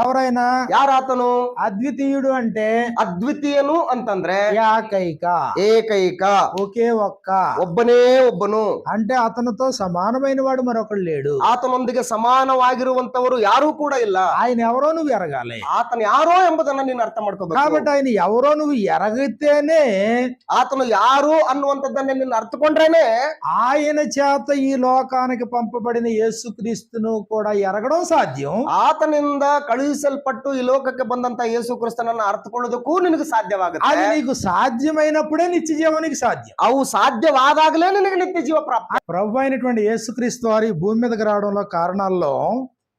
ఎవరైనా ಯಾರಾತನು? అద్వితీయుడు అంటే ಅದ್ವಿತೀಯನು ಅಂತಂದ್ರೆ ఏకైక, ಏಕೈಕ, ఒకే ఒక్క, ಒಬ್ಬನೇ ಒಬ್ಬನು. అంటే అతనితో సమానమైన వాడు మరొకడు లేడు. ಆತನೊಂದಿಗೆ ಸಮಾನವಾಗಿರುವಂತವರು ಯಾರೂ ಕೂಡ ಇಲ್ಲ. ఆయన ఎవరో నువ్వు ఎరగాలి. ಆತನ ಯಾರೋ ಎಂಬುದನ್ನ ನೀನು ಅರ್ಥ ಮಾಡ್ಕೋಬೇಕು. కాబట్టి ఆయన ఎవరో నువ్వు ఎరగితేనే, ಆತನು ಯಾರು ಅನ್ನುವಂಥದ್ದನ್ನ ನೀನು ಅರ್ಥಕೊಂಡ್ರೇನೆ ఆయన చేత ఈ లోకానికి పంపబడిన యేసుక్రీస్తును కూడా ఎరగడం సాధ్యం. ಆತನಿಂದ ಕಳುಹಿಸಲ್ಪಟ್ಟು ಈ ಲೋಕಕ್ಕೆ ಬಂದಂತ ಯೇಸು ಕ್ರಿಸ್ತನನ್ನ ಅರ್ಥಕೊಳ್ಳೋದಕ್ಕೂ ನಿನಗೆ ಸಾಧ್ಯವಾಗುತ್ತೆ. అది నీకు సాధ్యమైనప్పుడే నిత్య జీవానికి సాధ్యం. ಅವು ಸಾಧ್ಯವಾದಾಗಲೇ ನಿನಗೆ ನಿತ್ಯ ಜೀವ ಪ್ರಾಪ್ತಿ. ప్రభు అయినటువంటి యేసుక్రీస్తు వారు ఈ భూమి మీదకి రావడంలో కారణాల్లో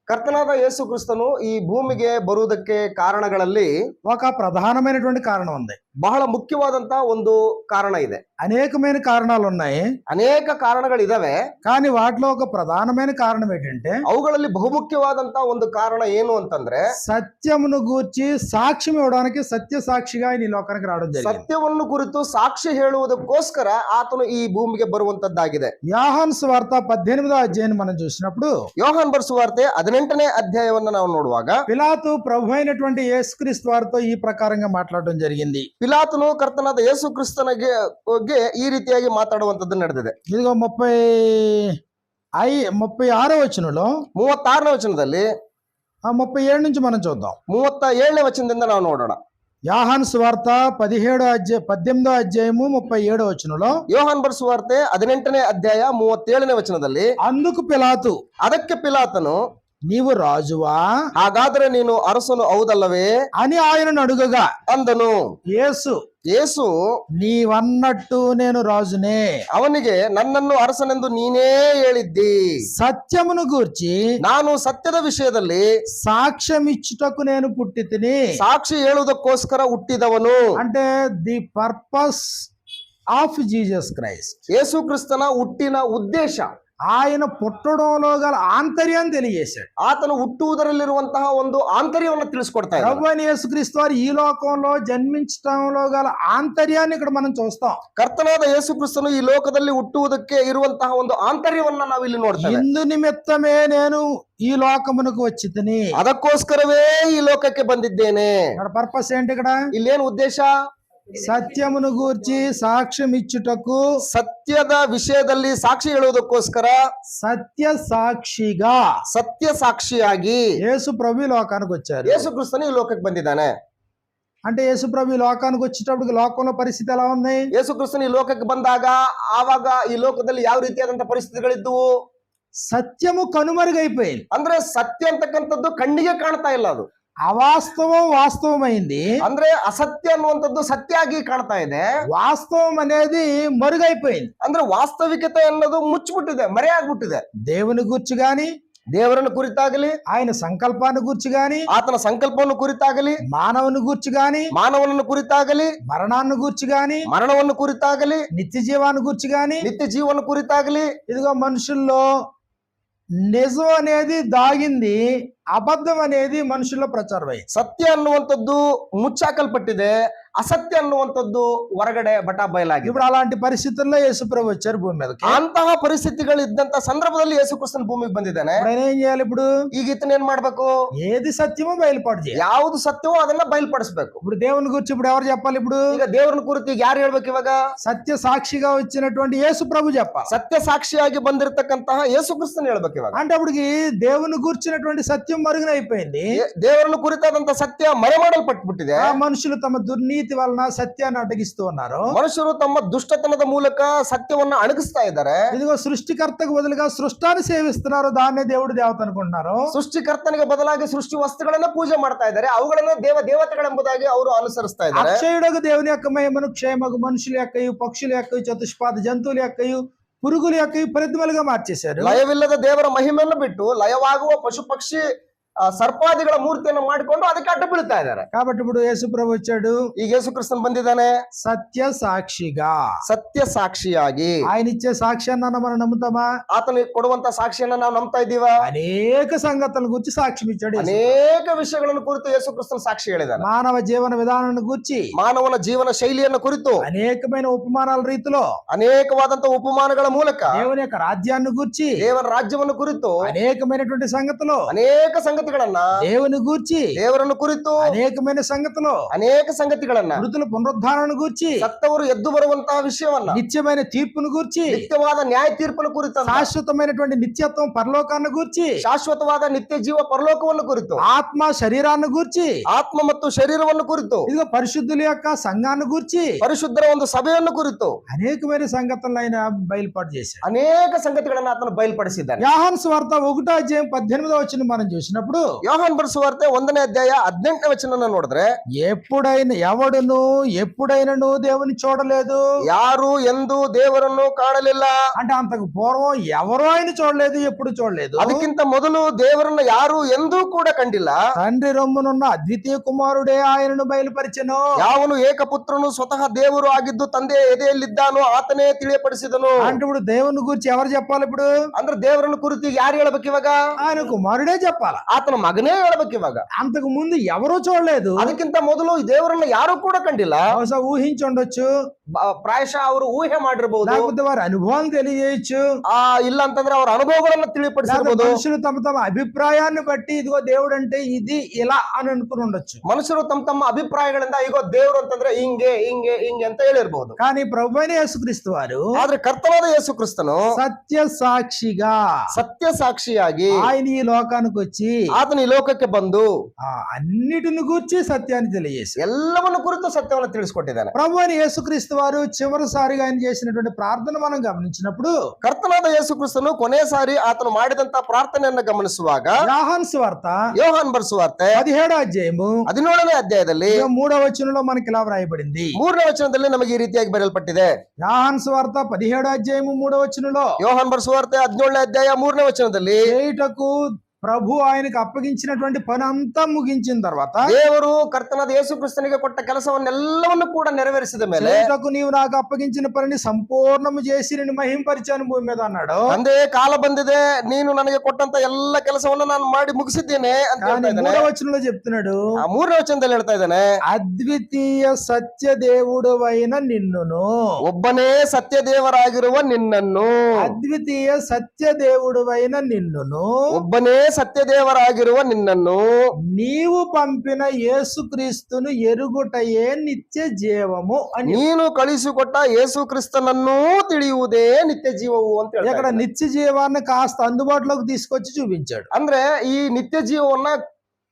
ಕರ್ತನಾದ ಯೇಸು ಕ್ರಿಸ್ತನು ಈ ಭೂಮಿಗೆ ಬರುವುದಕ್ಕೆ ಕಾರಣಗಳಲ್ಲಿ ఒక ప్రధానమైనటువంటి కారణం ఉంది. ಬಹಳ ಮುಖ್ಯವಾದಂತ ಒಂದು ಕಾರಣ ಇದೆ. అనేకమైన కారణాలు ఉన్నాయి, ಅನೇಕ ಕಾರಣಗಳಿದಾವೆ. కానీ వాటిలో ఒక ప్రధానమైన కారణం ఏంటంటే ಅವುಗಳಲ್ಲಿ ಬಹುಮುಖ್ಯವಾದಂತ ಒಂದು ಕಾರಣ ಏನು ಅಂತಂದ್ರೆ సత్యమును గూర్చి సాక్ష్యం ఇవ్వడానికి సత్య సాక్షిగా ఆయన ఈ లోకానికి రావడం జరిగింది. ಸತ್ಯವನ್ನು ಕುರಿತು ಸಾಕ್ಷಿ ಹೇಳುವುದಕ್ಕೋಸ್ಕರ ಆತನು ಈ ಭೂಮಿಗೆ ಬರುವಂತದ್ದಾಗಿದೆ. యోహాను సువార్త 18వ అధ్యాయాన్ని మనం చూసినప్పుడు ಯೋಹಾನ್ ಬರೆಸುವಾರ್ತೆ 18ನೇ ಅಧ್ಯಾಯವನ್ನ ನಾವು ನೋಡುವಾಗ పిలాతు ప్రభు అయినటువంటి యేసుక్రీస్తు వారితో ఈ ప్రకారంగా మాట్లాడడం జరిగింది. ಪಿಲಾತನು ಕರ್ತನಾದ ಯೇಸು ಕ್ರಿಸ್ತನಿಗೆ ಈ ರೀತಿಯಾಗಿ ಮಾತಾಡುವಂತದ್ದು ನಡೆದಿದೆ. ఇదిగో 36వ వచనంలో 36ನೇ ವಚನದಲ್ಲಿ 37 నుంచి మనం చూద్దాం. 37ನೇ ವಚನದಿಂದ ನಾವು ನೋಡೋಣ. యోహాను సువార్త 18వ అధ్యాయము 37వ వచనంలో ಯೋಹಾನ್ ಬರೆಸುವಾರ್ತೆ 18ನೇ ಅಧ್ಯಾಯ 37ನೇ ವಚನದಲ್ಲಿ అందుకు పిలాతు ಅದಕ್ಕೆ ಪಿಲಾತನು నీవు రాజువా, ಹಾಗಾದ್ರೆ ನೀನು ಅರಸನು ಹೌದಲ್ಲವೇ అని ఆయనను అడుగగా ಅಂದನು. ಯೇಸು నీవన్నట్టు నేను రాజునే, ಅವನಿಗೆ ನನ್ನನ್ನು ಅರಸನೆಂದು ನೀನೇ ಹೇಳಿದ್ದಿ. సత్యమును గూర్చి ನಾನು ಸತ್ಯದ ವಿಷಯದಲ್ಲಿ సాక్ష్యం ఇచ్చుటకు నేను పుట్టి తిని. ಸಾಕ್ಷಿ ಹೇಳುವುದಕ್ಕೋಸ್ಕರ ಹುಟ್ಟಿದವನು. అంటే the purpose of Jesus Christ, ಯೇಸು ಕ್ರಿಸ್ತನ ಹುಟ್ಟಿನ ಉದ್ದೇಶ ఆయన పుట్టడంలో గల ఆంతర్యాన్ని తెలియజేశాడు. ಆತನು ಹುಟ್ಟುವುದರಲ್ಲಿರುವಂತಹ ಒಂದು ಆಂತರ್ಯವನ್ನು ತಿಳಿಸ್ಕೊಡ್ತಾ ಇದ್ದಾನೆ. ప్రభువైన యేసుక్రీస్తు వారు ఈ లోకంలో జన్మించడంలో గల ఆంతర్యాన్ని ఇక్కడ మనం చూస్తాం. ಕರ್ತನಾದ ಯೇಸು ಕ್ರಿಸ್ತನು ಈ ಲೋಕದಲ್ಲಿ ಹುಟ್ಟುವುದಕ್ಕೆ ಇರುವಂತಹ ಒಂದು ಆಂತರ್ಯವನ್ನ ನಾವು ಇಲ್ಲಿ ನೋಡ್ತೇವೆ. ఇందు నిమిత్తమే నేను ఈ లోకమునకు వచ్చి తిని, ಅದಕ್ಕೋಸ್ಕರವೇ ಈ ಲೋಕಕ್ಕೆ ಬಂದಿದ್ದೇನೆ. ఇక్కడ పర్పస్ ఏంటి? ఇక్కడ ಇಲ್ಲೇನು ಉದ್ದೇಶ? సత్యమును గూర్చి సాక్ష్యం ఇచ్చుటకు, ಸತ್ಯದ ವಿಷಯದಲ್ಲಿ ಸಾಕ್ಷಿ ಹೇಳುವುದಕ್ಕೋಸ್ಕರ, సత్య సాక్షిగా, ಸತ್ಯ ಸಾಕ್ಷಿಯಾಗಿ యేసు ప్రభు ఈ లోకానికి వచ్చారు. ಯೇಸು ಕ್ರಿಸ್ತನು ಈ ಲೋಕಕ್ಕೆ ಬಂದಿದ್ದಾನೆ. అంటే యేసు ప్రభు ఈ లోకానికి వచ్చేటప్పుడు లోకంలో పరిస్థితి ఎలా ఉంది? ಯೇಸು ಕ್ರಿಸ್ತನು ಈ ಲೋಕಕ್ಕೆ ಬಂದಾಗ ಆವಾಗ ಈ ಲೋಕದಲ್ಲಿ ಯಾವ ರೀತಿಯಾದಂತಹ ಪರಿಸ್ಥಿತಿಗಳಿದ್ದುವು? సత్యము కనుమరుగైపోయింది. ಅಂದ್ರೆ ಸತ್ಯ ಅಂತಕ್ಕಂಥದ್ದು ಕಣ್ಣಿಗೆ ಕಾಣ್ತಾ ಇಲ್ಲ. ಅದು అవాస్తవం వాస్తవమైంది. ಅಂದ್ರೆ ಅಸತ್ಯ ಅನ್ನುವಂಥದ್ದು ಸತ್ಯ ಆಗಿ ಕಾಣ್ತಾ ಇದೆ. వాస్తవం అనేది మరుగైపోయింది. ಅಂದ್ರೆ ವಾಸ್ತವಿಕತೆ ಅನ್ನೋದು ಮುಚ್ಚಿಬಿಟ್ಟಿದೆ, ಮರೆಯಾಗ್ಬಿಟ್ಟಿದೆ. దేవుని గురించి గాని, ದೇವರನ್ನು ಕುರಿತಾಗಲಿ, ఆయన సంకల్పాన్ని గురించి గాని, ಆತನ ಸಂಕಲ್ಪವನ್ನು ಕುರಿತಾಗಲಿ, మానవుని గురించి గాని, ಮಾನವನನ್ನು ಕುರಿತಾಗಲಿ, మరణాన్ని గురించి గాని, ಮರಣವನ್ನು ಕುರಿತಾಗಲಿ, నిత్య జీవాన్ని గురించి గాని, ನಿತ್ಯ ಜೀವನ ಕುರಿತಾಗಲಿ, ఇదిగో మనుషుల్లో నిజం అనేది దాగింది, అబద్ధం అనేది మనుషుల్లో ప్రచారమైంది. ಸತ್ಯ ಅನ್ನುವಂಥದ್ದು ಮುಚ್ಚಾಕಲ್ಪಟ್ಟಿದೆ, ಅಸತ್ಯ ಅನ್ನುವಂಥದ್ದು ಹೊರಗಡೆ ಬಟಾ ಬಯಲಾಗಿದೆ. ఇప్పుడు అలాంటి పరిస్థితుల్లో యేసుప్రభు వచ్చారు భూమి మీదకి. ಅಂತಹ ಪರಿಸ್ಥಿತಿಗಳು ಇದ್ದಂತ ಸಂದರ್ಭದಲ್ಲಿ ಯೇಸು ಕ್ರಿಸ್ತನ ಭೂಮಿಗೆ ಬಂದಿದ್ದಾನೆ. ఆయన ఏం చేయాలి? ఇప్పుడు ಈಗ ಈತನ ಏನ್ ಮಾಡ್ಬೇಕು? ఏది సత్యమో బయలుపాటు చేయాలి. ಯಾವುದು ಸತ್ಯವೋ ಅದನ್ನ ಬಯಲ್ಪಡಿಸ್ಬೇಕು. ఇప్పుడు దేవుని గురించి ఇప్పుడు ఎవరు చెప్పాలి? ఇప్పుడు ಈಗ ದೇವರನ್ನ ಕುರಿತು ಈಗ ಯಾರು ಹೇಳ್ಬೇಕು? ಇವಾಗ సత్య సాక్షిగా వచ్చినటువంటి యేసు ప్రభు చెప్పాలి. ಸತ್ಯ ಸಾಕ್ಷಿಯಾಗಿ ಬಂದಿರತಕ್ಕಂತಹ ಯೇಸು ಕ್ರಿಸ್ತನ ಹೇಳ್ಬೇಕು ಇವಾಗ. అంటే అప్పటికి దేవుని గురించినటువంటి సత్యం మరుగునైపోయింది. ದೇವರನ್ನು ಕುರಿತಾದಂತ ಸತ್ಯ ಮರೆ ಮಾಡಲ್ಪಟ್ಬಿಟ್ಟಿದೆ. ఆ మనుషులు తమ దుర్నీతి వలన సత్యాన్ని అడ్డగిస్తూ ఉన్నారు. ಮನುಷ್ಯರು ತಮ್ಮ ದುಷ್ಟತನದ ಮೂಲಕ ಸತ್ಯವನ್ನ ಅಣಗಿಸ್ತಾ ಇದ್ದಾರೆ. ఇదిగో సృష్టికర్తకు బదులుగా సృష్టాన్ని సేవిస్తున్నారు, దాన్నే దేవుడు దేవత అనుకుంటున్నారు. ಸೃಷ್ಟಿಕರ್ತನಿಗೆ ಬದಲಾಗಿ ಸೃಷ್ಟಿ ವಸ್ತುಗಳನ್ನ ಪೂಜೆ ಮಾಡ್ತಾ ಇದ್ದಾರೆ, ಅವುಗಳನ್ನ ದೇವತೆಗಳೆಂಬುದಾಗಿ ಅವರು ಅನುಸರಿಸ್ತಾ ಇದ್ದಾರೆ. అక్షయుడకు దేవుని యొక్క మహిమను క్షేమగు మనుషుల యొక్కయు, పక్షుల యొక్కయు, చతుష్పాద జంతువుల యొక్కయు, పురుగుల యొక్కయు ప్రతిమలుగా మార్చేశారు. ಲಯವಿಲ್ಲದ ದೇವರ ಮಹಿಮೆಯನ್ನು ಬಿಟ್ಟು ಲಯವಾಗುವ ಪಶು ಪಕ್ಷಿ ಸರ್ಪಾದಿಗಳ ಮೂರ್ತಿಯನ್ನು ಮಾಡಿಕೊಂಡು ಅದಕ್ಕೆ ಅಡ್ಡ ಬೀಳ್ತಾ ಇದ್ದಾರೆ. కాబట్టి ఇప్పుడు యేసు ప్రభు వచ్చాడు. ಈಗ ಯೇಸು ಕ್ರಿಸ್ತನ್ ಬಂದಿದ್ದಾನೆ సత్య సాక్షిగా, ಸತ್ಯ ಸಾಕ್ಷಿಯಾಗಿ. ఆయన ఇచ్చే సాక్ష్యాన్ని మనం నమ్ముతామా? ಆತನು ಕೊಡುವಂತ ಸಾಕ್ಷಿಯನ್ನ ನಾವು ನಂಬ್ತಾ ಇದ್ದೀವ? అనేక సంగతుల గురించి సాక్ష్యం ఇచ్చాడు. ಅನೇಕ ವಿಷಯಗಳನ್ನು ಕುರಿತು ಯೇಸು ಕ್ರಿಸ್ತನ್ ಸಾಕ್ಷಿ ಹೇಳಿದ್ದಾನೆ. మానవ జీవన విధానాన్ని గురించి, ಮಾನವನ ಜೀವನ ಶೈಲಿಯನ್ನು ಕುರಿತು అనేకమైన ఉపమానాల రీతిలో, ಅನೇಕವಾದಂತ ಉಪಮಾನಗಳ ಮೂಲಕ దేవుని యొక్క రాజ్యాన్ని గురించి, ದೇವರ ರಾಜ್ಯವನ್ನು ಕುರಿತು అనేకమైనటువంటి సంగతులు ಅನೇಕ ಸಂಗತಿ ಸಂಗತಿಗಳನ್ನ, దేవుని గూర్చి ದೇವರನ್ನು ಕುರಿತು అనేకమైన సంగతులు, ಅನೇಕ ಸಂಗತಿಗಳನ್ನ, మృతుల పునరుద్ధారణను గూర్చి, ಸತ್ತವರು ಎದ್ದು ಬರುವಂತಹ ವಿಷಯವನ್ನ, నిత్యమైన తీర్పును గూర్చి, ನಿತ್ಯವಾದ ನ್ಯಾಯ ತೀರ್ಪನ್ನು ಕುರಿತು, శాశ్వతమైనటువంటి నిత్యత్వం పరలోకాన్ని గూర్చి, ಶಾಶ್ವತವಾದ ನಿತ್ಯ ಜೀವ ಪರಲೋಕವನ್ನು ಕುರಿತು, ఆత్మ శరీరాన్ని గూర్చి, ಆತ್ಮ ಮತ್ತು ಶರೀರವನ್ನು ಕುರಿತು, ఇదిగో పరిశుద్ధుల యొక్క సంఘాన్ని గూర్చి ಪರಿಶುದ್ಧರ ಒಂದು ಸಭೆಯನ್ನು ಕುರಿತು అనేకమైన సంగతులను ఆయన బయలుపాటు చేశాడు. ಅನೇಕ ಸಂಗತಿಗಳನ್ನ ಆತನು ಬಯಲ್ಪಡಿಸಿದ್ದಾನೆ. యోహాను సువార్త 1:18 మనం చూసినప్పుడు, ಯೋಹಾನ್ ಬರೆಸುವಾರ್ತೆ 1ನೇ ಅಧ್ಯಾಯ 18ನೇ ವಚನ ನೋಡಿದ್ರೆ, ఎప్పుడైనను దేవుని చూడలేదు, ಯಾರು ಎಂದು ದೇವರನ್ನು ಕಾಣಲಿಲ್ಲ. అంటే అంతకు పూర్వం ఎవరో ఆయన చూడలేదు, ఎప్పుడు చూడలేదు. ಅದಕ್ಕಿಂತ ಮೊದಲು ದೇವರನ್ನ ಯಾರು ಎಂದೂ ಕೂಡ ಕಂಡಿಲ್ಲ. తండ్రి రొమ్మునున్న అద్వితీయ కుమారుడే ఆయనను బయలుపరిచెను. ಯಾವನು ಏಕಪುತ್ರನು ಸ್ವತಃ ದೇವರು ಆಗಿದ್ದು ತಂದೆಯ ಎದೆಯಲ್ಲಿದ್ದಾನೋ ಆತನೇ ತಿಳಿಯಪಡಿಸಿದನು. అంటే ఇప్పుడు దేవుని గురించి ఎవరు చెప్పాలి? ఇప్పుడు ಅಂದ್ರೆ ದೇವರನ್ನು ಕುರಿತು ಯಾರು ಹೇಳ್ಬೇಕು ಇವಾಗ? ఆయన కుమారుడే చెప్పాల. ಆತನ ಮಗನೇ ಹೇಳ್ಬೇಕು ಇವಾಗ. అంతకు ముందు ఎవరూ చూడలేదు. ಅದಕ್ಕಿಂತ ಮೊದಲು ದೇವರನ್ನ ಯಾರು ಕೂಡ ಕಂಡಿಲ್ಲ. బహుశా ఊహించుండొచ్చు, ಪ್ರಾಯಶಃ ಅವರು ಊಹೆ ಮಾಡಿರಬಹುದು, లేకపోతే వారి అనుభవాన్ని తెలియజేయచ్చు, ಇಲ್ಲ ಅಂತಂದ್ರೆ ಅವರ ಅನುಭವಗಳನ್ನ ತಿಳಿಪಡಿಸಬಹುದು. మనుషులు తమ తమ అభిప్రాయాన్ని బట్టి ఇదిగో దేవుడు అంటే ఇది ఇలా అని అనుకుని ఉండొచ్చు. ಮನುಷ್ಯರು ತಮ್ಮ ತಮ್ಮ ಅಭಿಪ್ರಾಯಗಳಿಂದ ಈಗ ದೇವರು ಅಂತಂದ್ರೆ ಹಿಂಗೆ ಹಿಂಗೆ ಹಿಂಗೆ ಅಂತ ಹೇಳಿರ್ಬಹುದು. కానీ ప్రభువైన యేసుక్రీస్తు వారు ಆದ್ರೆ ಕರ್ತನಾದ ಯೇಸು ಕ್ರಿಸ್ತನು సత్య సాక్షిగా, ಸತ್ಯ ಸಾಕ್ಷಿಯಾಗಿ ఆయన ఈ లోకానికి వచ్చి ಆತನ ಈ ಲೋಕಕ್ಕೆ ಬಂದು అన్నిటిని గూర్చి సత్యాన్ని తెలియజేసి ಎಲ್ಲವನ್ನ ಕುರಿತು ಸತ್ಯವನ್ನು ತಿಳಿಸಿಕೊಟ್ಟಿದ್ದಾನೆ. ప్రభువైన యేసుక్రీస్తు వారు చివరిసారిగా ఆయన చేసినటువంటి ప్రార్థన మనం గమనించినప్పుడు, ಕರ್ತನಾದ ಯೇಸು ಕ್ರಿಸ್ತನು ಕೊನೆ ಸಾರಿ ಆತನು ಮಾಡಿದಂತ ಪ್ರಾರ್ಥನೆಯನ್ನ ಗಮನಿಸುವಾಗ యోహాను సువార్త ಯೋಹಾನ್ ಬರೆಸುವಾರ್ತೆ 17వ అధ్యాయము 17ನೇ ಅಧ್ಯಾಯದಲ್ಲಿ 3వ వచనంలో మనకి ఇలా వ్రాయబడింది. 3ನೇ ವಚನದಲ್ಲಿ ನಮಗೆ ಈ ರೀತಿಯಾಗಿ ಬರೆಯಲ್ಪಟ್ಟಿದೆ. యోహాను సువార్త 17వ అధ్యాయము 3వ వచనంలో, ಯೋಹಾನ್ ಬರೆಸುವಾರ್ತೆ 17ನೇ ಅಧ್ಯಾಯ 3ನೇ ವಚನದಲ್ಲಿ, చేయుటకు ప్రభు ఆయనకు అప్పగించినటువంటి పని అంతా ముగించిన తర్వాత, ದೇವರು ಕರ್ತನಾದ ಯೇಸು ಕ್ರಿಸ್ತನಿಗೆ ಕೊಟ್ಟ ಕೆಲಸವನ್ನೆಲ್ಲವನ್ನು ಕೂಡ ನೆರವೇರಿಸಿದ ಮೇಲೆ, చేయుటకు నీవు నాకు అప్పగించిన పనిని సంపూర్ణము చేసి నేను మహింపరిచాను భూమి మీద అన్నాడు. ತಂದೆ ಕಾಲ ಬಂದಿದೆ, ನೀನು ನನಗೆ ಕೊಟ್ಟಂತ ಎಲ್ಲ ಕೆಲಸವನ್ನು ನಾನು ಮಾಡಿ ಮುಗಿಸಿದ್ದೇನೆ ಅಂತ ಹೇಳ್ತಾ కానీ ಇದ್ದಾನೆ. 3వ వచనంలో చెప్తున్నాడు, 3ನೇ ವಚನದಲ್ಲಿ ಹೇಳ್ತಾ ಇದ್ದಾನೆ, అద్వితీయ సత్య దేవుడు అయిన నిన్నును, ಒಬ್ಬನೇ ಸತ್ಯ ದೇವರಾಗಿರುವ ನಿನ್ನನ್ನು, అద్వితీయ సత్య దేవుడు అయిన నిన్నును, ಒಬ್ಬನೇ ಸತ್ಯ ದೇವರಾಗಿರುವ ನಿನ್ನನ್ನು, నీవు పంపిన యేసుక్రీస్తును ఎరుగుటయే నిత్య జీవము అని. ನೀನು ಕಳಿಸಿಕೊಟ್ಟ ಯೇಸು ಕ್ರಿಸ್ತನನ್ನೂ ತಿಳಿಯುವುದೇ ನಿತ್ಯ ಜೀವವು ಅಂತ ಹೇಳ್ತಾ ఇక్కడ ಇದ್ದಾನೆ. నిత్య జీవాన్ని కాస్త అందుబాటులోకి తీసుకొచ్చి చూపించాడు. ಅಂದ್ರೆ ಈ ನಿತ್ಯ ಜೀವವನ್ನ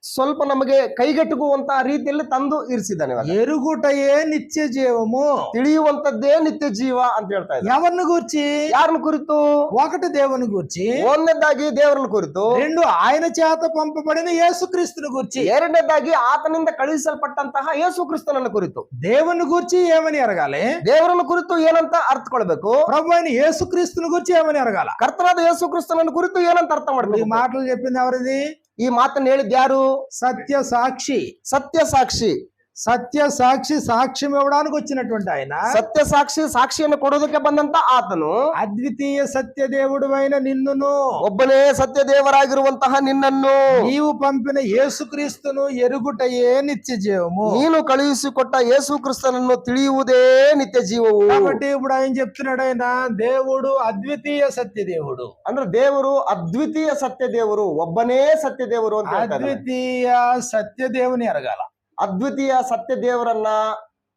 ಸ್ವಲ್ಪ ನಮಗೆ ಕೈಗೆಟುಕುವಂತ ರೀತಿಯಲ್ಲಿ ತಂದು ಇರಿಸಿದ್ದಾನೆ. ಇವಾಗ ఎరుగుటయే నిత్య జీవము, ತಿಳಿಯುವಂತದ್ದೇ ನಿತ್ಯ ಜೀವ ಅಂತ ಹೇಳ್ತಾ ಇದ್ದಾನೆ. ఎవరిని గూర్చి? ಯಾರನ್ನ ಕುರಿತು? ఒకటి దేవుని గూర్చి, ಒಂದನೇದಾಗಿ ದೇವರನ್ನ ಕುರಿತು, రెండు ఆయన చేత పంపబడిన యేసుక్రీస్తుని గూర్చి, ಎರಡನೇದಾಗಿ ಆತನಿಂದ ಕಳುಹಿಸಲ್ಪಟ್ಟಂತಹ ಯೇಸು ಕ್ರಿಸ್ತನನ್ನ ಕುರಿತು. దేవుని గూర్చి ఏమని ఎరగాలి? ದೇವರನ್ನ ಕುರಿತು ಏನಂತ ಅರ್ಥಕೊಳ್ಬೇಕು? ప్రభు అయిన యేసుక్రీస్తుని గూర్చి ఏమని ఎరగాల? ಕರ್ತನಾದ ಯೇಸು ಕ್ರಿಸ್ತನನ್ನ ಕುರಿತು ಏನಂತ ಅರ್ಥ ఈ ಮಾಡ್ಬೇಕು? మాటలు చెప్పింది ఎవరిది? ಈ ಮಾತನ್ನ ಹೇಳಿದ್ ಯಾರು? సత్య సాక్షి. ಸತ್ಯ ಸಾಕ್ಷಿ. సత్య సాక్షి సాక్ష్యం ఇవ్వడానికి వచ్చినటువంటి ఆయన, ಸತ್ಯ ಸಾಕ್ಷಿ ಸಾಕ್ಷಿಯನ್ನು ಕೊಡೋದಕ್ಕೆ ಬಂದಂತ ಆತನು, అద్వితీయ సత్య దేవుడు అయిన నిన్నును, ಒಬ್ಬನೇ ಸತ್ಯ ದೇವರಾಗಿರುವಂತಹ ನಿನ್ನನ್ನು, నీవు పంపిన యేసుక్రీస్తును ఎరుగుటయే నిత్య జీవము. ನೀನು ಕಳುಹಿಸಿಕೊಟ್ಟ ಯೇಸು ಕ್ರಿಸ್ತನನ್ನು ತಿಳಿಯುವುದೇ ನಿತ್ಯ ಜೀವವು. కాబట్టి ఇప్పుడు ఆయన చెప్తున్నాడు, ఆయన దేవుడు అద్వితీయ సత్య దేవుడు. ಅಂದ್ರೆ ದೇವರು ಅದ್ವಿತೀಯ ಸತ್ಯ ದೇವರು, ಒಬ್ಬನೇ ಸತ್ಯ ದೇವರು ಅಂತ ಹೇಳ್ತಾರೆ. అద్వితీయ సత్య దేవుని ఎరగాల. ಅದ್ವಿತೀಯ ಸತ್ಯ ದೇವರನ್ನ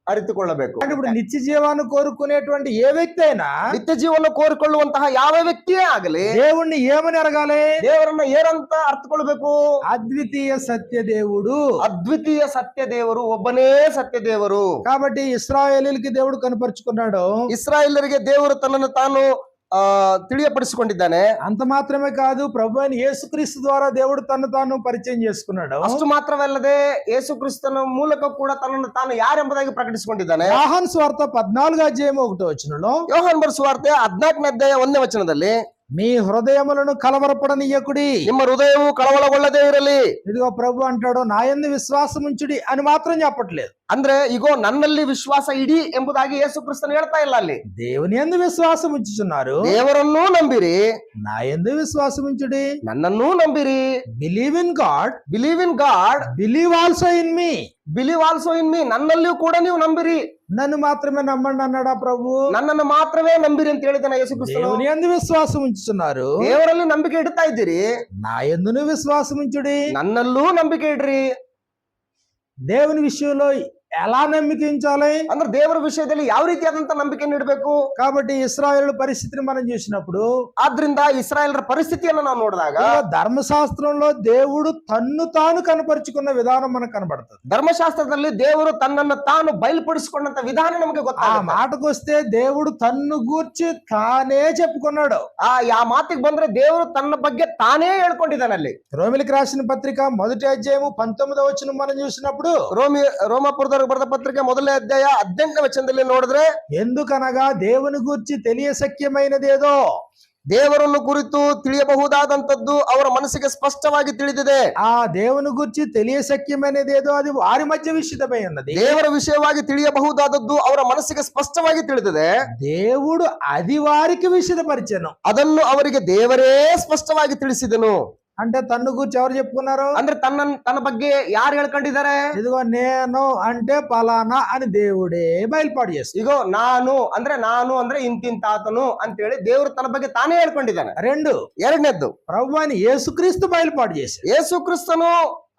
ಅರಿತುಕೊಳ್ಳಬೇಕು. అంటే ఇప్పుడు నిత్య జీవాన్ని కోరుకునేటువంటి ఏ వ్యక్తి అయినా ನಿತ್ಯ ಜೀವನ ಕೋರಿಕೊಳ್ಳುವಂತಹ ಯಾವ ವ್ಯಕ್ತಿಯೇ ಆಗಲಿ దేవుణ్ణి ఏమని ఎరగాలి? ದೇವರನ್ನ ಏನಂತ ಅರ್ಥಕೊಳ್ಬೇಕು? అద్వితీయ సత్య దేవుడు. ಅದ್ವಿತೀಯ ಸತ್ಯ ದೇವರು, ಒಬ್ಬನೇ ಸತ್ಯ ದೇವರು. కాబట్టి ఇశ్రాయేలీయులకి దేవుడు కనపరుచుకున్నాడు. ಇಸ್ರಾಯೇಲರಿಗೆ ದೇವರು ತನ್ನನ್ನು ತಾನು ತಿಳಿಯಪಡಿಸಿಕೊಂಡಿದ್ದಾನೆ. అంత మాత్రమే కాదు, ప్రభు అయిన యేసుక్రీస్తు ద్వారా దేవుడు తను తాను పరిచయం చేసుకున్నాడు. ಅಷ್ಟು ಮಾತ್ರವಲ್ಲದೆ ಯೇಸು ಕ್ರಿಸ್ತನ ಮೂಲಕ ಕೂಡ ತನ್ನನ್ನು ತಾನು ಯಾರೆಂಬುದಾಗಿ ಪ್ರಕಟಿಸಿಕೊಂಡಿದ್ದಾನೆ. యోహాను సువార్త 14వ అధ్యాయం 1వ వచనంలో, ಯೋಹಾನ್ ಬರೆಸುವಾರ್ತೆ 14ನೇ ಅಧ್ಯಾಯ 1ನೇ ವಚನದಲ್ಲಿ, మీ హృదయములను కలవరపడనీయకుడి, ನಿಮ್ಮ ಹೃದಯವು ಕಳವಳಗೊಳ್ಳದೇ ಇರಲಿ. ఇదిగో ప్రభు అంటాడు, నా యందు విశ్వాసం ఉంచుడి అని మాత్రం చెప్పట్లేదు. ಅಂದ್ರೆ ಈಗೋ ನನ್ನಲ್ಲಿ ವಿಶ್ವಾಸ ಇಡಿ ಎಂಬುದಾಗಿ ಯೇಸು ಕ್ರಿಸ್ತನು ಹೇಳ್ತಾ ಇಲ್ಲ. ಅಲ್ಲಿ దేవుని యందు విశ్వాసం ఉంచుచున్నారు, ದೇವರನ್ನೂ ನಂಬಿರಿ, నా యందు విశ్వాసం ఉంచుడి. ನನ್ನನ್ನೂ ನಂಬಿರಿ. Believe in God, believe in God, believe also in me. Believe also in me. ನನ್ನಲ್ಲಿಯೂ ಕೂಡ ನೀವು ನಂಬಿರಿ. నన్ను మాత్రమే నమ్మండి అన్నాడా ప్రభు. ನನ್ನನ್ನು ಮಾತ್ರವೇ ನಂಬಿರಿ ಅಂತ ಹೇಳಿದಾನೆ ಯೇಸು ಕ್ರಿಸ್ತನು. దేవుని యందు విశ్వాసం ఉంచుతున్నారు, ದೇವರಲ್ಲಿ ನಂಬಿಕೆ ಇಡ್ತಾ ಇದ್ದೀರಿ, నా యందును విశ్వాసం ఉంచుడి. ನನ್ನಲ್ಲೂ ನಂಬಿಕೆ ಇಡ್ರಿ. దేవుని విషయంలో ఎలా నమ్మకించాలి ಅಂದ್ರೆ ದೇವರ ವಿಷಯದಲ್ಲಿ ಯಾವ ರೀತಿಯಾದಂತ ನಂಬಿಕೆಯನ್ನು ಇಡಬೇಕು. కాబట్టి ఇశ్రాయేలు పరిస్థితిని మనం చూసినప్పుడు, ಆದ್ರಿಂದ ಇಸ್ರಾಯೇಲರ పరిస్థితిಯನ್ನು ನಾವು ನೋಡಿದಾಗ ధర్మశాస్త్రంలో దేవుడు తన్ను తాను కనపరుచుకున్న విధానం మనకు కనబడుతుంది. ಧರ್ಮಶಾಸ್ತ್ರದಲ್ಲಿ ದೇವರು ತನ್ನನ್ನು ತಾನು ಬಯలుಪಡಿಸಿಕೊಂಡಂತ ವಿಧಾನ ನಮಗೆ ఆ ಗೊತ್ತಾಗುತ್ತೆ. మాటకొస్తే దేవుడు తన్ను గూర్చి తానే చెప్పుకున్నాడు. ಆ ಮಾತಿಗೆ ಬಂದ್ರೆ ದೇವರು ತನ್ನ ಬಗ್ಗೆ ತಾನೇ ಹೇಳ್ಕೊಂಡಿದ್ದಾನೆ. ಅಲ್ಲಿ రోమిలికి రాసిన పత్రిక 1వ అధ్యాయము 19వ వచనం మనం చూసినప్పుడు, ರೋಮಾಪುರದವರಿಗೆ ಬರೆದ ಪತ್ರಿಕೆ 1ನೇ ಅಧ್ಯಾಯ 18ನೇ ವಚನದಲ್ಲಿ ನೋಡಿದ್ರೆ, ఎందుకనగా దేవుని గూర్చి తెలియశక్యమైనదేదో, ದೇವರನ್ನು ಕುರಿತು ತಿಳಿಯಬಹುದಾದಂತದ್ದು ಅವರ ಮನಸ್ಸಿಗೆ ಸ್ಪಷ್ಟವಾಗಿ ತಿಳಿದಿದೆ. ఆ దేవుని గూర్చి తెలియశక్యమైనదేదో అది వారి మధ్య విషితమై ఉన్నది. ದೇವರ ವಿಷಯವಾಗಿ ತಿಳಿಯಬಹುದಾದದ್ದು ಅವರ ಮನಸ್ಸಿಗೆ ಸ್ಪಷ್ಟವಾಗಿ ತಿಳಿದಿದೆ. దేవుడు అది వారికి విషితపరిచెను. ಅದನ್ನು ಅವರಿಗೆ ದೇವರೇ ಸ್ಪಷ್ಟವಾಗಿ ತಿಳಿಸಿದನು. అంటే తన్ను గూర్చి ఎవరు చెప్పుకున్నారు? ಅಂದ್ರೆ ತನ್ನ ಬಗ್ಗೆ ಯಾರು ಹೇಳ್ಕೊಂಡಿದ್ದಾರೆ? ఇదిగో నేను అంటే పలానా అని దేవుడే బయలుపాటు చేస్తాడు. ಈಗ ನಾನು ಅಂದ್ರೆ ಇಂತಿಂತಾತನು ಅಂತ ಹೇಳಿ ದೇವರು ತನ್ನ ಬಗ್ಗೆ ತಾನೇ ಹೇಳ್ಕೊಂಡಿದ್ದಾನೆ. ಎರಡನೇದ್ದು, ప్రభువైన యేసుక్రీస్తు బయలుపాటు చేశాడు. ಯೇಸು ಕ್ರಿಸ್ತನು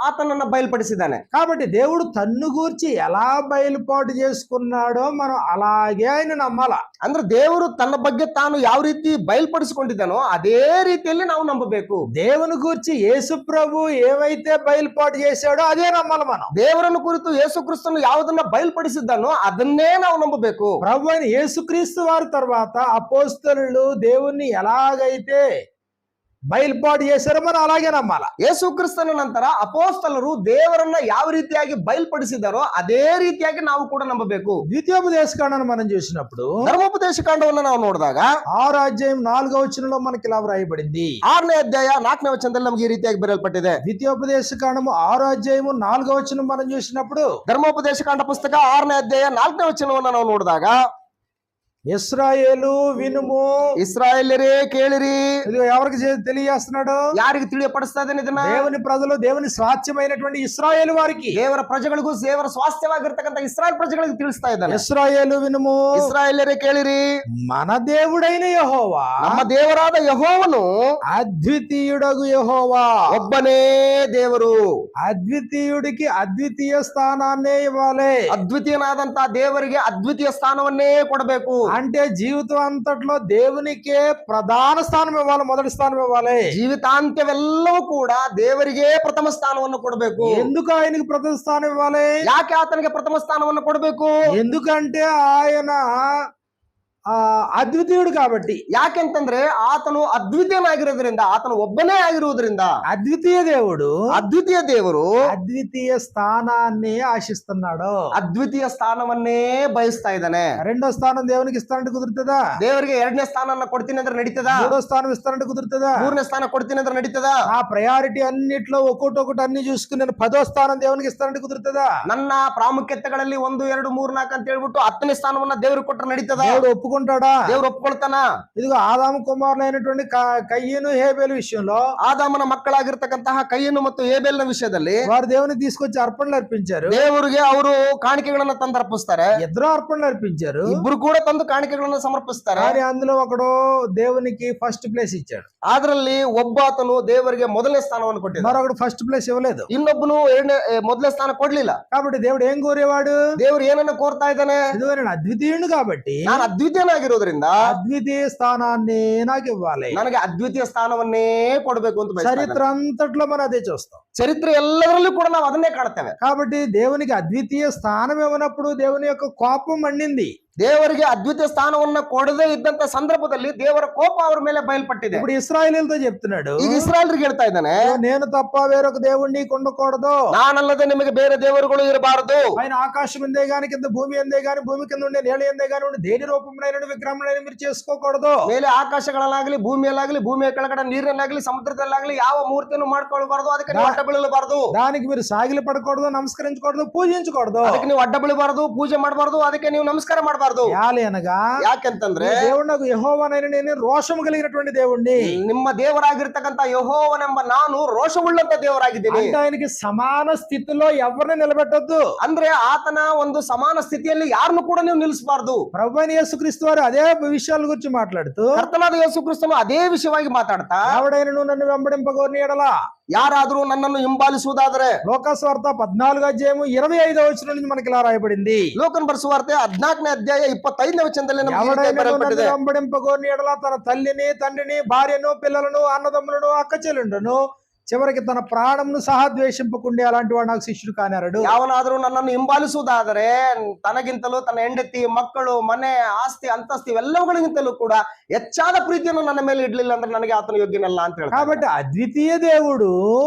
ಆತನನ್ನ ಬಯಲ್ಪಡಿಸಿದ್ದಾನೆ. కాబట్టి దేవుడు తన్ను గూర్చి ఎలా బయలుపాటు చేసుకున్నాడో మనం అలాగే ఆయన నమ్మాల. ಅಂದ್ರೆ ದೇವರು ತನ್ನ ಬಗ್ಗೆ ತಾನು ಯಾವ ರೀತಿ ಬಯಲ್ಪಡಿಸಿಕೊಂಡಿದ್ದಾನೋ ಅದೇ ರೀತಿಯಲ್ಲಿ ನಾವು ನಂಬಬೇಕು. దేవుని గూర్చి యేసు ప్రభు ఏవైతే బయలుపాటు చేశాడో అదే నమ్మాలి మనం. ದೇವರನ್ನು ಕುರಿತು ಯೇಸು ಕ್ರಿಸ್ತನು ಯಾವುದನ್ನ ಬಯಲ್ಪಡಿಸಿದ್ದಾನೋ ಅದನ್ನೇ ನಾವು ನಂಬಬೇಕು. ప్రభు అయిన యేసుక్రీస్తు వారి తర్వాత అపోస్తలులు దేవుణ్ణి ఎలాగైతే బయలుపాటు చేశారో మనం అలాగే నమ్మాల. ಯೇಸು ಕ್ರಿಸ್ತನ ನಂತರ ಅಪೋಸ್ತಲರು ದೇವರನ್ನ ಯಾವ ರೀತಿಯಾಗಿ ಬಯಲ್ಪಡಿಸಿದಾರೋ ಅದೇ ರೀತಿಯಾಗಿ ನಾವು ಕೂಡ ನಂಬಬೇಕು. ద్వితీయోపదేశ కాండాన్ని మనం చూసినప్పుడు, ಧರ್ಮೋಪದೇಶ ಕಾಂಡವನ್ನು ನಾವು ನೋಡಿದಾಗ 6వ అధ్యాయం 4వ వచనంలో మనకి ఇలా వ్రాయబడింది. 6ನೇ ಅಧ್ಯಾಯ 4ನೇ ವಚನದಲ್ಲಿ ನಮಗೆ ಈ ರೀತಿಯಾಗಿ ಬರೆಯಲ್ಪಟ್ಟಿದೆ. ద్వితీయోపదేశ కాండము 6వ అధ్యాయము 4వ వచనం మనం చూసినప్పుడు, ಧರ್ಮೋಪದೇಶ ಕಾಂಡ ಪುಸ್ತಕ 6ನೇ ಅಧ್ಯಾಯ 4ನೇ ವಚನವನ್ನು ನಾವು ನೋಡಿದಾಗ, ఇశ్రాయేలు వినుము, ಇಸ್ರಾಯೇಲರೇ ಕೇಳಿರಿ. ఇది ఎవరికి తెలియజేస్తున్నాడు? ಯಾರಿಗೆ ತಿಳಿಯಪಡಿಸ್ತಾ ಇದ್ದಾನೆ ಇದನ್ನ? దేవుని ప్రజలు, దేవుని స్వాస్థ్యమైనటువంటి ఇశ్రాయేలు వారికి, ದೇವರ ಪ್ರಜೆಗಳಿಗೂ ದೇವರ ಸ್ವಾಸ್ಥ್ಯವಾಗಿರ್ತಕ್ಕಂಥ ಇಸ್ರಾಯೇಲ್ ಪ್ರಜೆಗಳಿಗೆ ತಿಳಿಸ್ತಾ ಇದ್ದಾನೆ. ఇశ్రాయేలు వినుము, ಇಸ್ರಾಯೇಲರೇ ಕೇಳಿರಿ. మన దేవుడైన యెహోవా, ನಮ್ಮ ದೇವರಾದ ಯೆಹೋವನು అద్వితీయుడగు యెహోవా, ಒಬ್ಬನೇ ದೇವರು. అద్వితీయుడికి అద్వితీయ స్థానాన్నే ఇవ్వాలి. ಅದ್ವಿತೀಯನಾದಂತ ದೇವರಿಗೆ ಅದ್ವಿತೀಯ ಸ್ಥಾನವನ್ನೇ ಕೊಡಬೇಕು. అంటే జీవితం అంతట్లో దేవునికే ప్రధాన స్థానం ఇవ్వాలి, మొదటి స్థానం ఇవ్వాలి. ಜೀವಿತಾಂತ್ಯವೆಲ್ಲವೂ ಕೂಡ ದೇವರಿಗೆ ಪ್ರಥಮ ಸ್ಥಾನವನ್ನು ಕೊಡಬೇಕು. ఎందుకు ఆయనకి ప్రథమ స్థానం ఇవ్వాలి? ಯಾಕೆ ಆತನಿಗೆ ಪ್ರಥಮ ಸ್ಥಾನವನ್ನು ಕೊಡಬೇಕು? ఎందుకంటే ఆయన ಅದ್ವಿತೀಯುడు కాబట్టి. ಯಾಕೆಂತಂದ್ರೆ ಆತನು ಅದ್ವಿತೀಯನಾಗಿರೋದ್ರಿಂದ, ಆತನು ಒಬ್ಬನೇ ಆಗಿರುವುದರಿಂದ. అద్వితీయ దేవుడు ಅದ್ವಿತೀಯ ದೇವರು అద్వితీయ స్థానాన్ని ఆశిస్తున్నాడు. ಅದ್ವಿತೀಯ ಸ್ಥಾನವನ್ನೇ ಬಯಸ್ತಾ ಇದ್ದಾನೆ. రెండో స్థానం దేవునికి ఇస్తానంటే కుదురుతుందా? ದೇವರಿಗೆ 2ನೇ ಸ್ಥಾನವನ್ನ ಕೊಡ್ತೀನಿ ಅಂದ್ರೆ ನಡೀತದ? మూడో స్థానం ఇస్తానంటే కుదురుతుందా? 3ನೇ ಸ್ಥಾನ ಕೊಡ್ತೀನಿ ಅಂದ್ರೆ ನಡೀತದ? ఆ ప్రయారిటీ అన్నిట్లో ఒక్కొక్కటి అన్ని చూసుకుని నేను 10వ స్థానం దేవునికి ఇస్తానంటే కుదురుతుందా? ನನ್ನ ಪ್ರಾಮುಖ್ಯತೆಗಳಲ್ಲಿ 1, 2, 3, 4 ಅಂತ ಹೇಳ್ಬಿಟ್ಟು 10ನೇ ಸ್ಥಾನವನ್ನ ದೇವ್ರಿಗೆ ಕೊಟ್ಟರೆ ನಡೀತದ? దేవుడు ఒప్పుకుంటాడా? ದೇವ್ರು ಒಪ್ಕೊಳ್ತಾನ? ఇదిగో ఆదాము కుమారులైనటువంటి కయ్యను హేబేలు విషయంలో, ಆದಾಮನ ಮಕ್ಕಳಾಗಿರ್ತಕ್ಕಂತಹ ಕಯ್ಯನು ಮತ್ತು ಹೇಬೆಲ್ನ ವಿಷಯದಲ್ಲಿ వారు దేవునికి తీసుకొచ్చి అర్పణలు అర్పించారు. ದೇವರಿಗೆ ಅವರು ಕಾಣಿಕೆಗಳನ್ನ ತಂದು ಅರ್ಪಿಸ್ತಾರೆ. ఇద్దరు అర్పణలు అర్పించారు. ಇಬ್ರು ಕೂಡ ತಂದು ಕಾಣಿಕೆಗಳನ್ನ ಸಮರ್ಪಿಸ್ತಾರೆ. కానీ అందులో ఒకడు దేవునికి ఫస్ట్ ప్లేస్ ఇచ్చాడు. ಅದರಲ್ಲಿ ಒಬ್ಬಾತನು ದೇವರಿಗೆ ಮೊದಲನೇ ಸ್ಥಾನವನ್ನು ಕೊಟ್ಟಿದ್ದ, మరొకడు ఫస్ట్ ప్లేస్ ఇవ్వలేదు. ಇನ್ನೊಬ್ಬನು ಮೊದಲನೇ ಸ್ಥಾನ ಕೊಡ್ಲಿಲ್ಲ. కాబట్టి దేవుడు ఏం కోరేవాడు? ದೇವರು ಏನನ್ನ ಕೋರ್ತಾ ಇದ್ದಾನೆ? ఇదిగో నేను అద్వితీయుడు కాబట్టి ನಾನು ಅದ್ವಿತೀಯನಾಗಿರೋದ್ರಿಂದ అద్వితీయ స్థానాన్ని నాకు ఇవ్వాలి, ನನಗೆ ಅದ್ವಿತೀಯ ಸ್ಥಾನವನ್ನೇ ಕೊಡಬೇಕು ಅಂತ ಬಯಸ್ತಾ ಇದ್ದಾನೆ. చరిత్ర అంతట్లో మనం అదే చూస్తాం. ಚರಿತ್ರೆ ಎಲ್ಲದರಲ್ಲೂ ಕೂಡ ನಾವು ಅದನ್ನೇ ಕಾಣ್ತೇವೆ. కాబట్టి దేవునికి అద్వితీయ స్థానం ఇవ్వనప్పుడు దేవుని యొక్క కోపం మండింది. ದೇವರಿಗೆ ಅದ್ವಿತೀಯ ಸ್ಥಾನವನ್ನ ಕೊಡದೇ ಇದ್ದಂತ ಸಂದರ್ಭದಲ್ಲಿ ದೇವರ ಕೋಪ ಅವರ ಮೇಲೆ ಬಯಲ್ಪಟ್ಟಿದೆ. ఇప్పుడు ఇశ్రాయేలీయులతో చెప్తున్నాడు, ಈಗ ಇಸ್ರಾಯೇಲರಿಗೆ ಹೇಳ್ತಾ ಇದ್ದಾನೆ, నేను తప్ప వేరొక దేవుణ్ణి ఉండకూడదు, ನಾನಲ್ಲದೆ ನಿಮಗೆ ಬೇರೆ ದೇವರುಗಳು ಇರಬಾರದು. ఆయన ఆకాశం ఎందే గాని కింద భూమి ఎందే గాని భూమి కింద ఉండే నేల ఎందే గాని ఉండే దేని రూపంలో విగ్రహంలో మీరు చేసుకోకూడదు. ಮೇಲೆ ಆಕಾಶಗಳಲ್ಲಾಗಲಿ ಭೂಮಿಯಲ್ಲಾಗಲಿ ಭೂಮಿಯ ಕೆಳಗಡೆ ನೀರಿನಲ್ಲಾಗಲಿ ಸಮುದ್ರದಲ್ಲಾಗಲಿ ಯಾವ ಮೂರ್ತಿಯನ್ನು ಮಾಡ್ಕೊಳ್ಬಾರ್ದು. ಅದಕ್ಕೆ ನೀವು ಅಡ್ಡ ಬೀಳಬಾರದು. దానికి మీరు సాగిలి పడకూడదు, నమస్కరించకూడదు, పూజించకూడదు. ಅದಕ್ಕೆ ನೀವು ಅಡ್ಡ ಬೀಳಬಾರದು, ಪೂಜೆ ಮಾಡಬಾರದು, ಅದಕ್ಕೆ ನೀವು ನಮಸ್ಕಾರ ಮಾಡಬಾರದು. ನಿಲ್ಲಿಸಬಾರ್ದು. యాలి అనగా ಯಾಕೆಂತಂದ್ರೆ దేవుడు యెహోవానైన నేను రోషము కలిగినటువంటి దేవుణ్ణి. ನಿಮ್ಮ ದೇವರಾಗಿರ್ತಕ್ಕಂತ ಯೆಹೋವನೆಂಬ ನಾನು ರೋಷವುಳ್ಳಂತ ದೇವರಾಗಿದ್ದೀನಿ. అంటే ఆయనకి సమాన స్థితిలో ఎవరిని నిలబెట్టొద్దు. ಅಂದ್ರೆ ಆತನ ಒಂದು ಸಮಾನ ಸ್ಥಿತಿಯಲ್ಲಿ ಯಾರನ್ನು ಕೂಡ ನೀವು ನಿಲ್ಲಿಸಬಾರ್ದು. ప్రభువైన యేసుక్రీస్తు వారు అదే విషయాల గురించి మాట్లాడుతూ ಕರ್ತನಾದ ಯೇಸು ಕ್ರಿಸ್ತನು ಅದೇ ವಿಷಯವಾಗಿ ಮಾತಾಡ್ತಾ, ఎవడైనను నన్ను వెంబడింపగోరిని ఎడల ಯಾರಾದ್ರೂ ನನ್ನನ್ನು ಹಿಂಬಾಲಿಸುವುದಾದರೆ, లోకస్వార్త 14వ అధ్యాయము 25వ వచనం నుంచి మనకి ఇలా రాయబడింది. ಲೋಕನ್ ಬರೆಸುವಾರ್ತೆ 14ನೇ ಅಧ್ಯಾಯ 25ನೇ ವಚನದಲ್ಲಿ ನಮಗೆ ಈ ರೀತಿಯಾಗಿ ఎవడైనను నన్ను ಬರೆಯಲ್ಪಟ್ಟಿದೆ. వెంబడింపగోరిని ఎడల తన తల్లిని తండ్రిని భార్యను పిల్లలను అన్నదమ్ములను అక్క చెల్లెండును చివరికి తన ప్రాణమును సహా ద్వేషింపకుండే అలాంటి వాడు నాకు శిష్యుడు కానారడు. ಯಾವನಾದ್ರೂ ನನ್ನನ್ನು ಹಿಂಬಾಲಿಸುವುದಾದರೆ ತನಗಿಂತಲೂ ತನ್ನ ಹೆಂಡತಿ ಮಕ್ಕಳು ಮನೆ ಆಸ್ತಿ ಅಂತಸ್ತಿ ಇವೆಲ್ಲವುಗಳಿಗಿಂತಲೂ ಕೂಡ ಹೆಚ್ಚಾದ ಪ್ರೀತಿಯನ್ನು ನನ್ನ ಮೇಲೆ ಇಡ್ಲಿಲ್ಲ ಅಂದ್ರೆ ನನಗೆ ಆತನ ಯೋಗ್ಯನಲ್ಲ ಅಂತ ಹೇಳ್ತಾರೆ. కాబట్టి అద్వితీయ దేవుడు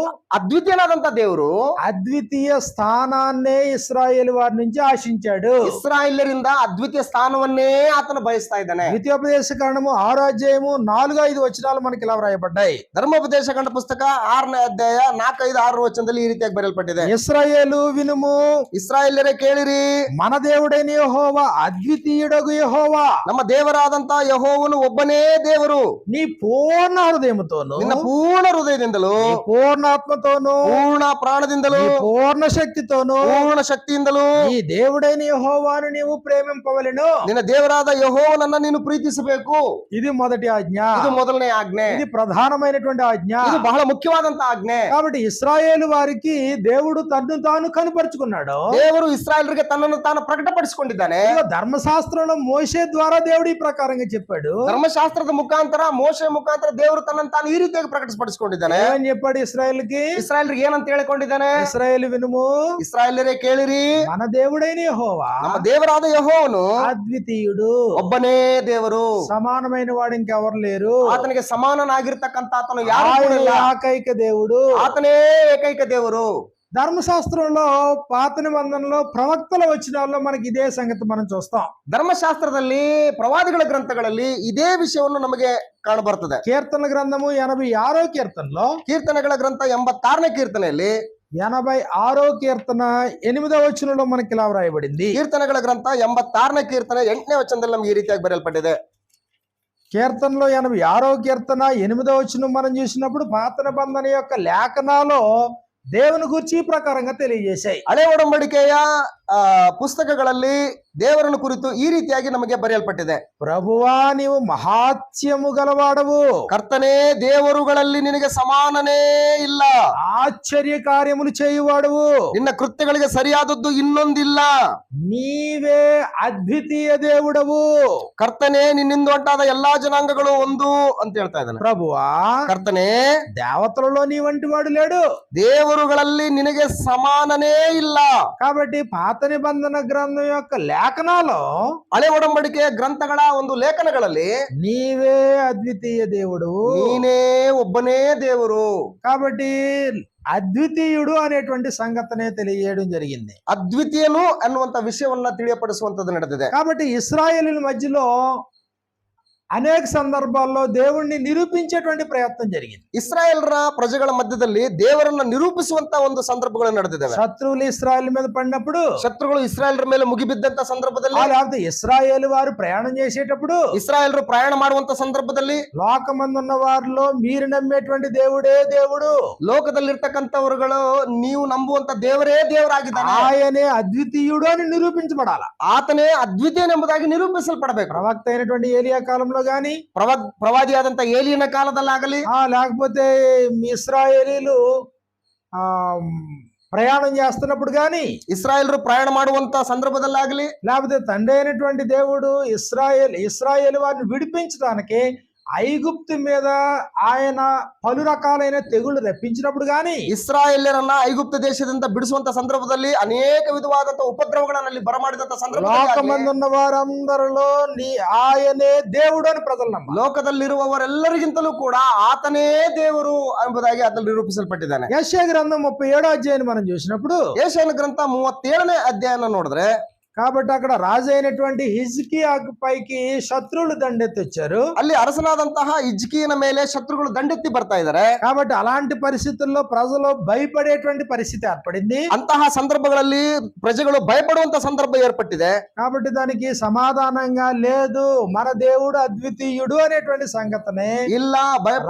ಅದ್ವಿತೀಯನಾದಂತ ದೇವರು అద్వితీయ స్థానాన్నే ఇశ్రాయేలు వారి నుంచి ఆశించాడు. ಇಸ್ರಾಯೇಲರಿಂದ ಅದ್ವಿತೀಯ ಸ್ಥಾನವನ್ನೇ ಆತನು ಬಯಸ್ತಾ ಇದ್ದಾನೆ. ద్వితీయోపదేశ కాండము 6వ అధ్యాయము 4-5 వచనాలు మనకి ఇలా వ్రాయబడ్డాయి. ಧರ್ಮೋಪದೇಶ ಕಂಡ ಪುಸ್ತಕ 6ನೇ ಅಧ್ಯಾಯ 4-5-6 ವಚನದಲ್ಲಿ ಈ ರೀತಿಯಾಗಿ ಬರೆಯಲ್ಪಟ್ಟಿದೆ. ఇశ్రాయేలు వినుము, ಇಸ್ರಾಯೇಲರೇ ಕೇಳಿರಿ, మన దేవుడైన యెహోవా అద్వితీయుడగు యెహోవా ನಮ್ಮ ದೇವರಾದಂತ ಯೆಹೋವನು ಒಬ್ಬನೇ ದೇವರು. నీ పూర్ణ హృదయముతోను, ನಿನ್ನ ಪೂರ್ಣ ಹೃದಯದಿಂದಲೂ, నీ పూర్ణ ఆత్మతోను, ಪೂರ್ಣ ಪ್ರಾಣದಿಂದಲೂ, నీ పూర్ణ శక్తితోను ಪೂರ್ಣ ಶಕ್ತಿಯಿಂದಲೂ ఈ దేవుడైన యెహోవాను నీవు ప్రేమింపవలెను. ನಿನ್ನ ದೇವರಾದ ಯೆಹೋವನನ್ನ ನೀನು ಪ್ರೀತಿಸಬೇಕು. ఇది మొదటి ఆజ్ఞ. ಇದು ಮೊದಲನೇ ಆಜ್ಞೆ. ఇది ప్రధానమైనటువంటి ఆజ్ఞ. ಇದು ಬಹಳ ಮುಖ್ಯವಾದಂತ ಆಜ್ಞೆ. కాబట్టి ఇశ్రాయేలు వారికి దేవుడు తన్ను తాను కనుపరుచుకున్నాడు. ದೇವರು ಇಸ್ರಾಯೇಲರಿಗೆ ತನ್ನನ್ನು ತಾನು ಪ್ರಕಟಪಡಿಸಿಕೊಂಡಿದ್ದಾನೆ. ఇదిగో ధర్మశాస్త్రంలో మోషే ద్వారా దేవుడు ఈ ప్రకారంగా చెప్పాడు. ಧರ್ಮಶಾಸ್ತ್ರದ ಮುಖಾಂತರ ಮೋಶೆ ಮುಖಾಂತರ ದೇವರು ತನ್ನನ್ನು ತಾನು ಈ ರೀತಿಯಾಗಿ ಪ್ರಕಟಿಸಿಕೊಂಡಿದ್ದಾನೆ. ఏమని చెప్పాడు ఇశ్రాయేలుకి? ಇಸ್ರಾಯೇಲರಿಗೆ ಏನಂತ ಹೇಳಿಕೊಂಡಿದ್ದಾನೆ? ఇశ్రాయేలు వినుము, ಇಸ್ರಾಯೇಲರೇ ಕೇಳಿರಿ, మన దేవుడైన యెహోవా ನಮ್ಮ ದೇವರಾದ ಯೆಹೋವನು అద్వితీయుడు, ಒಬ್ಬನೇ ದೇವರು. సమానమైన వాడు ఇంకెవరు లేరు. ಆತನಿಗೆ ಸಮಾನನಾಗಿರ್ತಕ್ಕಂಥ ಆತನು ಯಾರು ಕೂಡ ఆయన ಇಲ್ಲ. ఏకైక దేవుడు. ಆತನೇ ಏಕೈಕ ದೇವರು. ధర్మశాస్త్రంలో పాత నిబంధనలో ప్రవక్తల వచనాల్లో మనకి ఇదే సంగతి మనం చూస్తాం. ಧರ್ಮಶಾಸ್ತ್ರದಲ್ಲಿ ಪ್ರವಾದಿಗಳ ಗ್ರಂಥಗಳಲ್ಲಿ ಇದೇ ವಿಷಯವನ್ನು ನಮಗೆ ಕಾಣಬರ್ತದೆ. కీర్తన గ్రంథము 86వ కీర్తనలో, ಕೀರ್ತನೆಗಳ ಗ್ರಂಥ 86ನೇ ಕೀರ್ತನೆಯಲ್ಲಿ 86వ కీర్తన 8వ వచనంలో మనకి ఇలా వ్రాయబడింది. ಕೀರ್ತನೆಗಳ ಗ್ರಂಥ 86ನೇ ಕೀರ್ತನೆ 8ನೇ ವಚನದಲ್ಲಿ ನಮಗೆ ಈ ರೀತಿಯಾಗಿ ಬರೆಯಲ್ಪಟ್ಟಿದೆ. కీర్తనలో 86వ కీర్తన 8వ వచనం మనం చూసినప్పుడు పాత నిబంధన యొక్క లేఖనాలు దేవుని గురించి ఈ ప్రకారంగా తెలియజేశాయి. ಹಳೆ ಒಡಂಬಡಿಕೆಯ ಪುಸ್ತಕಗಳಲ್ಲಿ ದೇವರನ್ನು ಕುರಿತು ಈ ರೀತಿಯಾಗಿ ನಮಗೆ ಬರೆಯಲ್ಪಟ್ಟಿದೆ. ప్రభువా నీవు మహాత్యము గలవాడవు, ಕರ್ತನೇ ದೇವರುಗಳಲ್ಲಿ ನಿನಗೆ ಸಮಾನನೇ ಇಲ್ಲ, ఆశ్చర్య కార్యములు చేయువాడవు, ನಿನ್ನ ಕೃತ್ಯಗಳಿಗೆ ಸರಿಯಾದದ್ದು ಇನ್ನೊಂದಿಲ್ಲ, నీవే అద్వితీయ దేవుడవు. ಕರ್ತನೇ ನಿನ್ನಿಂದ ಉಂಟಾದ ಎಲ್ಲಾ ಜನಾಂಗಗಳು ಒಂದು ಅಂತ ಹೇಳ್ತಾ ಇದ್ದಾನೆ. ప్రభువా ಕರ್ತನೇ దేవతలలో నీ వంటి వాడు లేడు. ದೇವರುಗಳಲ್ಲಿ ನಿನಗೆ ಸಮಾನನೇ ಇಲ್ಲ. కాబట్టి పాత నిబంధన గ్రంథం యొక్క లేఖనాలు, ಹಳೆ ಒಡಂಬಡಿಕೆಯ ಗ್ರಂಥಗಳ ಒಂದು ಲೇಖನಗಳಲ್ಲಿ నీవే అద్వితీయ దేవుడు, ನೀನೇ ಒಬ್ಬನೇ ದೇವರು. కాబట్టి అద్వితీయుడు అనేటువంటి సంగతినే తెలియజేయడం జరిగింది. ಅದ್ವಿತೀಯನು ಅನ್ನುವಂತ ವಿಷಯವನ್ನ ತಿಳಿಯಪಡಿಸುವಂತದ್ದು ನಡೆದಿದೆ. కాబట్టి ఇశ్రాయేలీల మధ్యలో అనేక సందర్భాల్లో దేవుణ్ణి నిరూపించేటువంటి ప్రయత్నం జరిగింది. ಇಸ್ರಾಯೇಲರ ಪ್ರಜೆಗಳ ಮಧ್ಯದಲ್ಲಿ ದೇವರನ್ನ ನಿರೂಪಿಸುವಂತ ಒಂದು ಸಂದರ್ಭಗಳು ನಡೆದಿದ್ದಾವೆ. శత్రువులు ఇశ్రాయేల్ మీద పడినప్పుడు, ಶತ್ರುಗಳು ಇಸ್ರಾಯೇಲರ ಮೇಲೆ ಮುಗಿಬಿದ್ದಂತ ಸಂದರ್ಭದಲ್ಲಿ, లేకపోతే ఇశ్రాయేలు వారు ప్రయాణం చేసేటప్పుడు, ಇಸ್ರಾಯೇಲರು ಪ್ರಯಾಣ ಮಾಡುವಂತ ಸಂದರ್ಭದಲ್ಲಿ లోకమందున్న వారిలో మీరు నమ్మేటువంటి దేవుడే దేవుడు, ಲೋಕದಲ್ಲಿರ್ತಕ್ಕಂಥವರುಗಳು ನೀವು ನಂಬುವಂತ ದೇವರೇ ದೇವರಾಗಿದ್ದಾನೆ, ఆయనే అద్వితీయుడు అని నిరూపించబడాల. ಆತನೇ ಅದ್ವಿತೀಯನೆಂಬುದಾಗಿ ನಿರೂಪಿಸಲ್ಪಡಬೇಕು. ప్రవక్త అయినటువంటి ఏలియా కాలంలో గాని, ಪ್ರವಾದಿಯಾದಂತ ಏಲಿಯನ ಕಾಲದಲ್ಲಾಗಲಿ, లేకపోతే ఇశ్రాయేలీలు ప్రయాణం చేస్తున్నప్పుడు గాని, ಇಸ್ರಾಯೇಲರು ಪ್ರಯಾಣ ಮಾಡುವಂತ ಸಂದರ್ಭದಲ್ಲಾಗಲಿ, లేకపోతే తండ్రి అయినటువంటి దేవుడు ఇశ్రాయేలు వారిని విడిపించడానికి ఐగుప్తు మీద ఆయన పలు రకాలైన తెగుళ్లు రప్పించినప్పుడు గాని, ಇಸ್ರಾಯೇಲರನ್ನ ಐಗುಪ್ತ ದೇಶದಿಂದ ಬಿಡಿಸುವಂತ ಸಂದರ್ಭದಲ್ಲಿ ಅನೇಕ ವಿಧವಾದಂತ ಉಪದ್ರವಗಳನ್ನ ಬರಮಾಡಿದಂತ ಸಂದರ್ಭದಲ್ಲಿ లోకమందు ఉన్న వారందరిలో ఆయనే దేవుడు అని ప్రజలు నమ్మాలి. ಲೋಕದಲ್ಲಿರುವವರೆಲ್ಲರಿಗಿಂತಲೂ ಕೂಡ ಆತನೇ ದೇವರು ಎಂಬುದಾಗಿ ಅದರಲ್ಲಿ ನಿರೂಪಿಸಲ್ಪಟ್ಟಿದ್ದಾನೆ. యెషయా గ్రంథం 37వ అధ్యాయాన్ని మనం చూసినప్పుడు, ಯೆಶಾಯನ ಗ್ರಂಥ 37ನೇ ಅಧ್ಯಾಯನ ನೋಡಿದ್ರೆ, కాబట్టి అక్కడ రాజు అయినటువంటి హిజ్కియా పైకి శత్రువులు దండెత్తొచ్చారు. ಅಲ್ಲಿ ಅರಸನಾದಂತಹ ಹಿಜ್ಕೀಯನ ಮೇಲೆ ಶತ್ರುಗಳು ದಂಡೆತ್ತಿ ಬರ್ತಾ ಇದ್ದಾರೆ. కాబట్టి అలాంటి పరిస్థితుల్లో ప్రజలు భయపడేటువంటి పరిస్థితి ఏర్పడింది. ಅಂತಹ ಸಂದರ್ಭಗಳಲ್ಲಿ ಪ್ರಜೆಗಳು ಭಯಪಡುವಂತ ಸಂದರ್ಭ ಏರ್ಪಟ್ಟಿದೆ. కాబట్టి దానికి సమాధానంగా లేదు, మన దేవుడు అద్వితీయుడు అనేటువంటి సంగతిని ಇಲ್ಲ,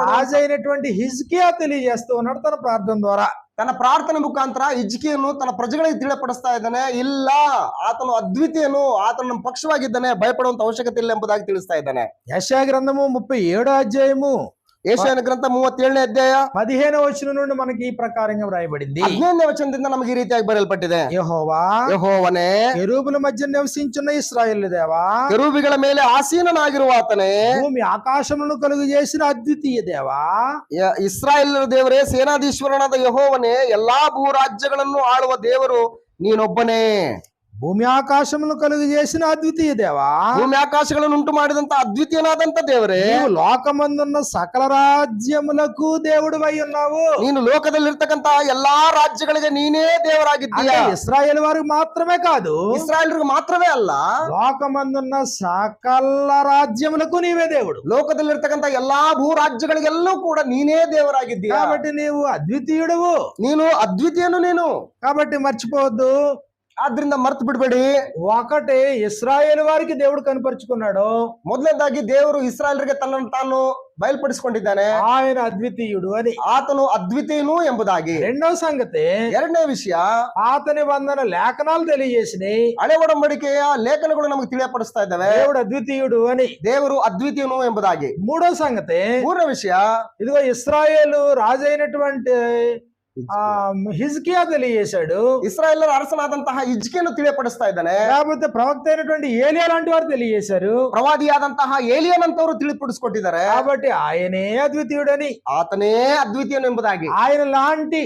రాజు అయినటువంటి హిజ్కియా తెలియజేస్తూ ఉన్నాడు తన ప్రార్థన ద్వారా. ತನ್ನ ಪ್ರಾರ್ಥನೆ ಮುಖಾಂತರ ಹಿಜ್ಕೀಯನು ತನ್ನ ಪ್ರಜೆಗಳಿಗೆ ತಿಳಿಪಡಿಸ್ತಾ ಇದ್ದಾನೆ, ಇಲ್ಲ ಆತನು ಅದ್ವಿತೀಯನು, ಆತನು ನಮ್ಮ ಪಕ್ಷವಾಗಿದ್ದಾನೆ, ಭಯಪಡುವಂತ ಅವಶ್ಯಕತೆ ಇಲ್ಲ ಎಂಬುದಾಗಿ ತಿಳಿಸ್ತಾ ಇದ್ದಾನೆ. యెషయా గ్రంథము 37వ అధ్యాయము ಯೆಶಾಯನ ಗ್ರಂಥ 37ನೇ ಅಧ್ಯಾಯ 15వ వచనం నుండి మనకి ఈ ప్రకారంగా వ్రాయబడింది. 15ನೇ ವಚನದಿಂದ ನಮಗೆ ಈ ರೀತಿಯಾಗಿ ಬರೆಯಲ್ಪಟ್ಟಿದೆ. యెహోవా ಯೆಹೋವನೇ, ಕೆರೂಬುల మధ్య నివసించున్న ఇశ్రాయేలు దేవా, ಕೆರೂಬಿಗಳ ಮೇಲೆ ಆಸೀನನಾಗಿರುವ ಆತನೇ, భూమి ఆకాశములను కలుగు చేసిన అద్వితీయ దేవా, ಇಸ್ರಾಯೇಲರ ದೇವರೇ, ಸೇನಾಧೀಶ್ವರನಾದ ಯೆಹೋವನೇ, ಎಲ್ಲಾ ಭೂರಾಜ್ಯಗಳನ್ನು ಆಳುವ ದೇವರು ನೀನೊಬ್ಬನೇ. భూమి ఆకాశములను కలుగు చేసిన అద్వితీయ దేవా, ಭೂಮಿ ಆಕಾಶಗಳನ್ನು ಉಂಟು ಮಾಡಿದಂತ ಅದ್ವಿತೀಯನಾದಂತ ದೇವರೇ, నీవు లోకమందున్న సకల రాజ్యములకు దేవుడివై ఉన్నావు. ನೀನು ಲೋಕದಲ್ಲಿರ್ತಕ್ಕಂತ ಎಲ್ಲಾ ರಾಜ್ಯಗಳಿಗೆ ನೀನೇ ದೇವರಾಗಿದ್ದೀಯ. అంటే ఇశ్రాయేలు వారికి మాత్రమే కాదు, ಇಸ್ರಾಯೇಲರಿಗೆ ಮಾತ್ರವೇ ಅಲ್ಲ, లోకమందున్న సకల రాజ్యములకు నీవే దేవుడు. ಲೋಕದಲ್ಲಿರ್ತಕ್ಕಂತ ಎಲ್ಲಾ ಭೂ ರಾಜ್ಯಗಳಿಗೆಲ್ಲೂ ಕೂಡ ನೀನೇ ದೇವರಾಗಿದ್ದೀಯ. కాబట్టి నీవు అద్వితీయుడవు. ನೀನು ಅದ್ವಿತೀಯನು ನೀನು. కాబట్టి మర్చిపోవద్దు, ಆದ್ರಿಂದ ಮರ್ತು ಬಿಡ್ಬೇಡಿ. ఒకటి ఇశ్రాయేలు వారికి దేవుడు కనపరుచుకున్నాడు. ಮೊದಲನೇದಾಗಿ ದೇವರು ಇಸ್ರಾಯೇಲರಿಗೆ ತನ್ನನ್ನು ತಾನು ಬಯಲ್ಪಡಿಸಿಕೊಂಡಿದ್ದಾನೆ, ఆయన అద్వితీయుడు అని. ಆತನು ಅದ್ವಿತೀಯನು ಎಂಬುದಾಗಿ. రెండవ సంగతి, ಎರಡನೇ ವಿಷಯ, ఆతని వందన లేఖనాలు తెలియజేసినాయి, ಹಳೆ ಒಡಂಬಡಿಕೆಯ ಲೇಖನಗಳು ನಮಗೆ ತಿಳಿಯಪಡಿಸ್ತಾ ಇದ್ದಾವೆ దేవుడు అద్వితీయుడు అని. ದೇವರು ಅದ್ವಿತೀಯನು ಎಂಬುದಾಗಿ. మూడవ సంగతి, ಮೂರನೇ ವಿಷಯ, ఇదిగో ఇశ్రాయేలు రాజు అయినటువంటి హిజ్కియా తెలియజేశాడు, ಇಸ್ರಾಯೇಲರ ಅರಸನಾದಂತಹ ಹಿಜ್ಕೀಯನು ತಿಳಿಯಪಡಿಸ್ತಾ ಇದ್ದಾನೆ. లేకపోతే ప్రవక్త అయినటువంటి ఏలియా లాంటి వారు తెలియజేశారు, ಪ್ರವಾದಿಯಾದಂತಹ ಏಲಿಯನಂತವರು ತಿಳಿಪಡಿಸಿಕೊಟ್ಟಿದ್ದಾರೆ. కాబట్టి ఆయనే అద్వితీయుడని. ಆತನೇ ಅದ್ವಿತೀಯನು ಎಂಬುದಾಗಿ. ఆయన లాంటి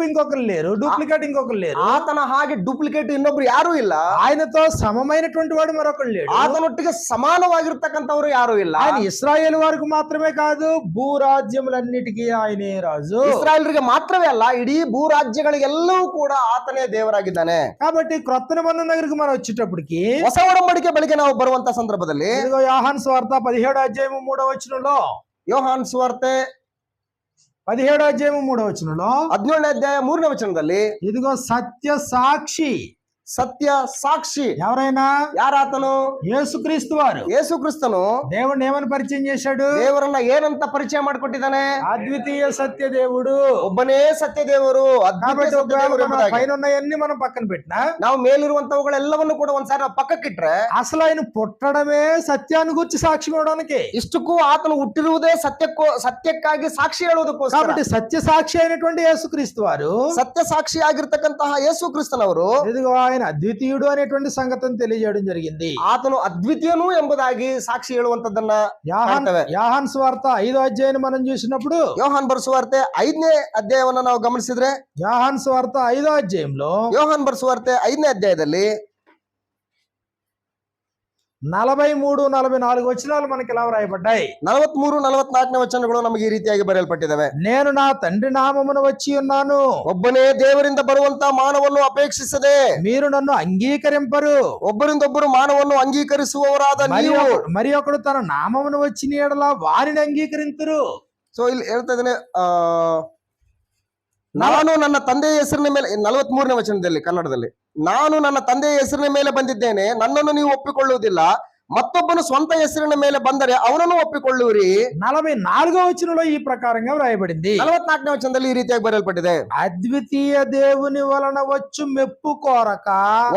ఇంకొకరు లేరు, డూప్లికేట్ ఇంకొకరు లేరు. ಆತನ ಹಾಗೆ ಡೂಪ್ಲಿಕೇಟ್ ಇನ್ನೊಬ್ರು ಯಾರು ಇಲ್ಲ. ఆయనతో సమమైనటువంటి వాడు మరొకరు లేడు. ಆತನೊಟ್ಟಿಗೆ ಸಮಾನವಾಗಿರ್ತಕ್ಕಂಥವ್ರು ಯಾರು ಇಲ್ಲ. ఆయన ఇశ్రాయేలు వారికి మాత్రమే కాదు, భూరాజ్యములన్నిటికీ ఆయనే రాజు. ಇಸ್ರಾಯೇಲರಿಗೆ ಮಾತ್ರವೇ ಅಲ್ಲ, ಇಡೀ ಭೂ ರಾಜ್ಯಗಳಿಗೆಲ್ಲವೂ ಕೂಡ ಆತನೇ ದೇವರಾಗಿದ್ದಾನೆ. కాబట్టి క్రొత్త నిబంధన దగ్గరికి మనం వచ్చేటప్పటికి ಹೊಸ ಒಡಂಬಡಿಕೆ ಬಳಿಗೆ ನಾವು ಬರುವಂತ ಸಂದರ್ಭದಲ್ಲಿ ఇదిగో యోహాను సువార్త 17వ అధ్యాయము 3వ వచనంలో, ಯೋಹಾನ್ ಸುವಾರ್ತೆ 17వ అధ్యాయము 3వ వచనంలో, 17ನೇ ಅಧ್ಯಾಯ 3ನೇ ವಚನದಲ್ಲಿ, ఇదిగో సత్య సాక్షి, ಸತ್ಯ ಸಾಕ್ಷಿ ఎవరైనా ಯಾರಾತನು? యేసుక్రీస్తు వారు. ಯೇಸು ಕ್ರಿಸ್ತನು దేవుడిని ఏమని పరిచయం చేశాడు? ದೇವರನ್ನ ಏನಂತ ಪರಿಚಯ ಮಾಡಿಕೊಟ್ಟಿದ್ದಾನೆ? అద్వితీయ సత్య దేవుడు. ಒಬ್ಬನೇ ಸತ್ಯ ದೇವರು, కాబట్టి ಅದ್ವಿತೀಯ ಸತ್ಯ ದೇವರು ಎಂಬುದಾಗಿ. పైన ఉన్నవన్నీ మనం పక్కన పెట్టినా, ನಾವು ಮೇಲಿರುವಂತವುಗಳೆಲ್ಲವನ್ನು ಕೂಡ ಒಂದ್ಸಾರಿ ನಾವು ಪಕ್ಕಕ್ಕಿಟ್ರೆ, అసలు ఆయన పుట్టడమే సత్యాన్ని గురించి సాక్షి ఇవ్వడానికి. ಇಷ್ಟಕ್ಕೂ ಆತನು ಹುಟ್ಟಿರುವುದೇ ಸತ್ಯಕ್ಕಾಗಿ ಸಾಕ್ಷಿ ಹೇಳುವುದಕ್ಕೋಸ್ಕರ. కాబట్టి సత్య సాక్షి అయినటువంటి యేసుక్రీస్తు వారు, ಸತ್ಯ ಸಾಕ್ಷಿ ಆಗಿರ್ತಕ್ಕಂತಹ ಯೇಸು ಕ್ರಿಸ್ತನವರು, ఇదిగో ఆయన అద్వితీయుడు అనేటువంటి సంగతిని తెలియజేయడం జరిగింది. ಆತನು ಅದ್ವಿತೀಯನು ಎಂಬುದಾಗಿ ಸಾಕ್ಷಿ ಹೇಳುವಂತದ್ದನ್ನ ಕಾಣ್ತೇವೆ. యోహాను సువార్త 5వ అధ్యాయాన్ని మనం చూసినప్పుడు, ಯೋಹಾನ್ ಬರೆಸುವಾರ್ತೆ 5ನೇ ಅಧ್ಯಾಯವನ್ನ ನಾವು ಗಮನಿಸಿದ್ರೆ, యోహాను సువార్త 5వ అధ్యాయంలో ಯೋಹಾನ್ ಬರೆಸುವಾರ್ತೆ 5ನೇ ಅಧ್ಯಾಯದಲ್ಲಿ 43, 44 వచనాలు మనకి ఇలా వ్రాయబడ్డాయి. 43, 44ನೇ ವಚನಗಳು ನಮಗೆ ಈ ರೀತಿಯಾಗಿ ಬರೆಯಲ್ಪಟ್ಟಿದ್ದಾವೆ. నేను నా తండ్రి నామమున వచ్చి ఉన్నాను, ಒಬ್ಬನೇ ದೇವರಿಂದ ಬರುವಂತ ಮಾನವನ್ನು ಅಪೇಕ್ಷಿಸದೆ మీరు నన్ను అంగీకరింపరు. ಒಬ್ಬರಿಂದೊಬ್ಬರು ಮಾನವನ್ನು ಅಂಗೀಕರಿಸುವವರಾದ ನೀವು, మరి ఒకడు తన నామమును వచ్చిన యెడల వారిని అంగీకరింతురు. ಸೊ ಇಲ್ಲಿ ಹೇಳ್ತಾ ಇದ್ದೇನೆ, ನಾನು ನನ್ನ ತಂದೆಯ ಹೆಸರಿನ ಮೇಲೆ, 43ನೇ ವಚನದಲ್ಲಿ ಕನ್ನಡದಲ್ಲಿ, ನಾನು ನನ್ನ ತಂದೆಯ ಹೆಸರಿನ ಮೇಲೆ ಬಂದಿದ್ದೇನೆ, ನನ್ನನ್ನು ನೀವು ಒಪ್ಪಿಕೊಳ್ಳುವುದಿಲ್ಲ, ಮತ್ತೊಬ್ಬನು ಸ್ವಂತ ಹೆಸರಿನ ಮೇಲೆ ಬಂದರೆ ಅವನನ್ನು ಒಪ್ಪಿಕೊಳ್ಳುವಿರಿ. 44వ వచనంలో ఈ ప్రకారంగా వ్రాయబడింది. 44ನೇ ವಚನದಲ್ಲಿ ಈ ರೀತಿಯಾಗಿ ಬರೆಯಲ್ಪಟ್ಟಿದೆ, అద్వితీయ దేవుని వలన వచ్చు మెప్పు కోరక,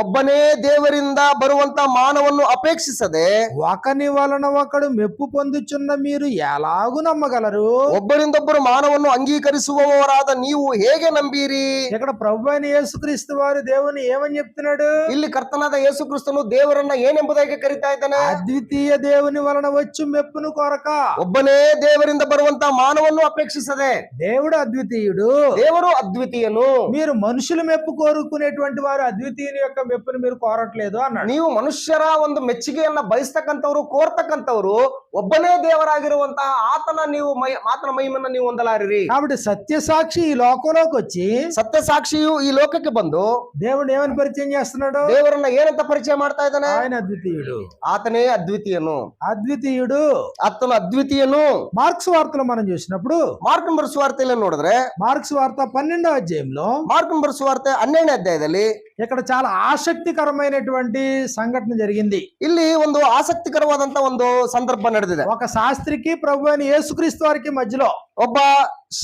ಒಬ್ಬನೇ ದೇವರಿಂದ ಬರುವಂತ ಮಾನವನ್ನು ಅಪೇಕ್ಷಿಸದೆ ఒకని వలన ఒకడు మెప్పు పొందుచున్న మీరు ఎలాగు నమ్మగలరు? ಒಬ್ಬರಿಂದೊಬ್ಬರು ಮಾನವನ್ನು ಅಂಗೀಕರಿಸುವವರಾದ ನೀವು ಹೇಗೆ ನಂಬೀರಿ? ఇక్కడ ప్రభు అయిన యేసుక్రీస్తు వారు దేవుని ఏమని చెప్తున్నాడు? ಇಲ್ಲಿ ಕರ್ತನಾದ ಯೇಸು ಕ್ರಿಸ್ತನು ದೇವರನ್ನ ಏನೆಂಬುದಾಗಿ ಕರೀತಾ ಇದ್ದಾನೆ? అద్వితీయ దేవుని వలన వచ్చు మెప్పును కొరక. ಒಬ್ಬನೇ ದೇವರಿಂದ ಬರುವಂತ ಮಾನವನ್ನು ಅಪೇಕ್ಷಿಸದೆ. దేవుడు అద్వితీయుడు, ದೇವರು ಅದ್ವಿತೀಯನು. మీరు మనుషుల మెప్పు కోరుకునేటువంటి వారు అద్వితీయుని యొక్క మెప్పును మీరు కోరట్లేదు అన్నాడు. ನೀವು మనుష్ಯರ ಒಂದು ಮೆಚ್ಚುಗೆಯನ್ನ ಬಯಸ್ತಕ್ಕಂಥವ್ರು, ಕೋರ್ತಕ್ಕಂಥವ್ರು, ಒಬ್ಬನೇ ದೇವರಾಗಿರುವಂತಹ ಆತನ ನೀವು ಆತನ ಮಹಿಮನ್ನ ನೀವು ಹೊಂದಲಾರಿರಿ. కాబట్టి సత్యసాక్షి ఈ లోకంలోకి వచ్చి ಸತ್ಯ ಸಾಕ್ಷಿಯು ಈ ಲೋಕಕ್ಕೆ ಬಂದು దేవుడు ఏమని పరిచయం చేస్తున్నాడు? ದೇವರನ್ನ ಏನಂತ ಪರಿಚಯ ಮಾಡ್ತಾ ಇದ್ದಾನೆ? ఆయన అద్వితీయుడు, ಆತನೇ ಅದ್ವಿತೀಯನು. అద్వితీయుడు. ಆತನ ಅದ್ವಿತೀಯನು. మార్క్స్ వార్తలు మనం చూసినప్పుడు, ಮಾರ್ಕನ್ ಬರೆಸುವ ವಾರ್ತೆಯಲ್ಲಿ ನೋಡಿದ್ರೆ, మార్క్స్ వార్త 12వ అధ్యాయంలో, ಮಾರ್ಕನ್ ಬರೆಸುವ ವಾರ್ತೆ 12ನೇ ಅಧ್ಯಾಯದಲ್ಲಿ ఇక్కడ చాలా ఆసక్తికరమైనటువంటి సంఘటన జరిగింది. ಇಲ್ಲಿ ಒಂದು ಆಸಕ್ತಿಕರವಾದಂತ ಒಂದು ಸಂದರ್ಭ ನಡೆದಿದೆ. ఒక శాస్త్రికి ప్రభు అయిన యేసుక్రీస్తు వారికి మధ్యలో, ಒಬ್ಬ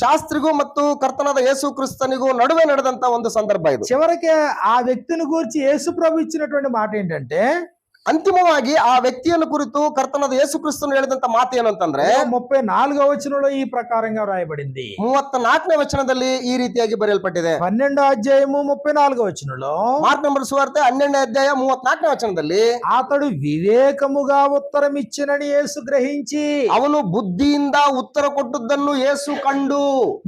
ಶಾಸ್ತ್ರಿಗೂ ಮತ್ತು ಕರ್ತನಾದ ಯೇಸು ಕ್ರಿಸ್ತನಿಗೂ ನಡುವೆ ನಡೆದಂತ ಒಂದು ಸಂದರ್ಭ ಇದು. చివరికి ఆ వ్యక్తిని గురించి యేసు ప్రభు ఇచ్చినటువంటి మాట ఏంటంటే, ಅಂತಿಮವಾಗಿ ಆ ವ್ಯಕ್ತಿಯನ್ನು ಕುರಿತು ಕರ್ತನಾದ ಯೇಸು ಕ್ರಿಸ್ತನು ಹೇಳಿದಂತ ಮಾತು ಏನು ಅಂತಂದ್ರೆ, 34వ వచనంలో ఈ ప్రకారంగా రాయబడింది. 34ನೇ ವಚನದಲ್ಲಿ ಈ ರೀತಿಯಾಗಿ ಬರೆಯಲ್ಪಟ್ಟಿದೆ. 12వ అధ్యాయము 34వ వచనంలో, ಮಾರ್ಕ್ ನಂಬರ್ ಸುವಾರ್ತೆ 12ನೇ ಅಧ್ಯಾಯ 34ನೇ ವಚನದಲ್ಲಿ, అతడు వివేకముగా ఉత్తరం ఇచ్చినని యేసు గ్రహించి, ಅವನು ಬುದ್ಧಿಯಿಂದ ಉತ್ತರ ಕೊಟ್ಟದ್ದನ್ನು ಯೇಸು ಕಂಡು,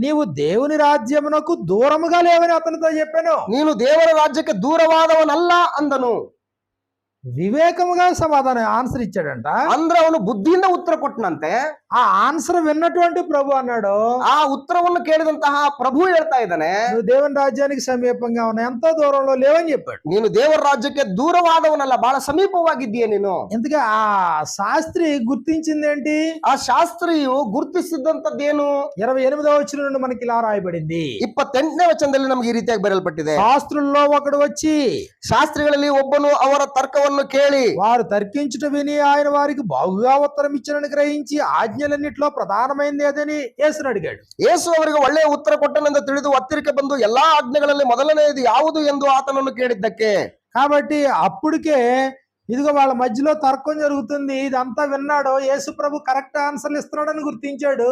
నీవు దేవుని రాజ్యమునకు దూరముగా లేవని అతనితో చెప్పాను. ನೀನು ದೇವರ ರಾಜ್ಯಕ್ಕೆ ದೂರವಾದವನಲ್ಲ ಅಂದನು. వివేకముగా సమాధానం ఆన్సర్ ఇచ్చాడంట. ಅಂದ್ರೆ ಅವನು ಬುದ್ಧಿಯಿಂದ ಉತ್ತರ ಕೊಟ್ಟನಂತೆ. ఆ ఆన్సర్ విన్నటువంటి ప్రభు అన్నాడు, ಆ ಉತ್ತರವನ್ನು ಕೇಳಿದಂತಹ ಪ್ರಭು ಹೇಳ್ತಾ ಇದ್ದಾನೆ, నువ్వు దేవుని రాజ్యానికి సమీపంగా ఉన్నా, ఎంతో దూరంలో లేవని చెప్పాడు. ನೀನು ದೇವರ ರಾಜ್ಯಕ್ಕೆ ದೂರವಾದವನಲ್ಲ, ಬಹಳ ಸಮೀಪವಾಗಿದ್ದೀಯ ನೀನು. ఎందుకే ఆ శాస్త్రి గుర్తించింది ఏంటి? ಆ ಶಾಸ್ತ್ರಿಯು ಗುರುತಿಸಿದಂತದ್ದೇನು? 28వ వచనం నుండి మనకి ఇలా రాయబడింది. 28ನೇ ವಚನದಲ್ಲಿ ನಮ್ಗೆ ಈ ರೀತಿಯಾಗಿ ಬರೆಯಲ್ಪಟ್ಟಿದೆ. శాస్త్రుల్లో ఒకడు వచ్చి, ಶಾಸ್ತ್ರಿಗಳಲ್ಲಿ ಒಬ್ಬನು ಅವರ ತರ್ಕವನ್ನು ಕೇಳಿ, వారు తర్కించుట విని ఆయన వారికి బాగుగా ఉత్తరం ఇచ్చినని గ్రహించి, ఆజ్ఞలన్నిట్లో ప్రధానమైనది అదని యేసుని అడిగాడు. ಯೇಸು ಅವರಿಗೆ ಒಳ್ಳೆಯ ಉತ್ತರ ಕೊಟ್ಟನೆಂದು ತಿಳಿದು ಹತ್ತಿರಕ್ಕೆ ಬಂದು ಎಲ್ಲಾ ಆಜ್ಞೆಗಳಲ್ಲಿ ಮೊದಲನೆಯದು ಯಾವುದು ಎಂದು ಆತನನ್ನು ಕೇಳಿದ್ದಕ್ಕೆ, కాబట్టి అప్పటికే ఇదిగో వాళ్ళ మధ్యలో తర్కం జరుగుతుంది. ఇదంతా విన్నాడు. యేసు ప్రభు కరెక్ట్ ఆన్సర్లు ఇస్తున్నాడని గుర్తించాడు.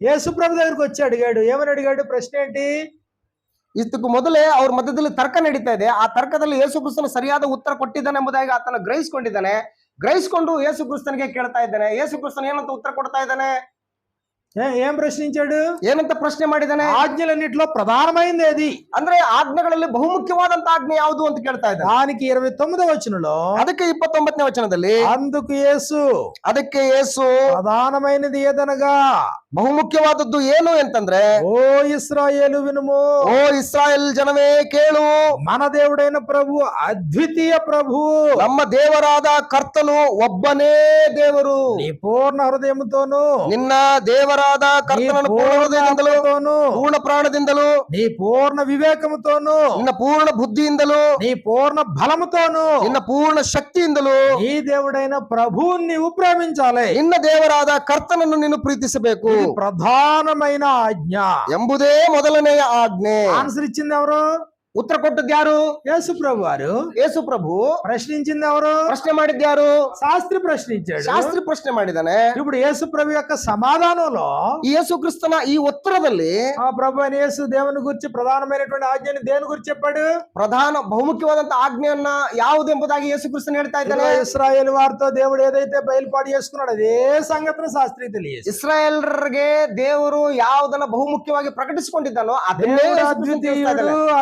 యేసు ప్రభు దగ్గరికి వచ్చి అడిగాడు. ఏమని అడిగాడు? ప్రశ్న ఏంటి? ಇದಕ್ಕೂ ಮೊದಲೇ ಅವ್ರ ಮಧ್ಯದಲ್ಲಿ ತರ್ಕ ನಡೀತಾ ಇದೆ. ಆ ತರ್ಕದಲ್ಲಿ ಯೇಸು ಕ್ರಿಸ್ತನು ಸರಿಯಾದ ಉತ್ತರ ಕೊಟ್ಟಿದ್ದಾನೆ ಎಂಬುದಾಗಿ ಆತನ ಗ್ರಹಿಸಿಕೊಂಡು ಯೇಸು ಕ್ರಿಸ್ತನಿಗೆ ಕೇಳ್ತಾ ಇದ್ದಾನೆ. ಯೇಸು ಕ್ರಿಸ್ತನ್ ಏನಂತ ಉತ್ತರ ಕೊಡ್ತಾ ಇದ್ದಾನೆ? ఏం ప్రశ్నించాడు? ಏನಂತ ಪ್ರಶ್ನೆ ಮಾಡಿದ್ದಾನೆ? ఆజ్ఞలన్నిట్లో ప్రధానమైనది ఏది? ಅಂದ್ರೆ ಆಜ್ಞೆಗಳಲ್ಲಿ ಬಹುಮುಖ್ಯವಾದಂತ ಆಜ್ಞೆ ಯಾವುದು ಅಂತ ಕೇಳ್ತಾ ಇದ್ದಾನೆ. దానికి 29వ వచనంలో, ಅದಕ್ಕೆ 29ನೇ ವಚನದಲ್ಲಿ, అందుకు యేసు, ಅದಕ್ಕೆ ಯೇಸು, ప్రధానమైనది ఏదనగా, ಬಹುಮುಖ್ಯವಾದದ್ದು ಏನು ಅಂತಂದ್ರೆ, ఓ ఇశ్రాయేలు వినుము, ಓ ಇಸ್ರಾಯೇಲ್ ಜನವೇ ಕೇಳು, మన దేవుడైన ప్రభు అద్వితీయ ప్రభు, ನಮ್ಮ ದೇವರಾದ ಕರ್ತನು ಒಬ್ಬನೇ ದೇವರು. నీ పూర్ణ హృదయముతోను, ನಿನ್ನ ದೇವರಾದ ಕರ್ತನನ್ನು ಪೂರ್ಣ ಹೃದಯದಿಂದಲೂ, ಪೂರ್ಣ ಪ್ರಾಣದಿಂದಲೂ, నీ పూర్ణ వివేకముతోను, ನಿನ್ನ ಪೂರ್ಣ ಬುದ್ಧಿಯಿಂದಲೂ, నీ పూర్ణ బలముతోను, ನಿನ್ನ ಪೂರ್ಣ ಶಕ್ತಿಯಿಂದಲೂ నీ దేవుడైన ప్రభువుని నీవు ప్రేమించాలి. ನಿನ್ನ ದೇವರಾದ ಕರ್ತನನ್ನು ನೀನು ಪ್ರೀತಿಸಬೇಕು. ఇది ప్రధానమైన ఆజ్ఞ ಎಂಬುದೇ ಮೊದಲನೆಯ ಆಜ್ಞೆ. ఆన్సర్ ఇచ్చింది ఎవరు? ಉತ್ತರ ಕೊಟ್ಟದ್ದು ಯಾರು? యేసు ప్రభు వారు. ಯೇಸು ಪ್ರಭು. ప్రశ్నించింది ఎవరు? ಪ್ರಶ್ನೆ ಮಾಡಿದ್ದು ಯಾರು? శాస్త్రి ప్రశ్నించాడు. ಶಾಸ್ತ್ರಿ ಪ್ರಶ್ನೆ ಮಾಡಿದಾನೆ. ఇప్పుడు యేసు ప్రభు యొక్క సమాధానంలో, ಈ ಯೇಸು ಕ್ರಿಸ್ತನ ಈ ಉತ್ತರದಲ್ಲಿ, ఆ ప్రభు అయిన యేసు దేవుని గురించి ప్రధానమైనటువంటి ఆజ్ఞని దేని గురించి చెప్పాడు? ಬಹುಮುಖ್ಯವಾದಂತ ಆಜ್ಞೆಯನ್ನ ಯಾವುದೆಂಬುದಾಗಿ ಯೇಸು ಕ್ರಿಸ್ತನ್ ಹೇಳ್ತಾ ಇದ್ದಾನೆ. ఇశ్రాయేలు వారితో దేవుడు ఏదైతే బయలుపాటు చేసుకున్నాడు అదే సంగతిని శాస్త్రి తెలియదు. ಇಸ್ರಾಯೇಲರಿಗೆ ದೇವರು ಯಾವುದನ್ನ ಬಹುಮುಖ್ಯವಾಗಿ ಪ್ರಕಟಿಸಿಕೊಂಡಿದ್ದಾನೋ ಅದನ್ನೇ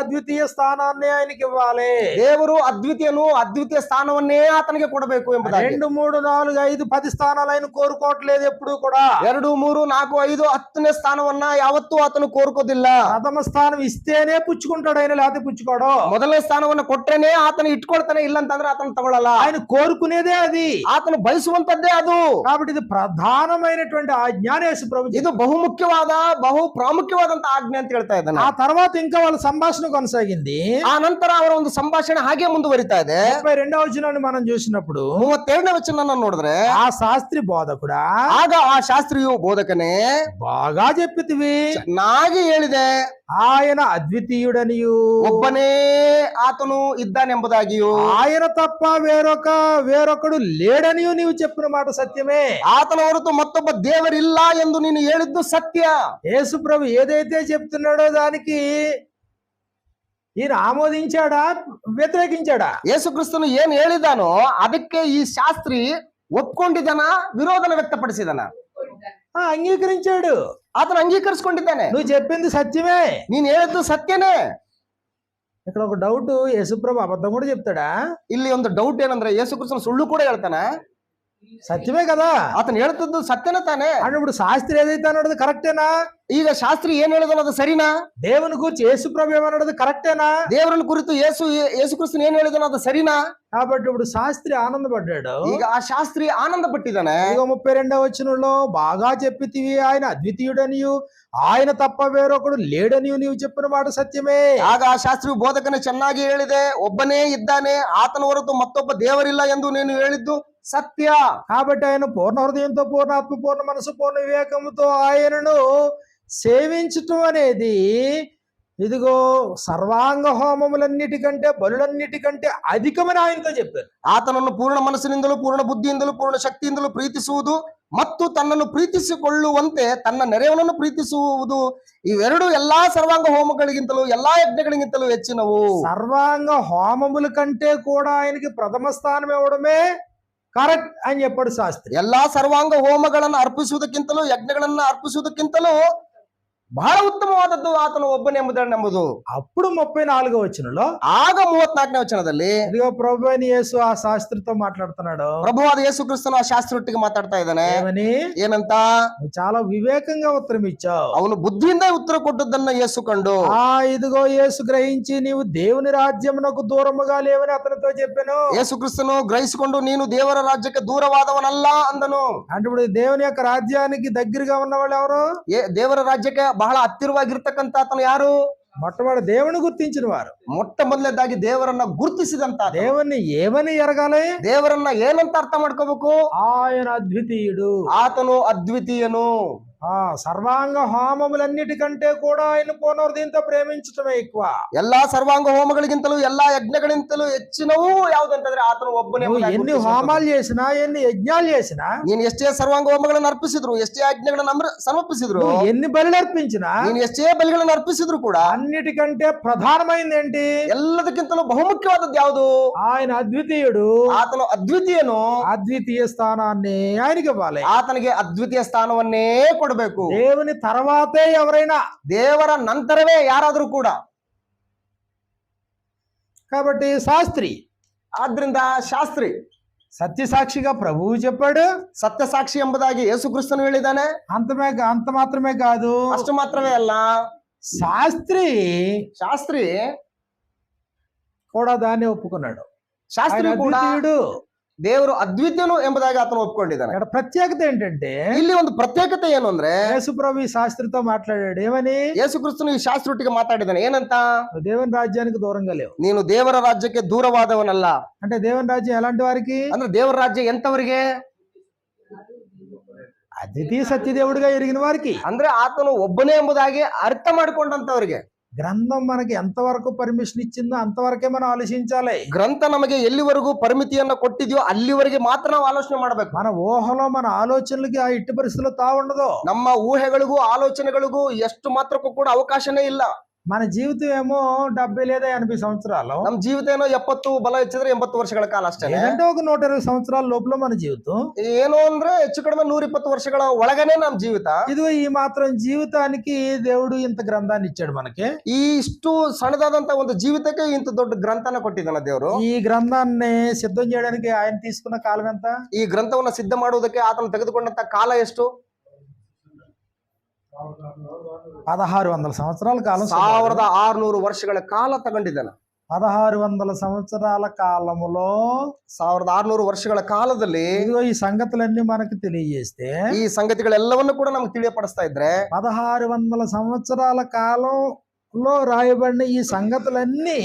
అద్వితీయ స్థానాన్ని ఆయనకి ఇవ్వాలి. ದೇವರು ಅದ್ವಿತೀಯನು, ಅದ್ವಿತೀಯ ಸ್ಥಾನವನ್ನೇ ಆತನಿಗೆ ಕೊಡಬೇಕು ಎಂಬುದಾಗಿ. 2, 3, 4, 5, 10 స్థానాలు ఆయన కోరుకోవట్లేదు ఎప్పుడు కూడా. 2, 3, 4, 5, 10ನೇ ಸ್ಥಾನವನ್ನ ಯಾವತ್ತೂ ಆತನು ಕೋರ್ಕೋದಿಲ್ಲ. ಪ್ರಥಮ ಸ್ಥಾನ ಇಸ್ತೇನೆ పుచ్చుకుంటాడు ఆయన, లేకపోతే పుచ్చుకోడు. ಮೊದಲನೇ ಸ್ಥಾನವನ್ನ ಕೊಟ್ರೇನೆ ಆತನು ಇಟ್ಕೊಳ್ತಾನೆ, ಇಲ್ಲ ಅಂತಂದ್ರೆ ಆತನು ತಗೊಳ್ಳಲ್ಲ. ఆయన కోరుకునేదే అది, ಆತನು ಬಯಸುವಂತದ್ದೇ ಅದು. కాబట్టి ఇది ప్రధానమైనటువంటి ఆజ్ఞ యేసు ప్రభు. ಇದು ಬಹುಮುಖ್ಯವಾದ, ಬಹು ಪ್ರಾಮುಖ್ಯವಾದಂತ ಆಜ್ಞೆ ಅಂತ ಹೇಳ್ತಾ ಇದ್ದಾನೆ. ఆ తర్వాత ఇంకా వాళ్ళ సంభాషణ కొనసాగింది. ಆ ನಂತರ ಅವರ ಒಂದು ಸಂಭಾಷಣೆ ಹಾಗೆ ಮುಂದುವರಿತಾ ಇದೆ. 32వ వచనాన్ని మనం చూసినప్పుడు, 32ನೇ ವಚನ ನೋಡಿದ್ರೆ, ఆ శాస్త్రి బోధకుడా, ಆಗ ಆ ಶಾಸ್ತ್ರಿಯು ಬೋಧಕನೇ, బాగా చెప్పితివి, ಚೆನ್ನಾಗಿ ಹೇಳಿದೆ, ఆయన అద్వితీయుడనియు, ಒಬ್ಬನೇ ಆತನು ಇದ್ದಾನೆಂಬುದಾಗಿಯೂ, ఆయన తప్ప వేరొకడు లేడనియు నీవు చెప్పిన మాట సత్యమే. ಆತನ ಹೊರತು ಮತ್ತೊಬ್ಬ ದೇವರಿಲ್ಲ ಎಂದು ನೀನು ಹೇಳಿದ್ದು ಸತ್ಯ. యేసు ప్రభు ఏదైతే చెప్తున్నాడో దానికి ఈయన ఆమోదించాడా, వ్యతిరేకించాడా? ಯೇಸು ಕ್ರಿಸ್ತನು ಏನ್ ಹೇಳಿದಾನೋ ಅದಕ್ಕೆ ಈ ಶಾಸ್ತ್ರಿ ಒಪ್ಕೊಂಡಿದ್ದಾನ, ವಿರೋಧನ ವ್ಯಕ್ತಪಡಿಸಿದಾನ? అంగీకరించాడు. ಆತನ ಅಂಗೀಕರಿಸಿಕೊಂಡಿದ್ದಾನೆ. నువ్వు చెప్పింది సత్యమే. ನೀನ್ ಹೇಳಿದ್ದು ಸತ್ಯನೇ. ఇక్కడ ఒక డౌట్, యేసుప్రభు అబద్ధం కూడా చెప్తాడా? ಇಲ್ಲಿ ಒಂದು ಡೌಟ್ ಏನಂದ್ರೆ, ಯೇಸು ಕ್ರಿಸ್ತನ ಸುಳ್ಳು ಕೂಡ ಹೇಳ್ತಾನ? సత్యమే కదా. ಆತನ ಹೇಳ್ತದ್ದು ಸತ್ಯನೇ ತಾನೆ. అంటే ఇప్పుడు శాస్త్రి ఏదైతే అన్నాడు కరెక్టేనా? ಈಗ ಶಾಸ್ತ್ರಿ ಏನ್ ಹೇಳಿದನು ಅದು ಸರಿನಾ? దేవుని గురించి యేసుప్రభు ఏమన్నాడు కరెక్టేనా? ದೇವರನ್ನ ಕುರಿತು ಯೇಸು ಕ್ರಿಸ್ತನ್ ಏನ್ ಹೇಳಿದನು ಅದು ಸರಿನಾ? కాబట్టి ఇప్పుడు శాస్త్రి ఆనందపడ్డాడు. ಈಗ ಆ ಶಾಸ್ತ್ರಿ ಆನಂದ ಪಟ್ಟಿದ್ದಾನೆ. ఇక 32వ వచనంలో బాగా చెప్పితివి, ఆయన అద్వితీయుడనియు ఆయన తప్ప వేరొకడు లేడనియు నీవు చెప్పిన మాట సత్యమే. ಆಗ ಆ ಶಾಸ್ತ್ರಿ ಬೋಧಕನೇ ಚೆನ್ನಾಗಿ ಹೇಳಿದೆ, ಒಬ್ಬನೇ ಇದ್ದಾನೆ, ಆತನ ಹೊರತು ಮತ್ತೊಬ್ಬ ದೇವರಿಲ್ಲ ಎಂದು ನೀನು ಹೇಳಿದ್ದು సత్య. కాబట్టి ఆయన పూర్ణ హృదయంతో, పూర్ణ ఆత్మ, పూర్ణ మనసు, పూర్ణ వివేకముతో ఆయనను సేవించటం అనేది ఇదిగో సర్వాంగ హోమములన్నిటికంటే, బలులన్నిటికంటే అధికమని ఆయనతో చెప్పారు. ಆತನನ್ನು ಪೂರ್ಣ ಮನಸ್ಸಿನಿಂದಲೂ, ಪೂರ್ಣ ಬುದ್ಧಿಯಿಂದಲೂ, ಪೂರ್ಣ ಶಕ್ತಿಯಿಂದಲೂ ಪ್ರೀತಿಸುವುದು ಮತ್ತು ತನ್ನನ್ನು ಪ್ರೀತಿಸಿಕೊಳ್ಳುವಂತೆ ತನ್ನ ನೆರೆಯವನನ್ನು ಪ್ರೀತಿಸುವುದು, ಇವೆರಡು ಎಲ್ಲಾ ಸರ್ವಾಂಗ ಹೋಮಗಳಿಗಿಂತಲೂ, ಎಲ್ಲಾ ಯಜ್ಞಗಳಿಗಿಂತಲೂ ಹೆಚ್ಚಿನವು. సర్వాంగ హోమముల కంటే కూడా ఆయనకి ప్రథమ స్థానం ఇవ్వడమే కరెక్ట్ అని చెప్పాడు శాస్త్రి. ಎಲ್ಲಾ ಸರ್ವಾಂಗ ಹೋಮಗಳನ್ನು ಅರ್ಪಿಸುವುದಕ್ಕಿಂತಲೂ, ಯಜ್ಞಗಳನ್ನ ಅರ್ಪಿಸುವುದಕ್ಕಿಂತಲೂ ಬಹಳ ಉತ್ತಮವಾದದ್ದು ಆತನು ಒಬ್ಬನೆಂಬುದು. అప్పుడు 34వ వచనంలో, ಆಗ 34ನೇ ವಚನದಲ್ಲಿ ఇదిగో ప్రభు అయిన యేసు ఆ శాస్త్రితో మాట్లాడుతున్నాడు. ಪ್ರಭುವಾದ ಯೇಸು ಕ್ರಿಸ್ತನು ಆ ಶಾಸ್ತ್ರೊಟ್ಟಿಗೆ ಮಾತಾಡ್ತಾ ಇದ್ದಾನೆ. ఏమని? ಏನಂತ? నువ్వు చాలా వివేకంగా ఉత్తరం ఇచ్చావు. ಅವನು ಬುದ್ಧಿಯಿಂದ ಉತ್ತರ ಕೊಟ್ಟದ್ದನ್ನ ಯೇಸು ಕಂಡು, ఇదిగో యేసు గ్రహించి నీవు దేవుని రాజ్యమునకు దూరముగా లేవని అతనితో చెప్పాను. ಯೇಸು ಕ್ರಿಸ್ತನು ಗ್ರಹಿಸಿಕೊಂಡು ನೀನು ದೇವರ ರಾಜ್ಯಕ್ಕೆ ದೂರವಾದವನಲ್ಲ ಅಂದನು. అంటే ఇప్పుడు దేవుని యొక్క రాజ్యానికి దగ్గరగా ఉన్న వాళ్ళు ఎవరు? ದೇವರ ರಾಜ್ಯಕ್ಕೆ ಬಹಳ ಹತ್ತಿರವಾಗಿರ್ತಕ್ಕಂತ ಆತನು ಯಾರು? మొట్టమొదటి దేవుని గుర్తించిన వారు. ಮೊಟ್ಟ ಮೊದಲನೇದಾಗಿ ದೇವರನ್ನ ಗುರುತಿಸಿದಂತ. దేవుణ్ణి ఏమని ఎరగాలి? ದೇವರನ್ನ ಏನಂತ ಅರ್ಥ ಮಾಡ್ಕೋಬೇಕು? ఆయన అద్వితీయుడు, ಆತನು ಅದ್ವಿತೀಯನು. సర్వాంగ హోమములన్నిటికంటే కూడా ఆయన పూర్ణ హృదయంతో ప్రేమించటమే ఎక్కువ. ಎಲ್ಲಾ ಸರ್ವಾಂಗ ಹೋಮಗಳಿಗಿಂತಲೂ, ಎಲ್ಲಾ ಯಜ್ಞಗಳಿಗಿಂತಲೂ ಹೆಚ್ಚಿನವು ಯಾವುದಂತಂದ್ರೆ ಆತನು ಒಬ್ಬನೇ. ఎన్ని హోమాలు చేసినా, ఎన్ని యజ్ఞాలు చేసినా, ನೀನು ಎಷ್ಟೇ ಸರ್ವಾಂಗ ಹೋಮಗಳನ್ನು ಅರ್ಪಿಸಿದ್ರು, ಎಷ್ಟೇ ಯಜ್ಞಗಳನ್ನ ಸಮರ್ಪಿಸಿದ್ರು, ఎన్ని బలులు అర్పించినా, ನೀನು ಎಷ್ಟೇ ಬಲಿಗಳನ್ನು ಅರ್ಪಿಸಿದ್ರು ಕೂಡ అన్నిటికంటే ప్రధానమైంది ఏంటి? ಎಲ್ಲದಕ್ಕಿಂತಲೂ ಬಹುಮುಖ್ಯವಾದದ್ದು ಯಾವುದು? ఆయన అద్వితీయుడు, ಆತನು ಅದ್ವಿತೀಯನು. అద్వితీయ స్థానాన్ని ఆయనకి ఇవ్వాలి. ಆತನಿಗೆ ಅದ್ವಿತೀಯ ಸ್ಥಾನವನ್ನೇ ಕೊಡಬೇಕು. దేవుని తర్వాతే ఎవరైనా, ದೇವರ ನಂತರವೇ ಯಾರಾದ್ರೂ ಕೂಡ. కాబట్టి శాస్త్రి, ಆದ್ರಿಂದ ಶಾಸ್ತ್ರಿ సత్యసాక్షిగా ప్రభువు చెప్పాడు, ಸತ್ಯಸಾಕ್ಷಿ ಎಂಬುದಾಗಿ ಯೇಸು ಕ್ರಿಸ್ತನು ಹೇಳಿದ್ದಾನೆ. అంత మాత్రమే కాదు, ಅಷ್ಟು ಮಾತ್ರವೇ ಅಲ್ಲ, ಶಾಸ್ತ್ರಿ కూడా దాన్ని ఒప్పుకున్నాడు. ಶಾಸ್ತ್ರಿ ಕೂಡ అద్వితీయుడు, ದೇವರು ಅದ್ವಿತೀಯನು ಎಂಬುದಾಗಿ ಆತನು ಒಪ್ಪಿಕೊಂಡಿದ್ದಾನೆ. ఇక్కడ ప్రత్యేకత ఏంటంటే, ಇಲ್ಲಿ ಒಂದು ಪ್ರತ್ಯೇಕತೆ ಏನು ಅಂದ್ರೆ, యేసు ప్రభు ఈ శాస్త్రితో మాట్లాడాడు. ఏమని? ಯೇಸು ಕ್ರಿಸ್ತನು ಈ ಶಾಸ್ತ್ರೊಟ್ಟಿಗೆ ಮಾತಾಡಿದ್ದಾನೆ. ಏನಂತ? దేవుని రాజ్యానికి దూరంగా లేవు. ನೀನು ದೇವರ ರಾಜ್ಯಕ್ಕೆ ದೂರವಾದವನಲ್ಲ. అంటే దేవుని రాజ్యం ఎలాంటి వారికి? ಅಂದ್ರೆ ದೇವರ ರಾಜ್ಯ ಎಂತವರಿಗೆ? అద్వితీయ సత్యదేవుడిగా ఎరిగిన వారికి. ಅಂದ್ರೆ ಆತನು ಒಬ್ಬನೇ ಎಂಬುದಾಗಿ ಅರ್ಥ ಮಾಡಿಕೊಂಡಂತವರಿಗೆ. గ్రంథం మనకి ఎంతవరకు పర్మిషన్ ఇచ్చిందో అంతవరకే మనం ఆలోచించాలి. ಗ್ರಂಥ ನಮಗೆ ಎಲ್ಲಿವರೆಗೂ ಪರಿಮಿತಿಯನ್ನ ಕೊಟ್ಟಿದ್ಯೋ ಅಲ್ಲಿವರೆಗೆ ಮಾತ್ರ ನಾವು ಆಲೋಚನೆ ಮಾಡಬೇಕು. మన ఊహలో, మన ఆలోచనలకి ఆ ఇట్టి పరిస్థితుల్లో తావుండదు. ನಮ್ಮ ಊಹೆಗಳಿಗೂ ಆಲೋಚನೆಗಳಿಗೂ ಎಷ್ಟು ಮಾತ್ರಕ್ಕೂ ಕೂಡ ಅವಕಾಶನೇ ಇಲ್ಲ. మన జీవితం ఏమో 70 లేదా 80 సంవత్సరాలు. ನಮ್ಮ ಜೀವಿತ ಏನೋ 70, ಬಲ ಹೆಚ್ಚಿದ್ರೆ 80 ವರ್ಷಗಳ ಕಾಲ ಅಷ್ಟೇ. లేదంటే ఒక 120 సంవత్సరాల లోపల మన జీవితం. ಏನು ಅಂದ್ರೆ ಹೆಚ್ಚು ಕಡಿಮೆ 120 ವರ್ಷಗಳ ಒಳಗನೆ ನಮ್ಮ ಜೀವಿತ. ఇదిగో ఈ మాత్రం జీవితానికి దేవుడు ఇంత గ్రంథాన్ని ఇచ్చాడు మనకి. ಈ ಇಷ್ಟು ಸಣ್ಣದಾದಂತ ಒಂದು ಜೀವಿತಕ್ಕೆ ಇಂತ ದೊಡ್ಡ ಗ್ರಂಥನ ಕೊಟ್ಟಿದ್ದಾನೆ ದೇವರು. ఈ గ్రంథాన్ని సిద్ధం చేయడానికి ఆయన తీసుకున్న కాలం ఎంత? ಈ ಗ್ರಂಥವನ್ನ ಸಿದ್ಧ ಮಾಡುವುದಕ್ಕೆ ಆತನು ತೆಗೆದುಕೊಂಡಂತ ಕಾಲ ಎಷ್ಟು? 1600 సంవత్సరాల కాలం. 1600 ವರ್ಷಗಳ ಕಾಲ ತಗೊಂಡಿದ್ದಾನೆ. 1600 సంవత్సరాల కాలములో 1600 ವರ್ಷಗಳ ಕಾಲದಲ್ಲಿ ఇదిగో ఈ సంగతులన్నీ మనకి తెలియజేస్తే, ಈ ಸಂಗತಿಗಳೆಲ್ಲವನ್ನು ಕೂಡ ನಮ್ಗೆ ತಿಳಿಯಪಡಿಸ್ತಾ ಇದ್ರೆ, 1600 సంవత్సరాల కాలంలో రాయబడిన ఈ సంగతులన్నీ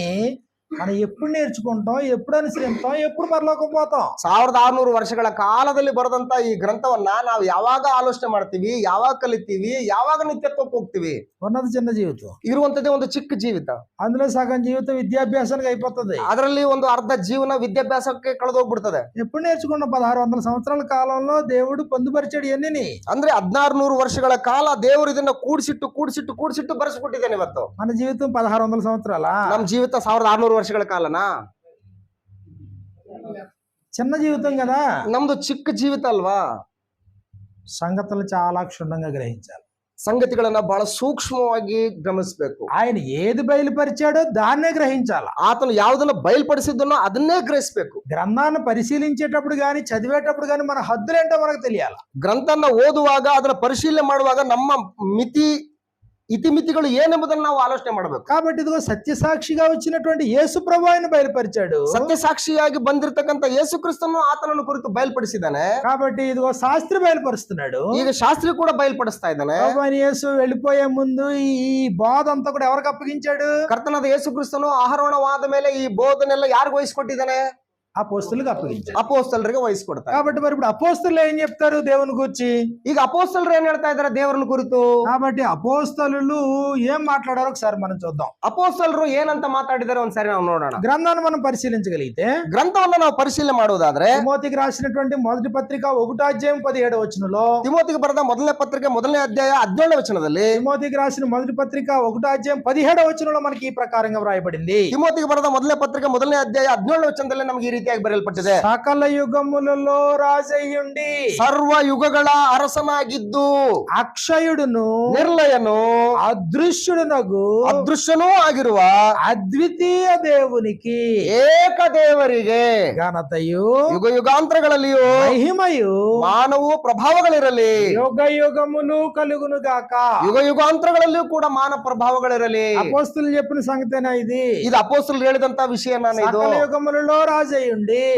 మనం ఎప్పుడు నేర్చుకుంటాం, ఎప్పుడు అనుసరిస్తాం, ఎప్పుడు పరలోకం పోతాం? 1600 ವರ್ಷಗಳ ಕಾಲದಲ್ಲಿ ಬರೆದಂತ ಈ ಗ್ರಂಥವನ್ನ ನಾವು ಯಾವಾಗ ಆಲೋಚನೆ ಮಾಡ್ತೀವಿ, ಯಾವಾಗ ಕಲಿತೀವಿ, ಯಾವಾಗ ನಿತ್ಯತ್ವಕ್ಕೆ ಹೋಗ್ತೀವಿ? ఉన్నది చిన్న జీవితం, ಇರುವಂತದ್ದೇ ಒಂದು ಚಿಕ್ಕ ಜೀವಿತ. అందులో సగం జీవితం విద్యాభ్యాసానికి అయిపోతుంది. ಅದರಲ್ಲಿ ಒಂದು ಅರ್ಧ ಜೀವನ ವಿದ್ಯಾಭ್ಯಾಸಕ್ಕೆ ಕಳೆದೋಗ್ಬಿಡ್ತದೆ. ఎప్పుడు నేర్చుకున్న 1600 సంవత్సరాల కాలంలో దేవుడు పొందుపరిచాడు ఇవన్నీ. ಅಂದ್ರೆ 1600 ವರ್ಷಗಳ ಕಾಲ ದೇವರು ಇದನ್ನ ಕೂಡಿಸಿಟ್ಟು ಬರೆಸ್ಬಿಟ್ಟಿದ್ದಾನೆ. ಇವತ್ತು మన జీవితం 1600 సంవత్సరాల. ನಮ್ ಜೀವಿತ 1600 ವರ್ಷಗಳ ಕಾಲನಾ? చిన్న జీవితం కదా, ನಮ್ದು ಚಿಕ್ಕ ಜೀವಿತ ಅಲ್ವಾ. సంగతులు చాలా క్షుణ్ణంగా గ్రహించాలి. ಸಂಗತಿಗಳನ್ನ ಬಹಳ ಸೂಕ್ಷ್ಮವಾಗಿ ಗಮನಿಸಬೇಕು. ఆయన ఏది బయలుపరిచాడో దాన్నే గ్రహించాలి. ಆತನು ಯಾವುದನ್ನ ಬಯಲ್ಪಡಿಸಿದ್ದನೋ ಅದನ್ನೇ ಗ್ರಹಿಸಬೇಕು. గ్రంథాన్ని పరిశీలించేటప్పుడు గాని చదివేటప్పుడు గాని మన హద్దులేంటో మనకు తెలియాలి. ಗ್ರಂಥನ ಓದುವಾಗ ಅದರ ಪರಿಶೀಲನೆ ಮಾಡುವಾಗ ನಮ್ಮ ಇತಿಮಿತಿಗಳು ಏನೆಂಬುದನ್ನು ನಾವು ಆಲೋಚನೆ ಮಾಡಬೇಕು. కాబట్టి ఇదిగో సత్యసాక్షిగా వచ్చినటువంటి యేసు ప్రభు ఆయన బయలుపరిచాడు. ಸತ್ಯಸಾಕ್ಷಿಯಾಗಿ ಬಂದಿರತಕ್ಕಂತ ಯೇಸು ಕ್ರಿಸ್ತನು ಆತನನ್ನು ಕುರಿತು ಬಯಲ್ಪಡಿಸಿದ್ದಾನೆ. కాబట్టి ఇదిగో శాస్త్రి బయలుపరుస్తున్నాడు. ಈಗ ಶಾಸ್ತ್ರಿ ಕೂಡ ಬಯಲ್ಪಡಿಸ್ತಾ ಇದ್ದಾನೆ. ప్రభు అయిన యేసు వెళ్ళిపోయే ముందు ఈ బోధ అంతా కూడా ఎవరికి అప్పగించాడు? ಕರ್ತನಾದ ಯೇಸು ಕ್ರಿಸ್ತನು ಆರೋಹಣವಾದ ಮೇಲೆ ಈ ಬೋಧನೆಲ್ಲ ಯಾರಿಗೂ ವಹಿಸಿಕೊಟ್ಟಿದ್ದಾನೆ? అపోస్తలులకు అప్పగించాడు. ಅಪೋಸ್ತಲರಿಗೆ ವಹಿಸಿಕೊಡ್ತಾರೆ. కాబట్టి మరి ఇప్పుడు అపోస్తలు ఏం చెప్తారు దేవుని గురించి? ಈಗ ಅಪೋಸ್ತಲರು ಏನ್ ಹೇಳ್ತಾ ಇದ್ದಾರೆ ದೇವರನ್ನ ಕುರಿತು? కాబట్టి అపోస్తలు ఏం మాట్లాడారో ఒకసారి మనం చూద్దాం. ಅಪೋಸ್ತಲರು ಏನಂತ ಮಾತಾಡಿದಾರೆ ಒಂದ್ಸರಿ ನಾವು ನೋಡೋಣ. గ్రంథాన్ని మనం పరిశీలించగలిగితే ಗ್ರಂಥವನ್ನ ನಾವು ಪರಿಶೀಲನೆ ಮಾಡುವುದಾದ್ರೆ తిమోతికి రాసినటువంటి మొదటి పత్రిక 1:17 ತಿಮೋತಿಗೆ ಬರೆದ ಮೊದಲನೇ ಪತ್ರಿಕೆ 1ನೇ ಅಧ್ಯಾಯ 17ನೇ ವಚನದಲ್ಲಿ, తిమోతికి రాసిన మొదటి పత్రిక 1:17 మనకి ఈ ప్రకారంగా వ్రాయబడింది. ತಿಮೋತಿಗೆ ಬರೆದ ಮೊದಲನೇ ಪತ್ರಿಕೆ 1ನೇ ಅಧ್ಯಾಯ 17ನೇ ವಚನದಲ್ಲಿ ನಮಗೆ ಈ ರೀತಿಯಾಗಿ ಬರೆಯಲ್ಪಟ್ಟಿದೆ. సకల యుగములలో రాజయ్యుండి ಸರ್ವ ಯುಗಗಳ ಅರಸನಾಗಿದ್ದು అక్షయుడును ನಿರ್ಲಯನು అదృశ్యుడునగు ಅದೃಶ್ಯನೂ ಆಗಿರುವ అద్వితీయ దేవునికి ಏಕ ದೇವರಿಗೆ ఘనతయు ಯುಗ ಯುಗಾಂತರಗಳಲ್ಲಿಯೂ మహిమయు ಮಾನವು ಪ್ರಭಾವಗಳಿರಲಿ. యుగ యుగములు కలుగును గాక. ಯುಗ ಯುಗಾಂತರಗಳಲ್ಲಿಯೂ ಕೂಡ ಮಾನ ಪ್ರಭಾವಗಳಿರಲಿ. అపోస్తులు చెప్పిన సంగతేనా ఇది? ಇದು ಅಪೋಸ್ತಲರು ಹೇಳಿದಂತ ವಿಷಯ. ನಾನು ಇದು సకల యుగములలో రాజయ్యుండి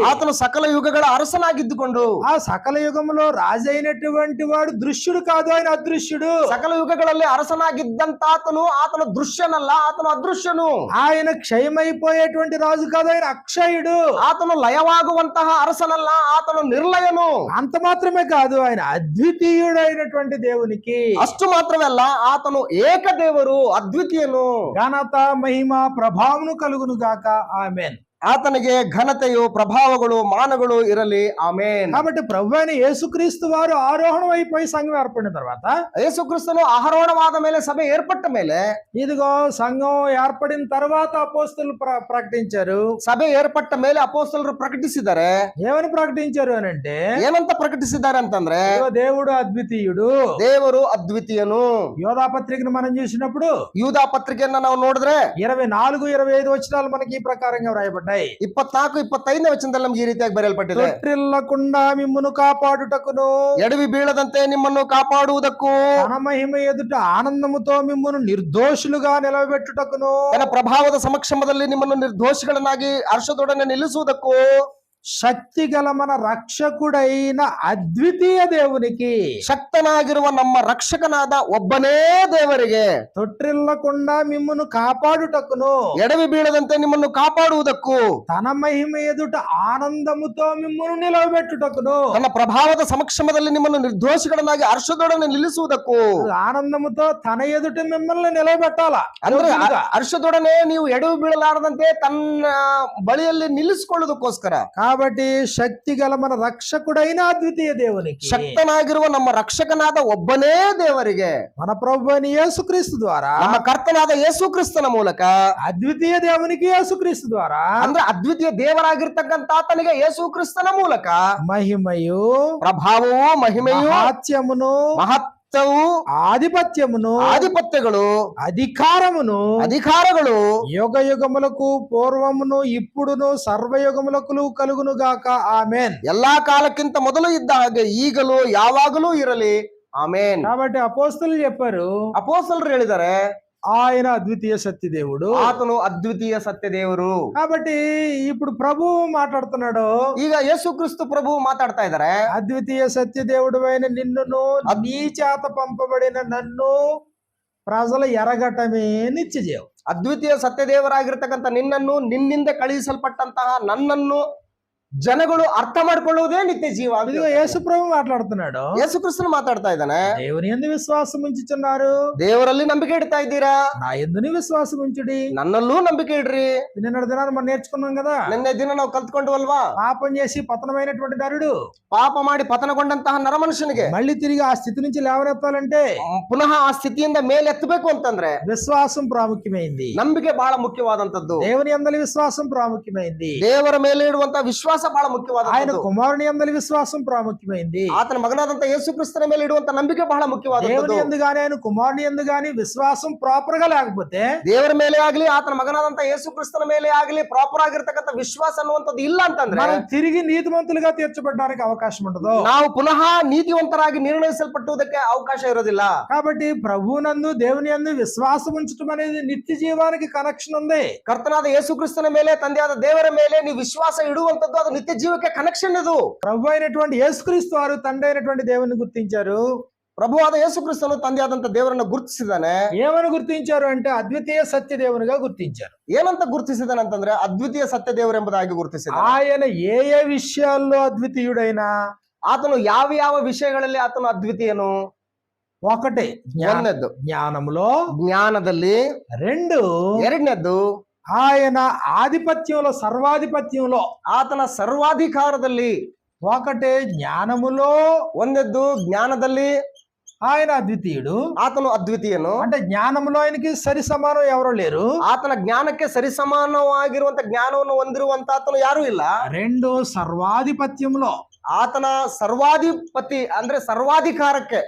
ಆತನು ಸಕಲ ಯುಗಗಳ ಅರಸನಾಗಿದ್ದುಕೊಂಡು, ఆ సకల యుగములో రాజైనటువంటి వాడు దృశ్యుడు కాదు, ఆయన అదృశ్యుడు. ಸಕಲ ಯುಗಗಳಲ್ಲಿ ಅರಸನಾಗಿದ್ದಂತ ಆತನು ದೃಶ್ಯನಲ್ಲ, ಆತನು ಅದೃಶ್ಯನು. ఆయన క్షయమైపోయేటువంటి రాజు కాదు, ఆయన అక్షయుడు. ಆತನು ಲಯವಾಗುವಂತಹ ಅರಸನಲ್ಲ, ಆತನು ನಿರ್ಲಯನು. అంత మాత్రమే కాదు, ఆయన అద్వితీయుడైనటువంటి దేవునికి ಅಷ್ಟು ಮಾತ್ರವೇ ಅಲ್ಲ, ಆತನು ಏಕ ದೇವರು, ಅದ್ವಿತೀಯನು. ఘనత మహిమ ప్రభావమును కలుగును గాక. ఆమేన్. ಆತನಿಗೆ ಘನತೆಯು ಪ್ರಭಾವಗಳು ಮಾನಗಳು ಇರಲಿ. ಆಮೇನ್. కాబట్టి ప్రభు అయిన యేసుక్రీస్తు వారు ఆరోహణం అయిపోయి సంఘం ఏర్పడిన తర్వాత, ಯೇಸು ಕ್ರಿಸ್ತನು ಆರೋಹಣವಾದ ಮೇಲೆ, ಸಭೆ ಏರ್ಪಟ್ಟ ಮೇಲೆ, ఇదిగో సంఘం ఏర్పడిన తర్వాత అపోస్తలు ప్రకటించారు. ಸಭೆ ಏರ್ಪಟ್ಟ ಮೇಲೆ ಅಪೋಸ್ತಲರು ಪ್ರಕಟಿಸಿದ್ದಾರೆ. ఏమని ప్రకటించారు అని అంటే, ಏನಂತ ಪ್ರಕಟಿಸಿದ್ದಾರೆ ಅಂತಂದ್ರೆ, ఇదిగో దేవుడు అద్వితీయుడు. ದೇವರು ಅದ್ವಿತೀಯನು. యోధా పత్రికను మనం చూసినప్పుడు ಯೂದ ಪತ್ರಿಕೆಯನ್ನ ನಾವು ನೋಡಿದ್ರೆ 24-25 వచనాలు మనకి ఈ ప్రకారంగా వ్రాయబడ్డాయి. 24-25ನೇ ವಚನದಲ್ಲಿ ನಮ್ಗೆ ಈ ರೀತಿಯಾಗಿ ಬರೆಯಲ್ಪಟ್ಟಿದೆ. తొట్టిల్లకుండా మిమ్మును కాపాడుటకును, ಎಡವಿ ಬೀಳದಂತೆ ನಿಮ್ಮನ್ನು ಕಾಪಾಡುವುದಕ್ಕೂ, తన మహిమ ఎదుట ఆనందముతో మిమ్మును నిర్దోషులుగా నిలవబెట్టుటకును, ತನ್ನ ಪ್ರಭಾವದ ಸಮಕ್ಷಮದಲ್ಲಿ ನಿಮ್ಮನ್ನು ನಿರ್ದೋಷಿಗಳನ್ನಾಗಿ ಹರ್ಷದೊಡನೆ ನಿಲ್ಲಿಸುವುದಕ್ಕೂ, శక్తి గల మన రక్షకుడైన అద్వితీయ దేవునికి, ಶಕ್ತನಾಗಿರುವ ನಮ್ಮ ರಕ್ಷಕನಾದ ಒಬ್ಬನೇ ದೇವರಿಗೆ, తొట్టిల్లకుండా మిమ్మును కాపాడుటకును, ಎಡವಿ ಬೀಳದಂತೆ ನಿಮ್ಮನ್ನು ಕಾಪಾಡುವುದಕ್ಕೂ, తన మహిమ ఎదుట ఆనందముతో మిమ్మును నిలవబెట్టుటకును, ತನ್ನ ಪ್ರಭಾವದ ಸಮಕ್ಷಮದಲ್ಲಿ ನಿಮ್ಮನ್ನು ನಿರ್ದೋಷಿಗಳನ್ನಾಗಿ ಹರ್ಷದೊಡನೆ ನಿಲ್ಲಿಸುವುದಕ್ಕೂ. ఆనందముతో తన ఎదుట మిమ్మల్ని నిలవబెట్టాల. ಅಂದ್ರೆ ಹರ್ಷದೊಡನೆ ನೀವು ಎಡವಿ ಬೀಳಲಾರದಂತೆ ತನ್ನ ಬಳಿಯಲ್ಲಿ ನಿಲ್ಲಿಸಿಕೊಳ್ಳುವುದಕ್ಕೋಸ್ಕರ. కాబట్టి శక్తి గల మన రక్షకుడైన అద్వితీయ దేవునికి, ಶಕ್ತನಾಗಿರುವ ನಮ್ಮ ರಕ್ಷಕನಾದ ಒಬ್ಬನೇ ದೇವರಿಗೆ, మన ప్రభు అయిన యేసుక్రీస్తు ద్వారా, ನಮ್ಮ ಕರ್ತನಾದ ಯೇಸು ಕ್ರಿಸ್ತನ ಮೂಲಕ, అద్వితీయ దేవునికి యేసుక్రీస్తు ద్వారా, ಅಂದ್ರೆ ಅದ್ವಿತೀಯ ದೇವರಾಗಿರ್ತಕ್ಕಂತ ಆತನಿಗೆ ಯೇಸು ಕ್ರಿಸ್ತನ ಮೂಲಕ మహిమయు, ಪ್ರಭಾವವು, ಮಹಿಮೆಯು, మహాత్యమును, ಮಹತ್ವವು, ఆధిపత్యమును, ಆಧಿಪತ್ಯಗಳು, అధికారములు ಯುಗ యుగములకు పూర్వమును ఇప్పుడును సర్వయుగములకు కలుగును గాక. ఆమేన్. ಎಲ್ಲಾ ಕಾಲಕ್ಕಿಂತ ಮೊದಲು ಇದ್ದ ಹಾಗೆ ಈಗಲೂ ಯಾವಾಗಲೂ ಇರಲಿ. ಆಮೇನ್. కాబట్టి అపోస్తలులు చెప్పారు, ಅಪೋಸ್ತಲರು ಹೇಳಿದ್ದಾರೆ ఆయన అద్వితీయ సత్య దేవుడు, ಆತನು ಅದ್ವಿತೀಯ ಸತ್ಯ ದೇವರು. కాబట్టి ఇప్పుడు ప్రభు మాట్లాడుతున్నాడు. ಈಗ ಯೇಸು ಕ್ರಿಸ್ತು ಪ್ರಭು ಮಾತಾಡ್ತಾ ಇದ್ದಾರೆ. అద్వితీయ సత్య దేవుడు అయిన నిన్నును, నీ చేత పంపబడిన నన్ను ప్రజలు ఎరగటమే నిత్య జీవం. ಅದ್ವಿತೀಯ ಸತ್ಯ ದೇವರಾಗಿರ್ತಕ್ಕಂಥ ನಿನ್ನನ್ನು, ನಿನ್ನಿಂದ ಕಳುಹಿಸಲ್ಪಟ್ಟಂತಹ ನನ್ನನ್ನು ಜನಗಳು ಅರ್ಥ ಮಾಡ್ಕೊಳ್ಳುವುದೇ ನಿತ್ಯ ಜೀವ. ఇదిగో యేసు ప్రభు మాట్లాడుతున్నాడు. ಯೇಸು ಕ್ರಿಸ್ತನು ಮಾತಾಡ್ತಾ ಇದ್ದಾನೆ. దేవుని యందు విశ్వాసం ఉంచుచున్నారు, ದೇವರಲ್ಲಿ ನಂಬಿಕೆ ಇಡ್ತಾ ಇದ್ದೀರಾ, నా యందుని విశ్వాసం ఉంచుడి. ನನ್ನಲ್ಲೂ ನಂಬಿಕೆ ಇಡ್ರಿ. నిన్నటి దినాన్ని మనం నేర్చుకున్నాం కదా, ನಿನ್ನೆ ದಿನ ನಾವು ಕಲ್ತ್ಕೊಂಡ್ವಲ್ವಾ, పాపం చేసి పతనమైనటువంటి నరుడు ಪಾಪ ಮಾಡಿ ಪತನಗೊಂಡಂತಹ ನರಮನುಷ್ಯನಿಗೆ మళ్ళీ తిరిగి ఆ స్థితి నుంచి లేవనెత్తాలంటే ಪುನಃ ಆ ಸ್ಥಿತಿಯಿಂದ ಮೇಲೆ ಎತ್ತಬೇಕು ಅಂತಂದ್ರೆ విశ్వాసం ప్రాముఖ్యమైంది. ನಂಬಿಕೆ ಬಹಳ ಮುಖ್ಯವಾದಂತದ್ದು. దేవుని యందలి విశ్వాసం ప్రాముఖ్యమైంది. ದೇವರ ಮೇಲೆ ಇಡುವಂತ ವಿಶ್ವಾಸ ಬಹಳ ఆయన ಮುಖ್ಯವಾದದ್ದು. కుమారుని యందలి విశ్వాసం ప్రాముఖ్యమైంది. ಆತನ ಮಗನಾದಂತ ಯೇಸು ಕ್ರಿಸ್ತನ ಮೇಲೆ ಇಡುವಂತ ನಂಬಿಕೆ ಬಹಳ దేవుని ಮುಖ್ಯವಾದದ್ದು. యందు గాని ఆయన కుమారుని యందు గాని విశ్వాసం ప్రాపర్ గా లేకపోతే ದೇವರ ಮೇಲೆ ಆಗ್ಲಿ ಆತನ ಮಗನಾದಂತ ಯೇಸು ಕ್ರಿಸ್ತನ ಮೇಲೆ ಆಗ್ಲಿ ಪ್ರಾಪರ್ ಆಗಿರ್ತಕ್ಕಂಥ ವಿಶ್ವಾಸ ಅನ್ನುವಂಥದ್ದು ಇಲ್ಲ ಅಂತಂದ್ರೆ మనం తిరిగి నీతిమంతులుగా తీర్చబడడానికి అవకాశం ఉండదు. ನಾವು ಪುನಃ ನೀತಿವಂತರಾಗಿ ನಿರ್ಣಯಿಸಲ್ಪಟ್ಟುವುದಕ್ಕೆ ಅವಕಾಶ ಇರೋದಿಲ್ಲ. కాబట్టి ప్రభువునందు దేవుని యందు విశ్వాసం ఉంచడం అనేది నిత్య జీవానికి కనెక్షన్ ఉంది. ಕರ್ತನಾದ ಯೇಸು ಕ್ರಿಸ್ತನ ಮೇಲೆ ತಂದೆಯಾದ ದೇವರ ಮೇಲೆ ನೀವು ವಿಶ್ವಾಸ ಇಡುವಂತದ್ದು ಅದು ನಿತ್ಯ ಜೀವಕ್ಕೆ ಕನೆಕ್ಷನ್ ಇದು. ప్రభు అయినటువంటి యేసుక్రీస్తు వారు తండ్రి అయినటువంటి దేవుని గుర్తించారు. ಪ್ರಭುವಾದ ಯೇಸು ಕ್ರಿಸ್ತನು ತಂದೆಯಾದಂತ ದೇವರನ್ನ ಗುರುತಿಸಿದಾನೆ. ఏమని గుర్తించారు అంటే అద్వితీయ సత్య దేవునిగా గుర్తించారు. ಏನಂತ ಗುರುತಿಸಿದಾನೆ ಅಂತಂದ್ರೆ ಅದ್ವಿತೀಯ ಸತ್ಯ ದೇವರೆಂಬುದಾಗಿ ಗುರುತಿಸಿದ. ఆయన ఏ ఏ విషయాల్లో అద్వితీయుడైనా ಆತನು ಯಾವ ಯಾವ ವಿಷಯಗಳಲ್ಲಿ ಆತನು ಅದ್ವಿತೀಯನು. ఒకటే ಒಂದನೇದ್ದು జ్ఞానములో, ಜ್ಞಾನದಲ್ಲಿ, రెండు ಎರಡನೇದ್ದು ఆయన ఆధిపత్యంలో సర్వాధిపత్యంలో, ಆತನ ಸರ್ವಾಧಿಕಾರದಲ್ಲಿ, ఒకటే జ్ఞానములో ಒಂದೆದ್ದು ಜ್ಞಾನದಲ್ಲಿ ఆయన అద్వితీయుడు. ಆತನು ಅದ್ವಿತೀಯನು. అంటే జ్ఞానంలో ఆయనకి సరి సమానం ఎవరు లేరు. ಆತನ ಜ್ಞಾನಕ್ಕೆ ಸರಿಸಮಾನವಾಗಿರುವಂತ ಜ್ಞಾನವನ್ನು ಹೊಂದಿರುವಂತ ಆತನು ಯಾರು ಇಲ್ಲ. రెండు సర్వాధిపత్యంలో, ಆತನ ಸರ್ವಾಧಿಪತಿ ಅಂದ್ರೆ ಸರ್ವಾಧಿಕಾರಕ್ಕೆ,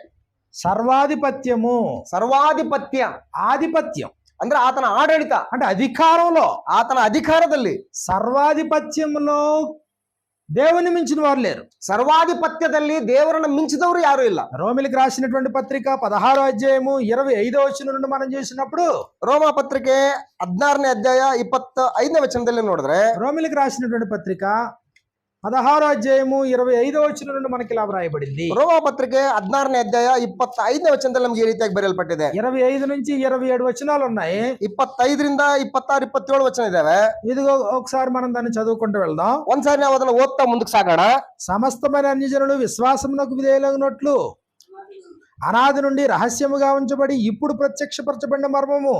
సర్వాధిపత్యము ಸರ್ವಾಧಿಪತ್ಯ ఆధిపత్యం ಅಂದ್ರೆ ಆತನ ಆಡಳಿತ, అంటే అధికారంలో, ಆತನ ಅಧಿಕಾರದಲ್ಲಿ, సర్వాధిపత్యంలో దేవుని మించిన వారు లేరు. ಸರ್ವಾಧಿಪತ್ಯದಲ್ಲಿ ದೇವರನ್ನು ಮಿಂಚಿದವರು ಯಾರು ಇಲ್ಲ. రోమిలికి రాసినటువంటి పత్రిక 16వ అధ్యాయము 25వ వచనం నుండి మనం చూసినప్పుడు, ರೋಮ ಪತ್ರಿಕೆ 16ನೇ ಅಧ್ಯಾಯ 25ನೇ ವಚನದಲ್ಲಿ ನೋಡಿದ್ರೆ, రోమిలికి రాసినటువంటి పత్రిక 16వ అధ్యాయము 25వ వచనం నుండి మనకి ఇలా వ్రాయబడింది. ರೋಮ ಪತ್ರಿಕೆ 16ನೇ ಅಧ್ಯಾಯ 25ನೇ ವಚನದಲ್ಲಿ ನಮ್ಗೆ ಈ ರೀತಿಯಾಗಿ ಬರೆಯಲ್ಪಟ್ಟಿದೆ. 25 నుంచి 27 వచనాలు ఉన్నాయి. 25ರಿಂದ 26, 27 ವಚನ ಇದಾವೆ. ఇదిగో ఒకసారి మనం దాన్ని చదువుకుంటూ వెళ్దాం. ಒಂದ್ಸಾರಿ ನಾವು ಅದನ್ನ ಓದ್ತಾ ಮುಂದಕ್ಕೆ ಸಾಗೋಣ. సమస్తమైన అన్యజనులు విశ్వాసమునకు విధేయులగునట్లు అనాది నుండి రహస్యముగా ఉంచబడి ఇప్పుడు ప్రత్యక్షపరచబడిన మర్మము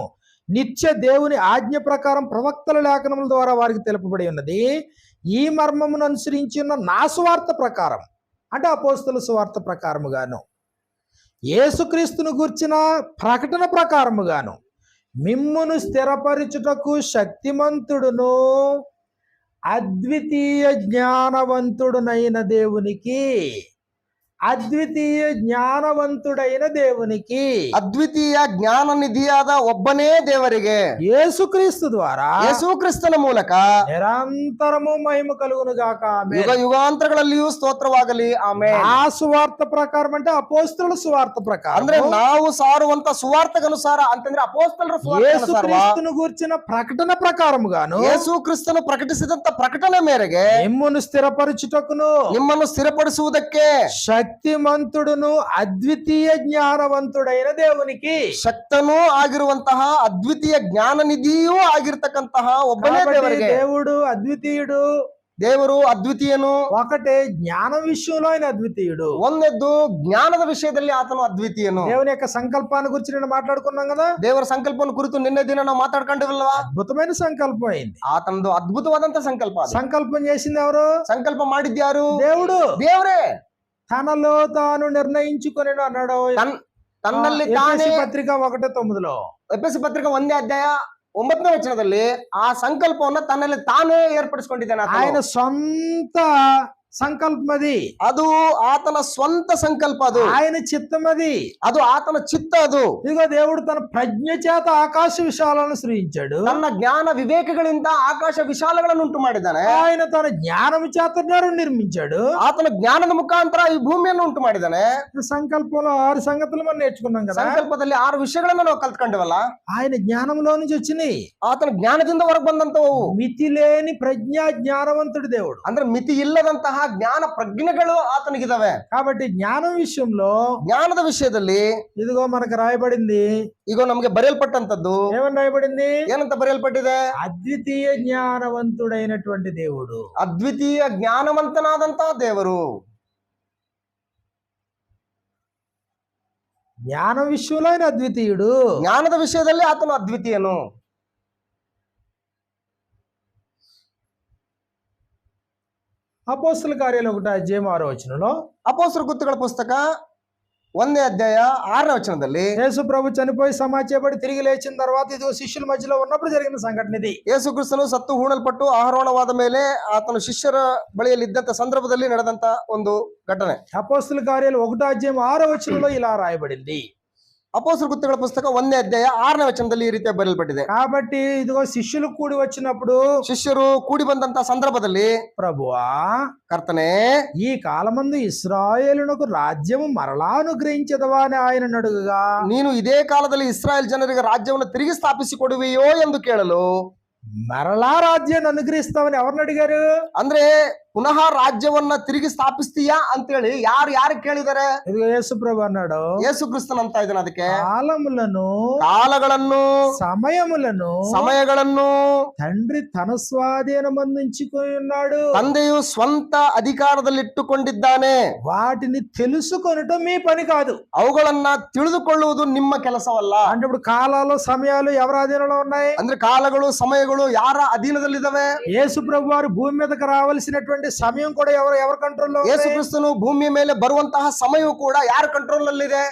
నిత్య దేవుని ఆజ్ఞ ప్రకారం ప్రవక్తల లేఖనముల ద్వారా వారికి తెలుపబడి ఉన్నది. ఈ మర్మమును అనుసరించి ఉన్న నా సువార్త ప్రకారం, అంటే అపోస్తలుల సువార్త ప్రకారముగాను, యేసుక్రీస్తును గూర్చిన ప్రకటన ప్రకారముగాను మిమ్మును స్థిరపరచుటకు శక్తిమంతుడును అద్వితీయ జ్ఞానవంతుడునైన దేవునికి, అద్వితీయ జ్ఞానవంతుడైన దేవునికి, ಅದ್ವಿತೀಯ ಜ್ಞಾನ ನಿಧಿಯಾದ ಒಬ್ಬನೇ ದೇವರಿಗೆ యేసుక్రీస్తు ద్వారా ಯೇಸು ಕ್ರಿಸ್ತನ ಮೂಲಕ నిరంతరము మహిమ కలుగును గాక. ఆమేన్. ಯುಗ ಯುಗಾಂತರಗಳಲ್ಲಿಯೂ ಸ್ತೋತ್ರವಾಗಲಿ. ಆಮೇಲೆ ఆ సువార్త ప్రకారం అంటే అపోస్తలుల సువార్త ప్రకారం, ಅಂದ್ರೆ ನಾವು ಸಾರುವಂತ ಸುವಾರ್ತಗನುಸಾರ ಅಂತಂದ್ರೆ ಅಪೋಸ್ತಲರ ಸುವಾರ್ತೆಗನುಸಾರ యేసుక్రీస్తును గూర్చిన ప్రకటన ప్రకారముగాను ಯೇಸು ಕ್ರಿಸ್ತನು ಪ್ರಕಟಿಸಿದಂತ ಪ್ರಕಟಣೆ ಮೇರೆಗೆ మిమ్మును స్థిరపరచుటకును ನಿಮ್ಮನ್ನು ಸ್ಥಿರಪಡಿಸುವುದಕ್ಕೆ శక్తిమంతుడును అద్వితీయ జ్ఞానవంతుడైన దేవునికి, ಶಕ್ತನೂ ಆಗಿರುವಂತಹ ಅದ್ವಿತೀಯ ಜ್ಞಾನ ನಿಧಿಯೂ ಆಗಿರ್ತಕ್ಕಂತಹ ಒಬ್ಬನೇ కాబట్టి ದೇವರಿಗೆ, దేవుడు అద్వితీయుడు. ದೇವರು ಅದ್ವಿತೀಯನು. ఒకటే జ్ఞానం విషయంలో ఆయన అద్వితీయుడు. ಒಂದೆದ್ದು ಜ್ಞಾನದ ವಿಷಯದಲ್ಲಿ ಆತನು ಅದ್ವಿತೀಯನು. దేవుని యొక్క సంకల్పాన్ని గురించి నేను మాట్లాడుకున్నాం కదా. ದೇವರ ಸಂಕಲ್ಪವನ್ನು ಕುರಿತು ನಿನ್ನೆ ದಿನ ನಾವು ಮಾತಾಡ್ಕೊಂಡಿವಲ್ವಾ? అద్భుతమైన సంకల్పం అయింది. ಆತನದು ಅದ್ಭುತವಾದಂತ ಸಂಕಲ್ಪ ಅದು. సంకల్పం చేసింది ఎవరు? ಸಂಕಲ್ಪ ಮಾಡಿದ್ಯಾರು? దేవుడు. ದೇವರೇ తనలో తాను నిర్ణయించుకొని అన్నాడు. ತನ್ನಲ್ಲಿ ತಾನೇ పత్రిక 1:9 ಎಫೆಸ ಪತ್ರಿಕೆ 1ನೇ ಅಧ್ಯಾಯ 9ನೇ ವಚನದಲ್ಲಿ ಆ ಸಂಕಲ್ಪವನ್ನ ತನ್ನಲ್ಲಿ ತಾನೇ ಏರ್ಪಡಿಸಿಕೊಂಡಿದ್ದಾನೆ. ఆయన సొంత సంకల్పం అది. ಅದು ಆತನ ಸ್ವಂತ ಸಂಕಲ್ಪ. ಅದು ఆయన చిత్తం అది. ಅದು ಆತನ ಚಿತ್ತ. ಅದು ఇదిగో దేవుడు తన ప్రజ్ఞ చేత ఆకాశ విశాలను సృజించాడు. ತನ್ನ ಜ್ಞಾನ ವಿವೇಕಗಳಿಂದ ಆಕಾಶ ವಿಶಾಲಗಳನ್ನು ಉಂಟು ಮಾಡಿದ್ದಾನೆ. ఆయన తన జ్ఞానం చేత నిర్మించాడు. ಆತನ ಜ್ಞಾನದ ಮುಖಾಂತರ ಈ ಭೂಮಿಯನ್ನು ಉಂಟು ಮಾಡಿದ್ದಾನೆ. సంకల్పంలో 6 సంగతులు మనం నేర్చుకున్నాం కదా. ಸಂಕಲ್ಪದಲ್ಲಿ 6 ವಿಷಯಗಳನ್ನ ನಾವು ಕಲ್ತ್ಕೊಂಡಿವಲ್ಲ. ఆయన జ్ఞానంలో నుంచి వచ్చినాయి. ಆತನ ಜ್ಞಾನದಿಂದ ಹೊರಗೆ ಬಂದಂತವು. మితి లేని ప్రజ్ఞా జ్ఞానవంతుడు దేవుడు. ಅಂದ್ರೆ ಮಿತಿ ಇಲ್ಲದಂತಹ ಜ್ಞಾನ ಪ್ರಜ್ಞೆಗಳು ಆತನಿಗಿದಾವೆ. కాబట్టి జ్ఞానం విషయంలో, ಜ್ಞಾನದ ವಿಷಯದಲ್ಲಿ ఇదిగో మనకు రాయబడింది. ಈಗ ನಮಗೆ ಬರೆಯಲ್ಪಟ್ಟಂತದ್ದು ఏమని రాయబడింది? ಏನಂತ ಬರೆಯಲ್ಪಟ್ಟಿದೆ? అద్వితీయ జ్ఞానవంతుడైనటువంటి దేవుడు. ಅದ್ವಿತೀಯ ಜ್ಞಾನವಂತನಾದಂತಹ ದೇವರು. జ్ఞానం విషయంలో ఆయన అద్వితీయుడు. ಜ್ಞಾನದ ವಿಷಯದಲ್ಲಿ ಆತನು ಅದ್ವಿತೀಯನು. అపోస్తల కార్యాలు 1:6 అపోస్తల ಅಪೊಸ್ತಲರ ಕೃತ್ಯಗಳ ಪುಸ್ತಕ 1ನೇ ಅಧ್ಯಾಯ 6ನೇ ವಚನದಲ್ಲಿ యేసు ప్రభు చనిపోయి సమాచేయబడి తిరిగి లేచిన తర్వాత ఇదిగో శిష్యుల మధ్యలో ఉన్నప్పుడు జరిగిన సంఘటన ఇది. ಯೇಸು ಕ್ರಿಸ್ತನು ಸತ್ತು ಹೂಣಲ್ಪಟ್ಟು ಆರೋಹಣವಾದ ಮೇಲೆ ಆತನು ಶಿಷ್ಯರ ಬಳಿಯಲ್ಲಿ ಇದ್ದಂತ ಸಂದರ್ಭದಲ್ಲಿ ನಡೆದಂತ ಒಂದು ಘಟನೆ. అపోస్తుల కార్యాలు 1:6 ఇలా రాయబడింది. ಅಪೊಸ್ತಲರ ಕೃತ್ಯಗಳ ಪುಸ್ತಕ 1ನೇ ಅಧ್ಯಾಯ 6ನೇ ವಚನದಲ್ಲಿ ಈ ರೀತಿಯಾಗಿ ಬರೆಯಲ್ಪಟ್ಟಿದೆ. కాబట్టి ఇదిగో శిష్యులు కూడి వచ్చినప్పుడు ಶಿಷ್ಯರು ಕೂಡಿ ಬಂದಂತ ಸಂದರ್ಭದಲ್ಲಿ ప్రభువా ಕರ್ತನೆ ఈ కాలమందు ఇశ్రాయేలునకు రాజ్యము మరలా అనుగ్రహించదవా అని ఆయన అడుగుగా, ನೀನು ಇದೇ ಕಾಲದಲ್ಲಿ ಇಸ್ರಾಯೇಲ್ ಜನರಿಗೆ ರಾಜ್ಯವನ್ನು ತಿರುಗಿ ಸ್ಥಾಪಿಸಿಕೊಡುವೆಯೋ ಎಂದು ಕೇಳಲು, మరలా రాజ్యాన్ని అనుగ్రహిస్తామని ఎవరిని అడిగారు? ಅಂದ್ರೆ ಪುನಃ ರಾಜ್ಯವನ್ನ ತಿರುಗಿ ಸ್ಥಾಪಿಸ್ತೀಯಾ ಅಂತೇಳಿ ಯಾರು ಕೇಳಿದಾರೆ? ఇదిగో యేసు ప్రభు అన్నాడు, ಯೇಸು ಕ್ರಿಸ್ತನ್ ಅಂತ ಇದ್ದಾನೆ. ಅದಕ್ಕೆ కాలములను ಸಮಯಗಳನ್ನು తండ్రి తన స్వాధీనమందించుకొని ఉన్నాడు, ತಂದೆಯು ಸ್ವಂತ ಅಧಿಕಾರದಲ್ಲಿಟ್ಟುಕೊಂಡಿದ್ದಾನೆ. వాటిని తెలుసుకొనటం మీ పని కాదు, ಅವುಗಳನ್ನ ತಿಳಿದುಕೊಳ್ಳುವುದು ನಿಮ್ಮ ಕೆಲಸವಲ್ಲ. అంటే ఇప్పుడు కాలాలు సమయాలు ఎవరి అధీనంలో ఉన్నాయి? ಅಂದ್ರೆ ಕಾಲಗಳು ಸಮಯಗಳು ಯಾರ ಅಧೀನದಲ್ಲಿದ್ದಾವೆ? యేసు ప్రభు వారు భూమి మీదకి రావాల్సినటువంటి సమయం కూడా ఎవరి కంట్రోల్లో? ಯೇಸು ಕ್ರಿಸ್ತನು ಭೂಮಿಯ ಮೇಲೆ ಬರುವಂತಹ ಸಮಯವು ಕೂಡ ಯಾರ ಕಂಟ್ರೋಲ್ ನಲ್ಲಿದೆ?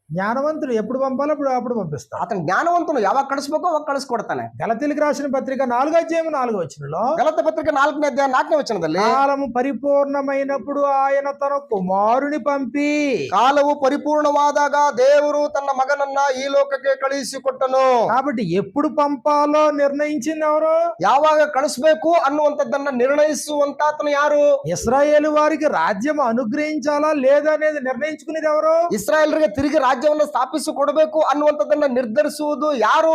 జ్ఞానవంతుడు ఎప్పుడు పంపాలో అప్పుడు పంపిస్తాడు. ಆತನ ಜ್ಞಾನವಂತನು ಯಾವಾಗ ಕಳಿಸ್ಬೇಕೋ ಅವಾಗ ಕಳಿಸ್ಕೊಡ್ತಾನೆ. గలతీయులకు రాసిన పత్రిక 4:4 ಗಲಾತ್ಯ ಪತ್ರಿಕೆ 4ನೇ ಅಧ್ಯಾಯ 4ನೇ ವಚನದಲ್ಲಿ, కాలము పరిపూర్ణమైనప్పుడు ఆయన తన కుమారుని పంపి, ಕಾಲವು ಪರಿಪೂರ್ಣವಾದಾಗ ದೇವರು ತನ್ನ ಮಗನನ್ನ ಈ ಲೋಕಕ್ಕೆ ಕಳುಹಿಸಿಕೊಟ್ಟನು. కాబట్టి ఎప్పుడు పంపాలో నిర్ణయించింది ఎవరు? ಯಾವಾಗ ಕಳಿಸ್ಬೇಕು ಅನ್ನುವಂಥದ್ದನ್ನ ನಿರ್ಣಯಿಸುವಂತ ಆತನು ಯಾರು? ఇశ్రాయేలు వారికి రాజ్యం అనుగ్రహించాలా లేదా అనేది నిర్ణయించుకునేది ఎవరు? ಇಸ್ರಾಯೇಲರಿಗೆ ತಿರುಗಿ ರಾಜ್ಯವನ್ನು ಸ್ಥಾಪಿಸಿಕೊಡಬೇಕು ಅನ್ನುವಂಥದ್ದನ್ನ ನಿರ್ಧರಿಸುವುದು ಯಾರು?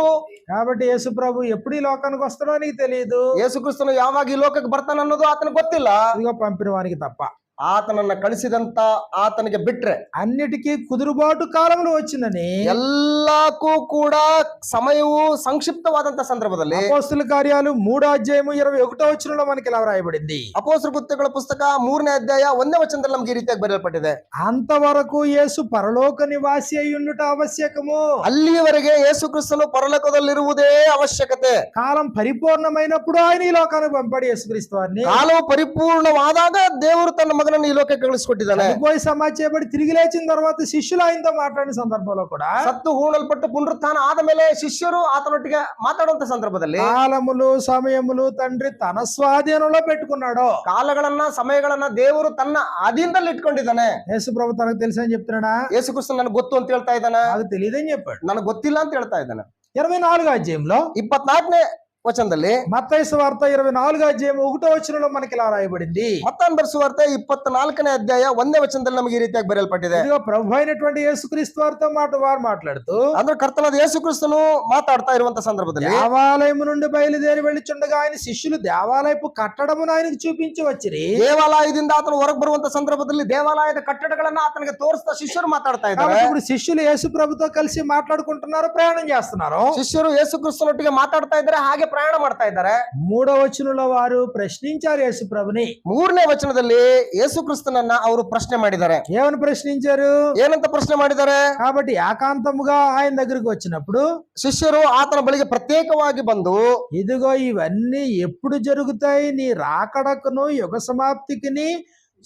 కాబట్టి యేసు ప్రభు ఎప్పుడు ఈ లోకానికి వస్తాడో నీకు తెలియదు. ಯೇಸು ಕ್ರಿಸ್ತನು ಯಾವಾಗ ಈ ಲೋಕಕ್ಕೆ ಬರ್ತಾನೆ ಅನ್ನೋದು ಆತನಿಗೆ ಗೊತ್ತಿಲ್ಲ. ఇదిగో పంపిన వారికి తప్ప. ಆತನನ್ನ ಕಳಿಸಿದಂತ ಆತನಿಗೆ ಬಿಟ್ರೆ అన్నిటికీ కుదురుబాటు కాలంలో వచ్చిందని ಎಲ್ಲಕ್ಕೂ ಕೂಡ ಸಮಯವು ಸಂಕ್ಷಿಪ್ತವಾದಂತ ಸಂದರ್ಭದಲ್ಲಿ అపోస్తుల కార్యాలు 3:21 మనకి ఇలా రాయబడింది. ಅಪೊಸ್ತಲರ ಕೃತ್ಯಗಳ ಪುಸ್ತಕ 3ನೇ ಅಧ್ಯಾಯ 1ನೇ ವಚನದಲ್ಲಿ ನಮಗೆ ಈ ರೀತಿಯಾಗಿ ಬರೆಯಲ್ಪಟ್ಟಿದೆ. అంతవరకు యేసు పరలోక నివాసి అయి ఉండుట ఆవశ్యకము. ಅಲ್ಲಿಯವರೆಗೆ ಯೇಸು ಕ್ರಿಸ್ತನು ಪರಲೋಕದಲ್ಲಿರುವುದೇ ಅವಶ್ಯಕತೆ. కాలం పరిపూర్ణమైనప్పుడు ఆయన ఈ లోకానికి పంపాడు యేసుక్రీస్తు వారిని. ಕಾಲವು ಪರಿಪೂರ್ಣವಾದಾಗ ದೇವರು ತನ್ನ ಮಗನನ್ನು ಈ ಲೋಕಕ್ಕೆ ಕಳಿಸಿಕೊಟ್ಟಿದ್ದಾನೆ. చనిపోయి సమాచేయబడి తిరిగి లేచిన తర్వాత శిష్యులు ఆయనతో మాట్లాడిన సందర్భంలో కూడా, ಸತ್ತು ಹೂಣಲ್ಪಟ್ಟು ಪುನರುತ್ಥಾನ ಆದ ಮೇಲೆ ಶಿಷ್ಯರು ಆತನೊಟ್ಟಿಗೆ ಮಾತಾಡುವಂತ ಸಂದರ್ಭದಲ್ಲಿ కాలములు సమయములు తండ్రి తన స్వాధీనంలో పెట్టుకున్నాడు. ಕಾಲಗಳನ್ನ ಸಮಯಗಳನ್ನ ದೇವರು ತನ್ನ ಅಧೀನದಲ್ಲಿ ಇಟ್ಕೊಂಡಿದ್ದಾನೆ. యేసు ప్రభు తనకు తెలుసు అని చెప్తున్నాడా? ಯೇಸು ಕ್ರಿಸ್ತ ನನಗೆ ಗೊತ್ತು ಅಂತ ಹೇಳ್ತಾ ಇದ್ದಾನೆ? అది తెలియదని చెప్పాడు. ನನಗೆ ಗೊತ್ತಿಲ್ಲ ಅಂತ ಹೇಳ್ತಾ ಇದ್ದಾನೆ. 24వ 24ನೇ ವಚನದಲ್ಲಿ మత్తయి సువార్త 24:1 మనకి ఇలా రాయబడింది. ಮತ್ತಾಯನ ಬರೆಸುವಾರ್ತೆ 24ನೇ ಅಧ್ಯಾಯ 1ನೇ ವಚನದಲ್ಲಿ ನಮಗೆ ಈ ರೀತಿಯಾಗಿ ಬರೆಯಲ್ಪಟ್ಟಿದೆ. ఇదిగో ప్రభు అయినటువంటి యేసుక్రీస్తు వారితో వారు మాట్లాడుతూ, ಅಂದ್ರೆ ಕರ್ತನಾದ ಯೇಸು ಕ್ರಿಸ್ತನು ಮಾತಾಡ್ತಾ ಇರುವಂತ ಸಂದರ್ಭದಲ್ಲಿ దేవాలయం నుండి బయలుదేరి వెళ్ళిచుండగా ఆయన శిష్యులు దేవాలయపు కట్టడమును ఆయనకు చూపించి వచ్చిరి. ದೇವಾಲಯದಿಂದ ಆತನು ಹೊರಗೆ ಬರುವಂತ ಸಂದರ್ಭದಲ್ಲಿ ದೇವಾಲಯದ ಕಟ್ಟಡಗಳನ್ನ ಆತನಿಗೆ ತೋರಿಸ್ತಾ ಶಿಷ್ಯರು ಮಾತಾಡ್ತಾ ಇದ್ದಾರೆ. ఇప్పుడు శిష్యులు యేసు ప్రభుతో కలిసి మాట్లాడుకుంటున్నారు, ప్రయాణం చేస్తున్నారు. ಶಿಷ್ಯರು ಯೇಸು ಕ್ರಿಸ್ತನೊಟ್ಟಿಗೆ ಮಾತಾಡ್ತಾ ಇದ್ದಾರೆ, ಹಾಗೆ ಪ್ರಯಾಣ ಮಾಡ್ತಾ ಇದ್ದಾರೆ. 3వ వారు ప్రశ్నించారు యేసు ప్రభుని. 3ನೇ ವಚನದಲ್ಲಿ ಯೇಸು ಕ್ರಿಸ್ತನನ್ನ ಅವರು ಪ್ರಶ್ನೆ ಮಾಡಿದ್ದಾರೆ. ఏమని ప్రశ్నించారు? ಏನಂತ ಪ್ರಶ್ನೆ ಮಾಡಿದ್ದಾರೆ? కాబట్టి ఏకాంతముగా ఆయన దగ్గరికి వచ్చినప్పుడు ಶಿಷ್ಯರು ಆತನ ಬಳಿಗೆ ಪ್ರತ್ಯೇಕವಾಗಿ ಬಂದು, ఇదిగో ఇవన్నీ ఎప్పుడు జరుగుతాయి, నీ రాకడకును యుగ సమాప్తికిని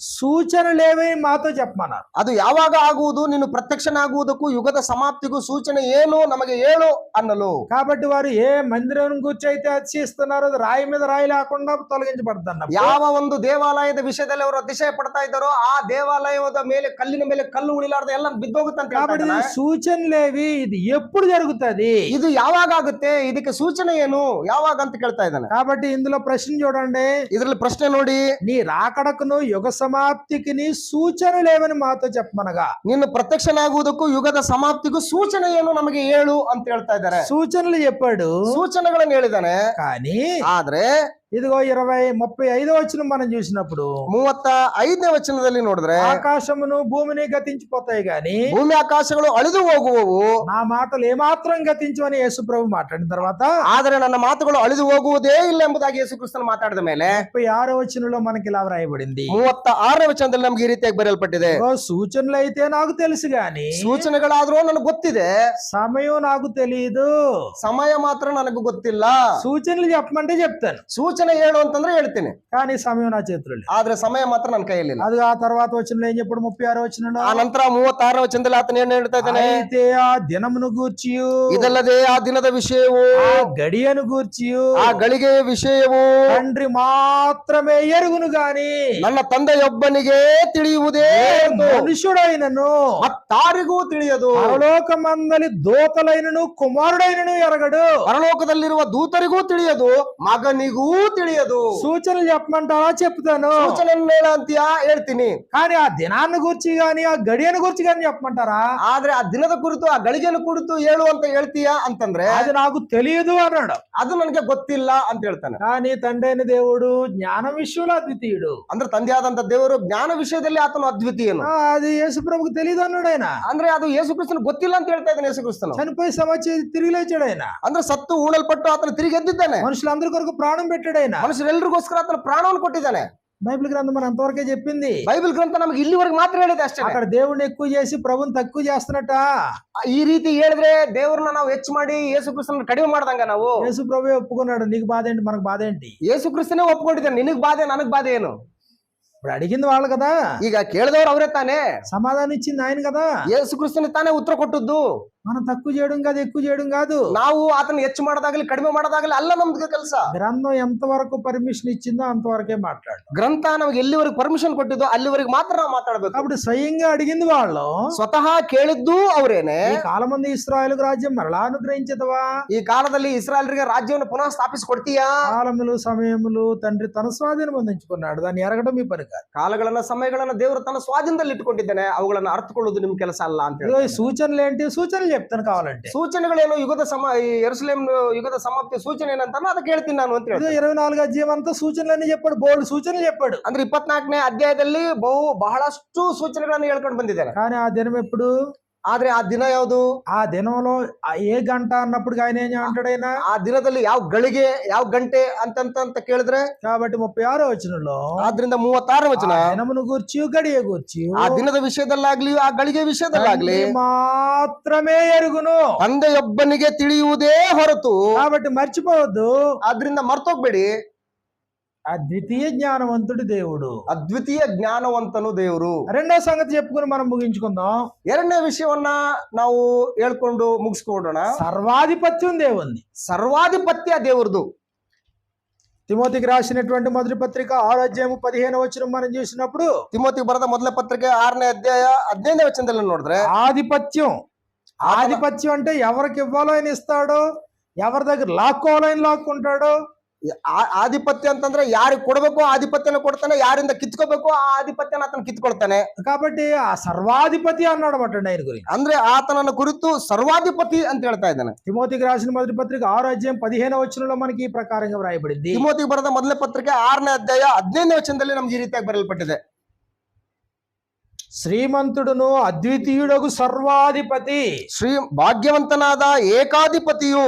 సూచనలేవని మాతో చెప్పమన్నారు. ಅದು ಯಾವಾಗ ಆಗುವುದು, ನೀನು ಪ್ರತ್ಯಕ್ಷನಾಗುವುದಕ್ಕೂ ಯುಗದ ಸಮಾಪ್ತಿಗೂ ಸೂಚನೆ ಏನು ನಮಗೆ ಹೇಳು ಅನ್ನಲು. కాబట్టి వారు ఏ మందిరం గురించి అయితే అతిశయిస్తున్నారో అది రాయి మీద రాయి లేకుండా తొలగించబడుతున్నారు. ಯಾವ ಒಂದು ದೇವಾಲಯದ ವಿಷಯದಲ್ಲಿ ಅವರು ಅತಿಶಯ ಪಡ್ತಾ ಇದ್ದಾರೋ ಆ ದೇವಾಲಯದ ಮೇಲೆ ಕಲ್ಲಿನ ಮೇಲೆ ಕಲ್ಲು ಉಳಿಲಾರ್ದ ಎಲ್ಲ ಬಿದ್ದೋಗುತ್ತಂತ. కాబట్టి సూచనలేవి, ఇది ఎప్పుడు జరుగుతుంది, ಇದು ಯಾವಾಗ ಆಗುತ್ತೆ, ಇದಕ್ಕೆ ಸೂಚನೆ ಏನು, ಯಾವಾಗ ಅಂತ ಕೇಳ್ತಾ ಇದ್ದಾನೆ. కాబట్టి ఇందులో ప్రశ్న చూడండి, ಇದರಲ್ಲಿ ಪ್ರಶ್ನೆ ನೋಡಿ, నీ రాకడకును యుగ సమాప్తికి నీ సూచనలేవని మాతో చెప్పమనగా, ನೀನು ಪ್ರತ್ಯಕ್ಷನಾಗುವುದಕ್ಕೂ ಯುಗದ ಸಮಾಪ್ತಿಗೂ ಸೂಚನೆ ಏನು ನಮಗೆ ಹೇಳು ಅಂತ ಹೇಳ್ತಾ ಇದ್ದಾರೆ. సూచనలు చెప్పాడు, ಸೂಚನೆಗಳನ್ನು ಹೇಳಿದ್ದಾನೆ. కానీ ಆದ್ರೆ ఇదిగో 35వ మనం చూసినప్పుడు 35ನೇ ವಚನದಲ್ಲಿ ನೋಡಿದ್ರೆ, ఆకాశమును భూమిని గతించిపోతాయి గాని ಭೂಮಿ ಆಕಾಶಗಳು ಅಳಿದು ಹೋಗುವವು, నా మాటలు ఏమాత్రం గతించవని యేసు ప్రభు మాట్లాడిన తర్వాత, ಆದರೆ ನನ್ನ ಮಾತುಗಳು ಅಳಿದು ಹೋಗುವುದೇ ಇಲ್ಲ ಎಂಬುದಾಗಿ ಯೇಸು ಕ್ರಿಸ್ತನು ಮಾತಾಡಿದ ಮೇಲೆ 36వ మనకి ఇలా రాయబడింది. 36ನೇ ವಚನದಲ್ಲಿ ನಮ್ಗೆ ಈ ರೀತಿಯಾಗಿ ಬರೆಯಲ್ಪಟ್ಟಿದೆ. సూచనలు అయితే నాకు తెలుసు గాని ಸೂಚನೆಗಳಾದ್ರೂ ನನಗೆ ಗೊತ್ತಿದೆ, సమయం నాకు తెలియదు. ಸಮಯ ಮಾತ್ರ ನನಗೆ ಗೊತ್ತಿಲ್ಲ. సూచనలు చెప్పమంటే చెప్తాను, ಸೂಚನೆ వచన ಹೇಳು ಅಂತಂದ್ರೆ ಹೇಳ್ತೀನಿ, కానీ సమయం నా చేతిలో లేదు. ಆದ್ರೆ ಸಮಯ ಮಾತ್ರ ನನ್ನ ಕೈಯಲ್ಲಿ ಇಲ್ಲ. అది ఆ తర్వాత వచనంలో ఏం చెప్పాడు? 36వ వచనంలో, ಆ ನಂತರ 36ನೇ ವಚನದಲ್ಲಿ ಆತನ ಏನ್ ಹೇಳ್ತಾ ಇದ್ದಾನೆ? అయితే ఆ దినమును గూర్చియు, ಇದಲ್ಲದೆ ಆ ದಿನದ ವಿಷಯವು, ఆ గడియను గూర్చియు ಆ ಗಳಿಗೆಯ ವಿಷಯವು తండ్రి మాత్రమే ఎరుగును గాని ನನ್ನ ತಂದೆಯೊಬ್ಬನಿಗೆ ತಿಳಿಯುವುದೇ మనుషుడైనను ಮತ್ತಾರಿಗೂ ತಿಳಿಯದು, పరలోకమందలి దూతలైనను కుమారుడైనను ఎరగడు. ಪರಲೋಕದಲ್ಲಿರುವ ದೂತರಿಗೂ ತಿಳಿಯದು, ಮಗನಿಗೂ ತಿಳಿಯದು. సూచనలు చెప్పమంటారా? చెప్తాను. ಸೂಚನೆ ಹೇಳ ಅಂತೀಯಾ? ಹೇಳ್ತೀನಿ. కానీ ఆ దినాన్ని గురించి గాని ఆ గడియను గురించి గాని చెప్పమంటారా? ಆದ್ರೆ ಆ ದಿನದ ಕುರಿತು ಆ ಗಳಿಗೆನ ಕುರಿತು ಹೇಳು ಅಂತ ಹೇಳ್ತೀಯಾ ಅಂತಂದ್ರೆ అది నాకు తెలియదు అన్నాడు. ಅದು ನನಗೆ ಗೊತ್ತಿಲ್ಲ ಅಂತ ಹೇಳ್ತಾನೆ. కానీ తండ్రి అయిన దేవుడు జ్ఞానం విషయంలో అద్వితీయుడు. ಅಂದ್ರೆ ತಂದೆಯಾದಂತ ದೇವರು ಜ್ಞಾನ ವಿಷಯದಲ್ಲಿ ಆತನು ಅದ್ವಿತೀಯನು. అది యేసు ప్రభుకు తెలియదు అన్నాడు ఆయన. ಅಂದ್ರೆ ಅದು ಯೇಸು ಕ್ರಿಸ್ತನ ಗೊತ್ತಿಲ್ಲ ಅಂತ ಹೇಳ್ತಾ ಇದ್ದಾನೆ. ಯೇಸು ಕ್ರಿಸ್ತನು చనిపోయి సమాచి తిరిగి లేచాడు ఆయన. ಅಂದ್ರೆ ಸತ್ತು ಊಣಲ್ಪಟ್ಟು ಆತನು ತಿರುಗಿ ಎದ್ದಿದ್ದಾನೆ. మనుషులందరి కొరకు ప్రాణం పెట్టాడు ఆయన. ಮನುಷ್ಯರೆಲ್ಲರಿಗೋಸ್ಕರ ಆತನ ಪ್ರಾಣವನ್ನು ಕೊಟ್ಟಿದ್ದಾನೆ. బైబిల్ గ్రంథం మన అంతవరకే చెప్పింది. ಬೈಬಲ್ ಗ್ರಂಥ ನಮಗೆ ಇಲ್ಲಿವರೆಗೆ ಮಾತ್ರ ಹೇಳಿದೆ ಅಷ್ಟೇ. అక్కడ దేవుడిని ఎక్కువ చేసి ప్రభుని తక్కువ చేస్తున్నట్ట. ಈ ರೀತಿ ಹೇಳಿದ್ರೆ ದೇವರನ್ನ ನಾವು ಹೆಚ್ಚು ಮಾಡಿ ಯೇಸು ಕ್ರಿಸ್ತನ ಕಡಿಮೆ ಮಾಡ್ದಂಗ ನಾವು. యేసు ప్రభువే ఒప్పుకున్నాడు, నీకు బాధ ఏంటి మనకు బాధ ఏంటి. ಯೇಸು ಕ್ರಿಸ್ತನೇ ಒಪ್ಕೊಂಡಿದ್ದಾನೆ, ನಿನಗ್ ಬಾಧೆ ನನಗ್ ಬಾಧೆ ಏನು. ఇప్పుడు అడిగింది వాళ్ళు కదా, ಈಗ ಕೇಳಿದವರು ಅವರೇ ತಾನೇ, సమాధానం ఇచ్చింది ఆయన కదా. ಯೇಸು ಕ್ರಿಸ್ತನೇ ತಾನೇ ಉತ್ತರ ಕೊಟ್ಟದ್ದು. మనం తక్కువ చేయడం కాదు, ఎక్కువ చేయడం కాదు. ನಾವು ಆತನ ಹೆಚ್ಚು ಮಾಡೋದಾಗ್ಲಿ ಕಡಿಮೆ ಮಾಡೋದಾಗ್ಲಿ ಅಲ್ಲ ನಮ್ದು ಕೆಲಸ. గ్రంథం ఎంతవరకు పర్మిషన్ ఇచ్చిందో అంతవరకే మాట్లాడు. ಗ್ರಂಥ ನಮಗೆ ಎಲ್ಲಿವರೆಗೆ ಪರ್ಮಿಷನ್ ಕೊಟ್ಟಿದ್ದು ಅಲ್ಲಿವರೆಗೆ ಮಾತ್ರ ನಾವು ಮಾತಾಡ್ಬೇಕು. అప్పుడు స్వయంగా అడిగింది వాళ్ళు, ಸ್ವತಃ ಕೇಳಿದ್ದು ಅವರೇನೆ. ఈ కాలం మంది ఇశ్రాయేలు రాజ్యం మరలా అనుగ్రహించదవా? ಈ ಕಾಲದಲ್ಲಿ ಇಸ್ರಾಯೇಲರಿಗೆ ರಾಜ್ಯವನ್ನು ಪುನಃ ಸ್ಥಾಪಿಸಿ ಕೊಡ್ತೀಯಾ? కాలములు సమయములు తండ్రి తన స్వాధీనం పొందించుకున్నాడు, దాన్ని ఎరగడం మీ పని కాదు. ಕಾಲಗಳನ್ನ ಸಮಯಗಳನ್ನ ದೇವರು ತನ್ನ ಸ್ವಾಧೀನದಲ್ಲಿ ಇಟ್ಟುಕೊಂಡಿದ್ದಾನೆ, ಅವುಗಳನ್ನ ಅರ್ಥಕೊಳ್ಳೋದು ನಿಮ್ ಕೆಲಸ ಅಲ್ಲ ಅಂತ ఇదిగో ఈ సూచనలు ఏంటి? సూచనలు చెప్తాను కావాలంటే. ಸೂಚನೆಗಳೇನು? ಈ ಯೆರೂಸಲೇಮ್ ಯುಗದ ಸಮಾಪ್ತಿ ಸೂಚನೆ ಏನಂತಾನೋ ಅದಕ್ಕೆ ಹೇಳ್ತೀನಿ ನಾನು ಅಂತ ಹೇಳಿ. 24వ అధ్యాయం అంతా సూచనలన్నీ చెప్పాడు, బోల్డ్ సూచనలు చెప్పాడు. ಅಂದ್ರೆ 24ನೇ ಅಧ್ಯಾಯದಲ್ಲಿ ಬಹಳಷ್ಟು ಸೂಚನೆಗಳನ್ನು ಹೇಳ್ಕೊಂಡು ಬಂದಿದ್ದಾರೆ. కానీ ఆ దినం ఎప్పుడు? ಆದ್ರೆ ಆ ದಿನ ಯಾವುದು? ఆ దినంలో ఏ గంట అన్నప్పుడు ఆయన ఏం అంటాడు? ఆయన ಆ ದಿನದಲ್ಲಿ ಯಾವ ಗಳಿಗೆ ಯಾವ ಗಂಟೆ ಅಂತ ಕೇಳಿದ್ರೆ, కాబట్టి 36వ వచనంలో ಆದ್ರಿಂದ 36ನೇ ವಚನ దినమును గూర్చి గడియ గూర్చి ಆ ದಿನದ ವಿಷಯದಲ್ಲಾಗ್ಲಿ ಆ ಗಳಿಗೆ ವಿಷಯದಲ್ಲಾಗ್ಲಿ మాత్రమే ఎరుగును, ತಂದೆಯೊಬ್ಬನಿಗೆ ತಿಳಿಯುವುದೇ ಹೊರತು. కాబట్టి మర్చిపోవద్దు, ಆದ್ರಿಂದ ಮರ್ತೋಗ್ಬೇಡಿ, అద్వితీయ జ్ఞానవంతుడు దేవుడు, ಅದ್ವಿತೀಯ ಜ್ಞಾನವಂತನು ದೇವರು. రెండో సంగతి చెప్పుకుని మనం ముగించుకుందాం. ಎರಡನೇ ವಿಷಯವನ್ನ ನಾವು ಹೇಳ್ಕೊಂಡು ಮುಗಿಸ್ಕೊಡೋಣ. సర్వాధిపత్యం దేవుంది. ಸರ್ವಾಧಿಪತ್ಯ ದೇವರದು. తిమోతికి రాసినటువంటి మొదటి పత్రిక 6వ అధ్యాయం 15వ వచనం మనం చూసినప్పుడు, ತಿಮೋತಿಗೆ ಬರೆದ ಮೊದಲ ಪತ್ರಿಕೆ 6ನೇ ಅಧ್ಯಾಯ 15ನೇ ವಚನದಲ್ಲಿ ನೋಡಿದ್ರೆ, ఆధిపత్యం అంటే ఎవరికి ఇవ్వాలో ఆయన ఇస్తాడు, ఎవరి దగ్గర లాక్కోవాలో ఆయన లాక్కుంటాడు. ಆಧಿಪತ್ಯ ಅಂತಂದ್ರೆ ಯಾರಿಗೆ ಕೊಡಬೇಕು ಆಧಿಪತ್ಯನ ಕೊಡ್ತಾನೆ, ಯಾರಿಂದ ಕಿತ್ಕೋಬೇಕು ಆ ಆಧಿಪತ್ಯನ ಆತನ ಕಿತ್ಕೊಳ್ತಾನೆ. కాబట్టి ఆ సర్వాధిపతి అన్నాడు మాట ఆయన గురించి. ಅಂದ್ರೆ ಆತನನ್ನ ಕುರಿತು ಸರ್ವಾಧಿಪತಿ ಅಂತ ಹೇಳ್ತಾ ಇದ್ದಾನೆ. తిమోతికి రాసిన మొదటి పత్రిక 6వ అధ్యాయం 15వ వచనంలో మనకి ఈ ప్రకారంగా వ్రాయబడింది. ತಿಮೋತಿಗೆ ಬರೆದ ಮೊದಲ ಪತ್ರಿಕೆ 6ನೇ ಅಧ್ಯಾಯ 15ನೇ ವಚನದಲ್ಲಿ ನಮ್ಗೆ ಈ ರೀತಿಯಾಗಿ ಬರೆಯಲ್ಪಟ್ಟಿದೆ. ಶ್ರೀಮಂతుడును అద్వితీయుడగు సర్వాధిపతి, ಭಾಗ್ಯವಂತನಾದ ಏಕಾಧಿಪತಿಯು,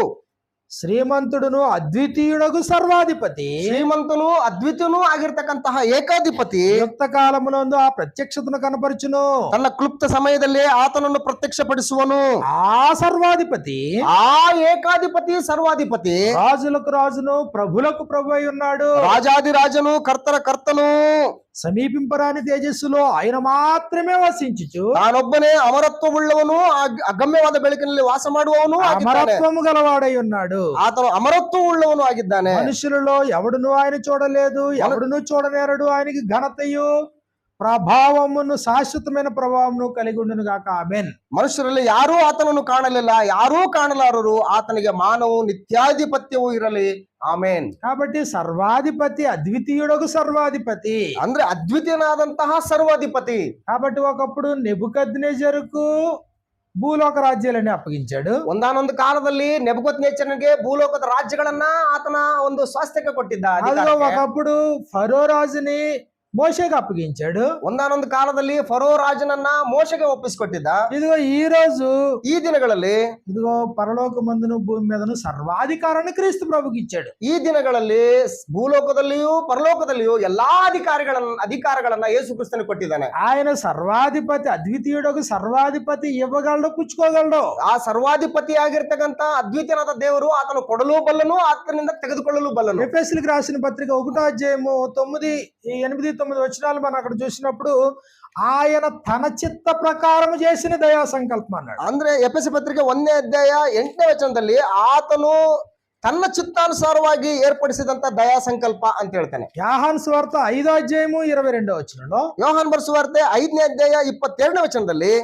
ಶ್ರೀಮಂతుడును అద్వితీయుడగు సర్వాధిపతి, ಶ್ರೀಮಂತನು ಅದ್ವಿತೀಯನೂ ಆಗಿರ್ತಕ್ಕಂತಹ ಏಕಾಧಿಪತಿ ಯುಕ್ತ ಕಾಲమునందు ఆ ప్రత్యక్షతను కనపరచును, ತನ್ನ ಕ್ಲುಪ್ತ ಸಮಯದಲ್ಲಿ ಆತನನ್ನು ಪ್ರತ್ಯಕ್ಷಪಡಿಸುವನು. ఆ సర్వాధిపతి, ఆ ಏಕಾಧಿಪತಿ ಸರ್ವಾಧಿಪತಿ, రాజులకు రాజును ప్రభులకు ప్రభు అయి ఉన్నాడు, ರಾಜಾದಿರಾಜನು ಕರ್ತರ ಕರ್ತನು, సమీపింపరాని తేజస్సులో ఆయన మాత్రమే వసించుచు ತಾನೊಬ್ಬನೇ ಅಮರತ್ವವುಳ್ಳವನು, ಅಗಮ್ಯವಾದ ಬೆಳಕಿನಲ್ಲಿ ವಾಸ ಮಾಡುವವನು, అమరత్వము గలవాడై ఉన్నాడు. ಆತನು ಅಮರತ್ವ ಉಳ್ಳವನು ಆಗಿದ್ದಾನೆ. మనుషులలో ఎవడును ఆయన చూడలేదు, ఎవడును చూడనేరడు. ఆయనకి ఘనతయు ప్రభావమును ಶಾಶ್ವತమైన ప్రభావమును కలిగి ఉండును గాక. ఆమేన్. ಮನುಷ್ಯರಲ್ಲಿ ಯಾರೂ ಆತನನ್ನು ಕಾಣಲಿಲ್ಲ, ಯಾರೂ ಕಾಣಲಾರರು. ಆತನಿಗೆ ಮಾನವು ನಿತ್ಯಾಧಿಪತ್ಯವೂ ಇರಲಿ. ಆಮೇನ್. కాబట్టి సర్వాధిపతి, అద్వితీయుడకు సర్వాధిపతి ಅಂದ್ರೆ ಅದ್ವಿತೀಯನಾದಂತಹ ಸರ್ವಾಧಿಪತಿ. కాబట్టి ఒకప్పుడు నెబుకద్నెజరుకు భూలోక రాజ్యాలని అప్పగించాడు. ಒಂದಾನೊಂದು ಕಾಲದಲ್ಲಿ ನೆಬೂಕದ್ನೆಚ್ಚರನಿಗೆ ಭೂಲೋಕದ ರಾಜ್ಯಗಳನ್ನ ಆತನ ಒಂದು ಸ್ವಾಸ್ಥ್ಯಕ್ಕೆ ಕೊಟ್ಟಿದ್ದ. అదిగో ఒకప్పుడు ఫరో రాజుని మోషేకి అప్పగించాడు. ಒಂದಾನೊಂದು ಕಾಲದಲ್ಲಿ ಫರೋ ರಾಜನನ್ನ ಮೋಶೆಗೆ ಒಪ್ಪಿಸಿಕೊಟ್ಟಿದ್ದ. ఇదిగో ఈ రోజు ಈ ದಿನಗಳಲ್ಲಿ ఇదిగో పరలోకమందును భూమి మీదను సర్వాధికారాన్ని క్రీస్తు ప్రభుకి ఇచ్చాడు. ಈ ದಿನಗಳಲ್ಲಿ ಭೂಲೋಕದಲ್ಲಿಯೂ ಪರಲೋಕದಲ್ಲಿಯೂ ಎಲ್ಲಾ ಅಧಿಕಾರಗಳನ್ನ ಯೇಸು ಕ್ರಿಸ್ತನಿಗೆ ಕೊಟ್ಟಿದ್ದಾನೆ. ఆయన సర్వాధిపతి, అద్వితీయుడకు సర్వాధిపతి ఇవ్వగలడు, పుచ్చుకోగలడు. ಆ ಸರ್ವಾಧಿಪತಿ ಆಗಿರ್ತಕ್ಕಂತ ಅದ್ವಿತೀಯನಾದ ದೇವರು ಆತನು ಕೊಡಲು ಬಲ್ಲನು, ಆತನಿಂದ ತೆಗೆದುಕೊಳ್ಳಲು ಬಲ್ಲನು. ఎఫెసీయులకు రాసిన పత్రిక 1వ అధ్యాయము 9, 8, 9 వచనాలు మనం అక్కడ చూసినప్పుడు ఆయన తన చిత్త ప్రకారం చేసిన దయా సంకల్పం అన్నాడు. ಅಂದ್ರೆ ಎಫೆಸ ಪತ್ರಿಕೆ 1ನೇ ಅಧ್ಯಾಯ 8ನೇ ವಚನದಲ್ಲಿ ಆತನು ತನ್ನ ಚಿತ್ತಾನುಸಾರವಾಗಿ ಏರ್ಪಡಿಸಿದಂತ ದಯಾ ಸಂಕಲ್ಪ ಅಂತ ಹೇಳ್ತಾನೆ. యోహాను సువార్త 5వ అధ్యాయము 22వ వచనంలో, ಯೋಹಾನ್ ಬರೆಸುವಾರ್ತೆ 5ನೇ ಅಧ್ಯಾಯ 22ನೇ ವಚನದಲ್ಲಿ,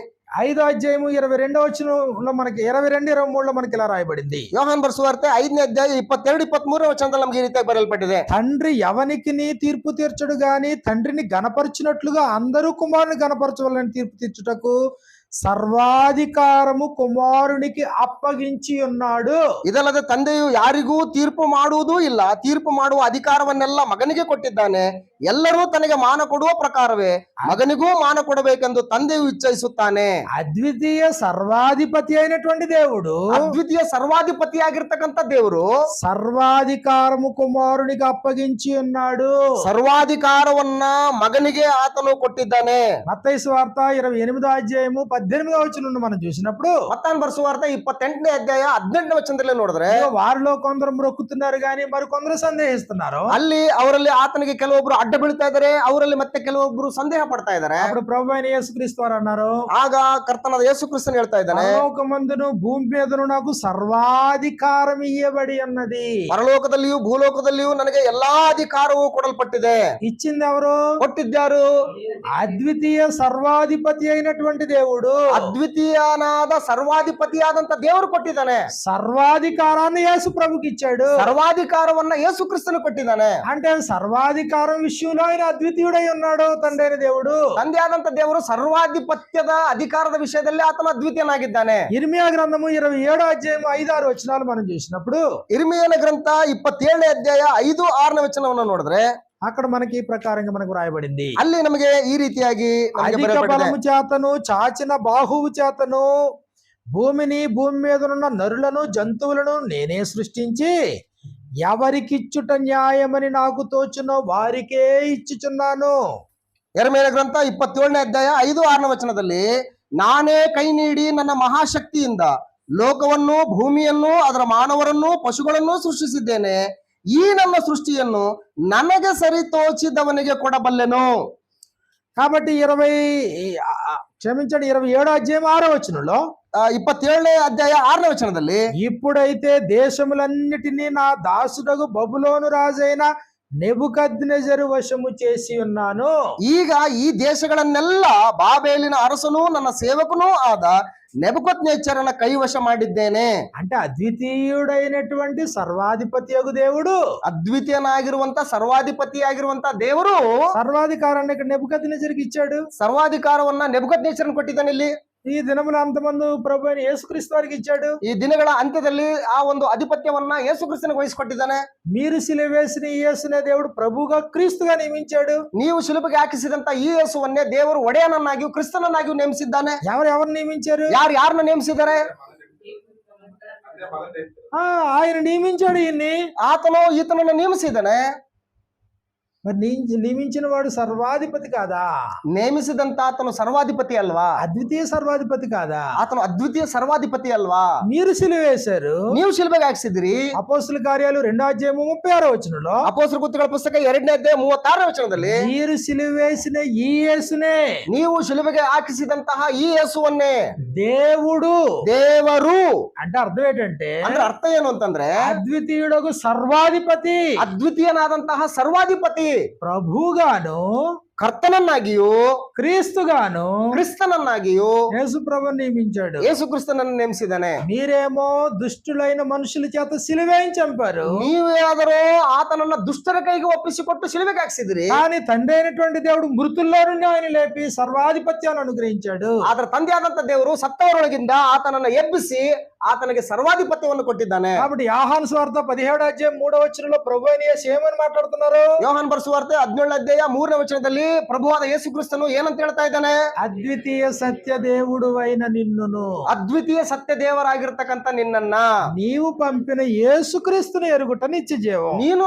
5వ అధ్యాయము 22వ వచనంలో మనకి 22, 23లో మనకి ఇలా రాయబడింది. ಯೋಹಾನ್ ಬರೆಸುವಾರ್ತೆ 5ನೇ ಅಧ್ಯಾಯ 22, 23ನೇ ವಚನದಲ್ಲಿ ನಮಗೆ ಈ ರೀತಿಯಾಗಿ ಬರೆಯಲ್ಪಟ್ಟಿದೆ. తండ్రి ఎవనికి తీర్పు తీర్చడు గాని తండ్రిని గణపరిచినట్లుగా అందరూ కుమారుని గణపరచవాలని తీర్పు తీర్చుటకు ಸರ್ವಾಧಿಕಾರము ಕುಮಾರುనికి ಅಪ್ಪಗಿಂಚಿ ఉన్నాడు. ಇದಲ್ಲದೆ ತಂದೆಯು ಯಾರಿಗೂ ತೀರ್ಪು ಮಾಡುವುದೂ ಇಲ್ಲ, ತೀರ್ಪು ಮಾಡುವ ಅಧಿಕಾರವನ್ನೆಲ್ಲ ಮಗನಿಗೆ ಕೊಟ್ಟಿದ್ದಾನೆ. ಎಲ್ಲರೂ ತನಗೆ ಮಾನ ಕೊಡುವ ಪ್ರಕಾರವೇ ಮಗನಿಗೂ ಮಾನ ಕೊಡಬೇಕೆಂದು ತಂದೆಯು ಇಚ್ಛಿಸುತ್ತಾನೆ. అద్వితీయ సర్వాధిపతి అయినటువంటి దేవుడు, ಅದ್ವಿತೀಯ ಸರ್ವಾಧಿಪತಿ ಆಗಿರ್ತಕ್ಕಂಥ ದೇವರು సర్వాధికారము కుమారునికి అప్పగించి ఉన్నాడు. ಸರ್ವಾಧಿಕಾರವನ್ನ ಮಗನಿಗೆ ಆತನು ಕೊಟ್ಟಿದ್ದಾನೆ. మత్తయి సువార్త 28వ అధ్యాయము 18వ వచనం మనం చూసినప్పుడు, ಮತ್ತಾನ್ ಬರೆಸುವಾರ್ತೆ 28ನೇ ಅಧ್ಯಾಯ 18ನೇ ವಚನದಲ್ಲಿ ನೋಡಿದ್ರೆ, వారిలో కొందరు మొక్కుతున్నారు గాని మరి కొందరు సందేహిస్తున్నారు. ಅಲ್ಲಿ ಅವರಲ್ಲಿ ಆತನಿಗೆ ಕೆಲವೊಬ್ರು ಅಡ್ಡ ಬೀಳ್ತಾ ಇದ್ದಾರೆ, ಅವರಲ್ಲಿ ಮತ್ತೆ ಕೆಲವೊಬ್ರು ಸಂದೇಹ ಪಡ್ತಾ ಇದ್ದಾರೆ. అప్పుడు ప్రభు అయిన యేసుక్రీస్తు వారు అన్నారు, ಆಗ ಕರ್ತನಾದ ಯೇಸು ಕ್ರಿಸ್ತನ್ ಹೇಳ್ತಾ ಇದ್ದಾನೆ, పరలోకమందును భూమి మీదను నాకు సర్వాధికారం ఇయ్యబడి ఉన్నది. ಪರಲೋಕದಲ್ಲಿಯೂ ಭೂಲೋಕದಲ್ಲಿಯೂ ನನಗೆ ಎಲ್ಲಾ ಅಧಿಕಾರವೂ ಕೊಡಲ್ಪಟ್ಟಿದೆ. ఇచ్చింది ఎవరు? ಕೊಟ್ಟಿದ್ಯಾರು? అద్వితీయ సర్వాధిపతి అయినటువంటి దేవుడు, ಅದ್ವಿತೀಯನಾದ ಸರ್ವಾಧಿಪತಿಯಾದಂತ ದೇವರು ಕೊಟ್ಟಿದ್ದಾನೆ. సర్వాధికారాన్ని యేసు ప్రభుకి ఇచ్చాడు. ಸರ್ವಾಧಿಕಾರವನ್ನ ಯೇಸು ಕ್ರಿಸ್ತನು ಕೊಟ್ಟಿದ್ದಾನೆ. అంటే సర్వాధికారం విషయంలో ఆయన అద్వితీయుడై ఉన్నాడు తండ్రి అయిన దేవుడు. ತಂದೆಯಾದಂತ ದೇವರು ಸರ್ವಾಧಿಪತ್ಯದ ಅಧಿಕಾರದ ವಿಷಯದಲ್ಲಿ ಆತನ ಅದ್ವಿತೀಯನಾಗಿದ್ದಾನೆ. ఇర్మియా గ్రంథము 27వ అధ్యాయం 5, 6 వచనాలు మనం చూసినప్పుడు, ಇರ್ಮಿಯನ ಗ್ರಂಥ 27ನೇ ಅಧ್ಯಾಯ 5, 6ನೇ ವಚನವನ್ನು ನೋಡಿದ್ರೆ అక్కడ మనకి ఈ ప్రకారంగా మనకు రాయబడింది, ಅಲ್ಲಿ ನಮಗೆ ಈ ರೀತಿಯಾಗಿ ನಮಗೆ అధిక ಬರೆಯಲ್ಪಟ್ಟಿದೆ. బలము చేతను చాచిన బాహువు చేతను భూమిని భూమి మీద ఉన్న నరులను జంతువులను నేనే సృష్టించి ఎవరికిచ్చుట న్యాయమని నాకు తోచునో వారికే ఇచ్చుచున్నాను. ಯೆರೆಮೀಯನ ಗ್ರಂಥ 27ನೇ ಅಧ್ಯಾಯ 5, 6ನೇ ವಚನದಲ್ಲಿ, ನಾನೇ ಕೈ ನೀಡಿ ನನ್ನ ಮಹಾಶಕ್ತಿಯಿಂದ ಲೋಕವನ್ನು, ಭೂಮಿಯನ್ನು, ಅದರ ಮಾನವರನ್ನು, ಪಶುಗಳನ್ನು ಸೃಷ್ಟಿಸಿದ್ದೇನೆ. ಈ ನನ್ನ ಸೃಷ್ಟಿಯನ್ನು ನನಗೆ ಸರಿ ತೋಚಿದವನಿಗೆ ಕೊಡಬಲ್ಲೆನು. కాబట్టి 27వ అధ్యాయం 6వ వచనంలో, 27ನೇ ಅಧ್ಯಾಯ 6ನೇ ವಚನದಲ್ಲಿ, ఇప్పుడైతే దేశములన్నిటినీ నా దాసుడగు బబులోను రాజైన నెబుకద్నెజరు వశము చేసి ఉన్నాను. ಈಗ ಈ ದೇಶಗಳನ್ನೆಲ್ಲ ಬಾಬೇಲಿನ ಅರಸನು ನನ್ನ ಸೇವಕನೂ ಆದ ನೆಬುಕದ್ನೆಚ್ಚರನ ಕೈವಶ ಮಾಡಿದ್ದೇನೆ. అంటే అద్వితీయుడైనటువంటి సర్వాధిపతి యగు దేవుడు, ಅದ್ವಿತೀಯನಾಗಿರುವಂತ ಸರ್ವಾಧಿಪತಿಯಾಗಿರುವಂತ ದೇವರು సర్వాధికారాన్ని ఇక్కడ నెబుకద్నెజరుకి ఇచ్చాడు. ಸರ್ವಾಧಿಕಾರವನ್ನ ನೆಬುಕದ್ನೆಚ್ಚರನ ಕೊಟ್ಟಿದ್ದಾನೆ. ಇಲ್ಲಿ ఈ దినముల అంతమందు ప్రభు అయిన యేసుక్రీస్తు వారికి ఇచ్చాడు. ಈ ದಿನಗಳ ಅಂತ್ಯದಲ್ಲಿ ಆ ಒಂದು ಅಧಿಪತ್ಯವನ್ನ ಯೇಸು ಕ್ರಿಸ್ತನಿಗೆ ವಹಿಸಿಕೊಟ್ಟಿದ್ದಾನೆ. మీరు సిలువేసిన ఈ యేసునే దేవుడు ప్రభువుగా క్రీస్తుగా నియమించాడు. ನೀವು ಶಿಲುಬೆಗೆ ಹಾಕಿಸಿದಂತ ಈ ಯೇಸುವನ್ನೇ ದೇವರು ಒಡೆಯನನ್ನಾಗಿಯೂ ಕ್ರಿಸ್ತನನ್ನಾಗಿಯೂ ನೇಮಿಸಿದ್ದಾನೆ. ఎవరు నియమించారు? ಯಾರನ್ನ ನೇಮಿಸಿದ್ದಾರೆ? ఆయన నియమించాడు ఈయన్ని. ಆತನು ಈತನನ್ನು ನೇಮಿಸಿದ್ದಾನೆ. మరి నియమించిన వాడు సర్వాధిపతి కాదా? ನೇಮಿಸಿದಂತ ಆತನು ಸರ್ವಾಧಿಪತಿ ಅಲ್ವಾ? అద్వితీయ సర్వాధిపతి కాదా? ಆತನು ಅದ್ವಿತೀಯ ಸರ್ವಾಧಿಪತಿ ಅಲ್ವಾ? మీరు సిలువేశారు. ನೀವು ಶಿಲುಬೆಗೆ ಹಾಕಿಸಿದಿರಿ. అపోస్తుల కార్యాలు 2వ అధ్యాయము 36వ వచనంలో, ಅಪೊಸ್ತಲರ ಕೃತ್ಯಗಳ ಪುಸ್ತಕ 2ನೇ ಅಧ್ಯಾಯ 36ನೇ ವಚನದಲ್ಲಿ, మీరు సిలువేసిన ఈ యేసునే, ನೀವು ಶಿಲುಬೆಗೆ ಹಾಕಿಸಿದಂತಹ ಈ ಯೇಸುವನ್ನೇ దేవుడు, ದೇವರು అంటే అర్థం ఏంటంటే ಅಂದ್ರೆ ಅರ್ಥ ಏನು ಅಂತಂದ್ರೆ, అద్వితీయుడకు సర్వాధిపతి, ಅದ್ವಿತೀಯನಾದಂತಹ ಸರ್ವಾಧಿಪತಿ, ప్రభుగాను ಕರ್ತನನ್ನಾಗಿಯೂ క్రీస్తుగాను ಕ್ರಿಸ್ತನನ್ನಾಗಿಯೂ యేసు ప్రభువుని నియమించాడు. ಯೇಸು ಕ್ರಿಸ್ತನನ್ನು ನೇಮಿಸಿದ್ದಾನೆ. మీరేమో దుష్టులైన మనుషుల చేత సిలువేయించి చంపారు. ನೀವಾದರೂ ಆ ಆತನನ್ನ ದುಷ್ಟರ ಕೈಗೆ ಒಪ್ಪಿಸಿಕೊಟ್ಟು ಶಿಲುಬೆಗೆ ಹಾಕ್ಸಿದ್ರಿ. కానీ తండ్రి అయినటువంటి దేవుడు మృతుల్లో నుండి ఆయన లేపి సర్వాధిపత్యాన్ని అనుగ్రహించాడు. ಆದ್ರ ತಂದೆಯಾದಂತ ದೇವರು ಸತ್ತವರೊಳಗಿಂದ ಆತನನ್ನ ಎಬ್ಬಿಸಿ ಆತನಿಗೆ ಸರ್ವಾಧಿಪತ್ಯವನ್ನು ಕೊಟ್ಟಿದ್ದಾನೆ. కాబట్టి యోహాను సువార్త 17వ అధ్యాయం 3వ వచనంలో ప్రభు అయిన యేసు ఏమని మాట్లాడుతున్నారు? ಯೋಹಾನ ಬರೆಸುವಾರ್ತೆ 17ನೇ ಅಧ್ಯಾಯ 3ನೇ ವಚನದಲ್ಲಿ ಪ್ರಭುವಾದ ಯೇಸು ಕ್ರಿಸ್ತನು ಏನಂತ ಹೇಳ್ತಾ ಇದ್ದಾನೆ? అద్వితీయ సత్య దేవుడు అయిన నిన్నును, ಅದ್ವಿತೀಯ ಸತ್ಯ ದೇವರಾಗಿರ್ತಕ್ಕಂಥ ನಿನ್ನನ್ನ, నీవు పంపిన యేసుక్రీస్తుని ఎరుగుట నిత్య జీవం.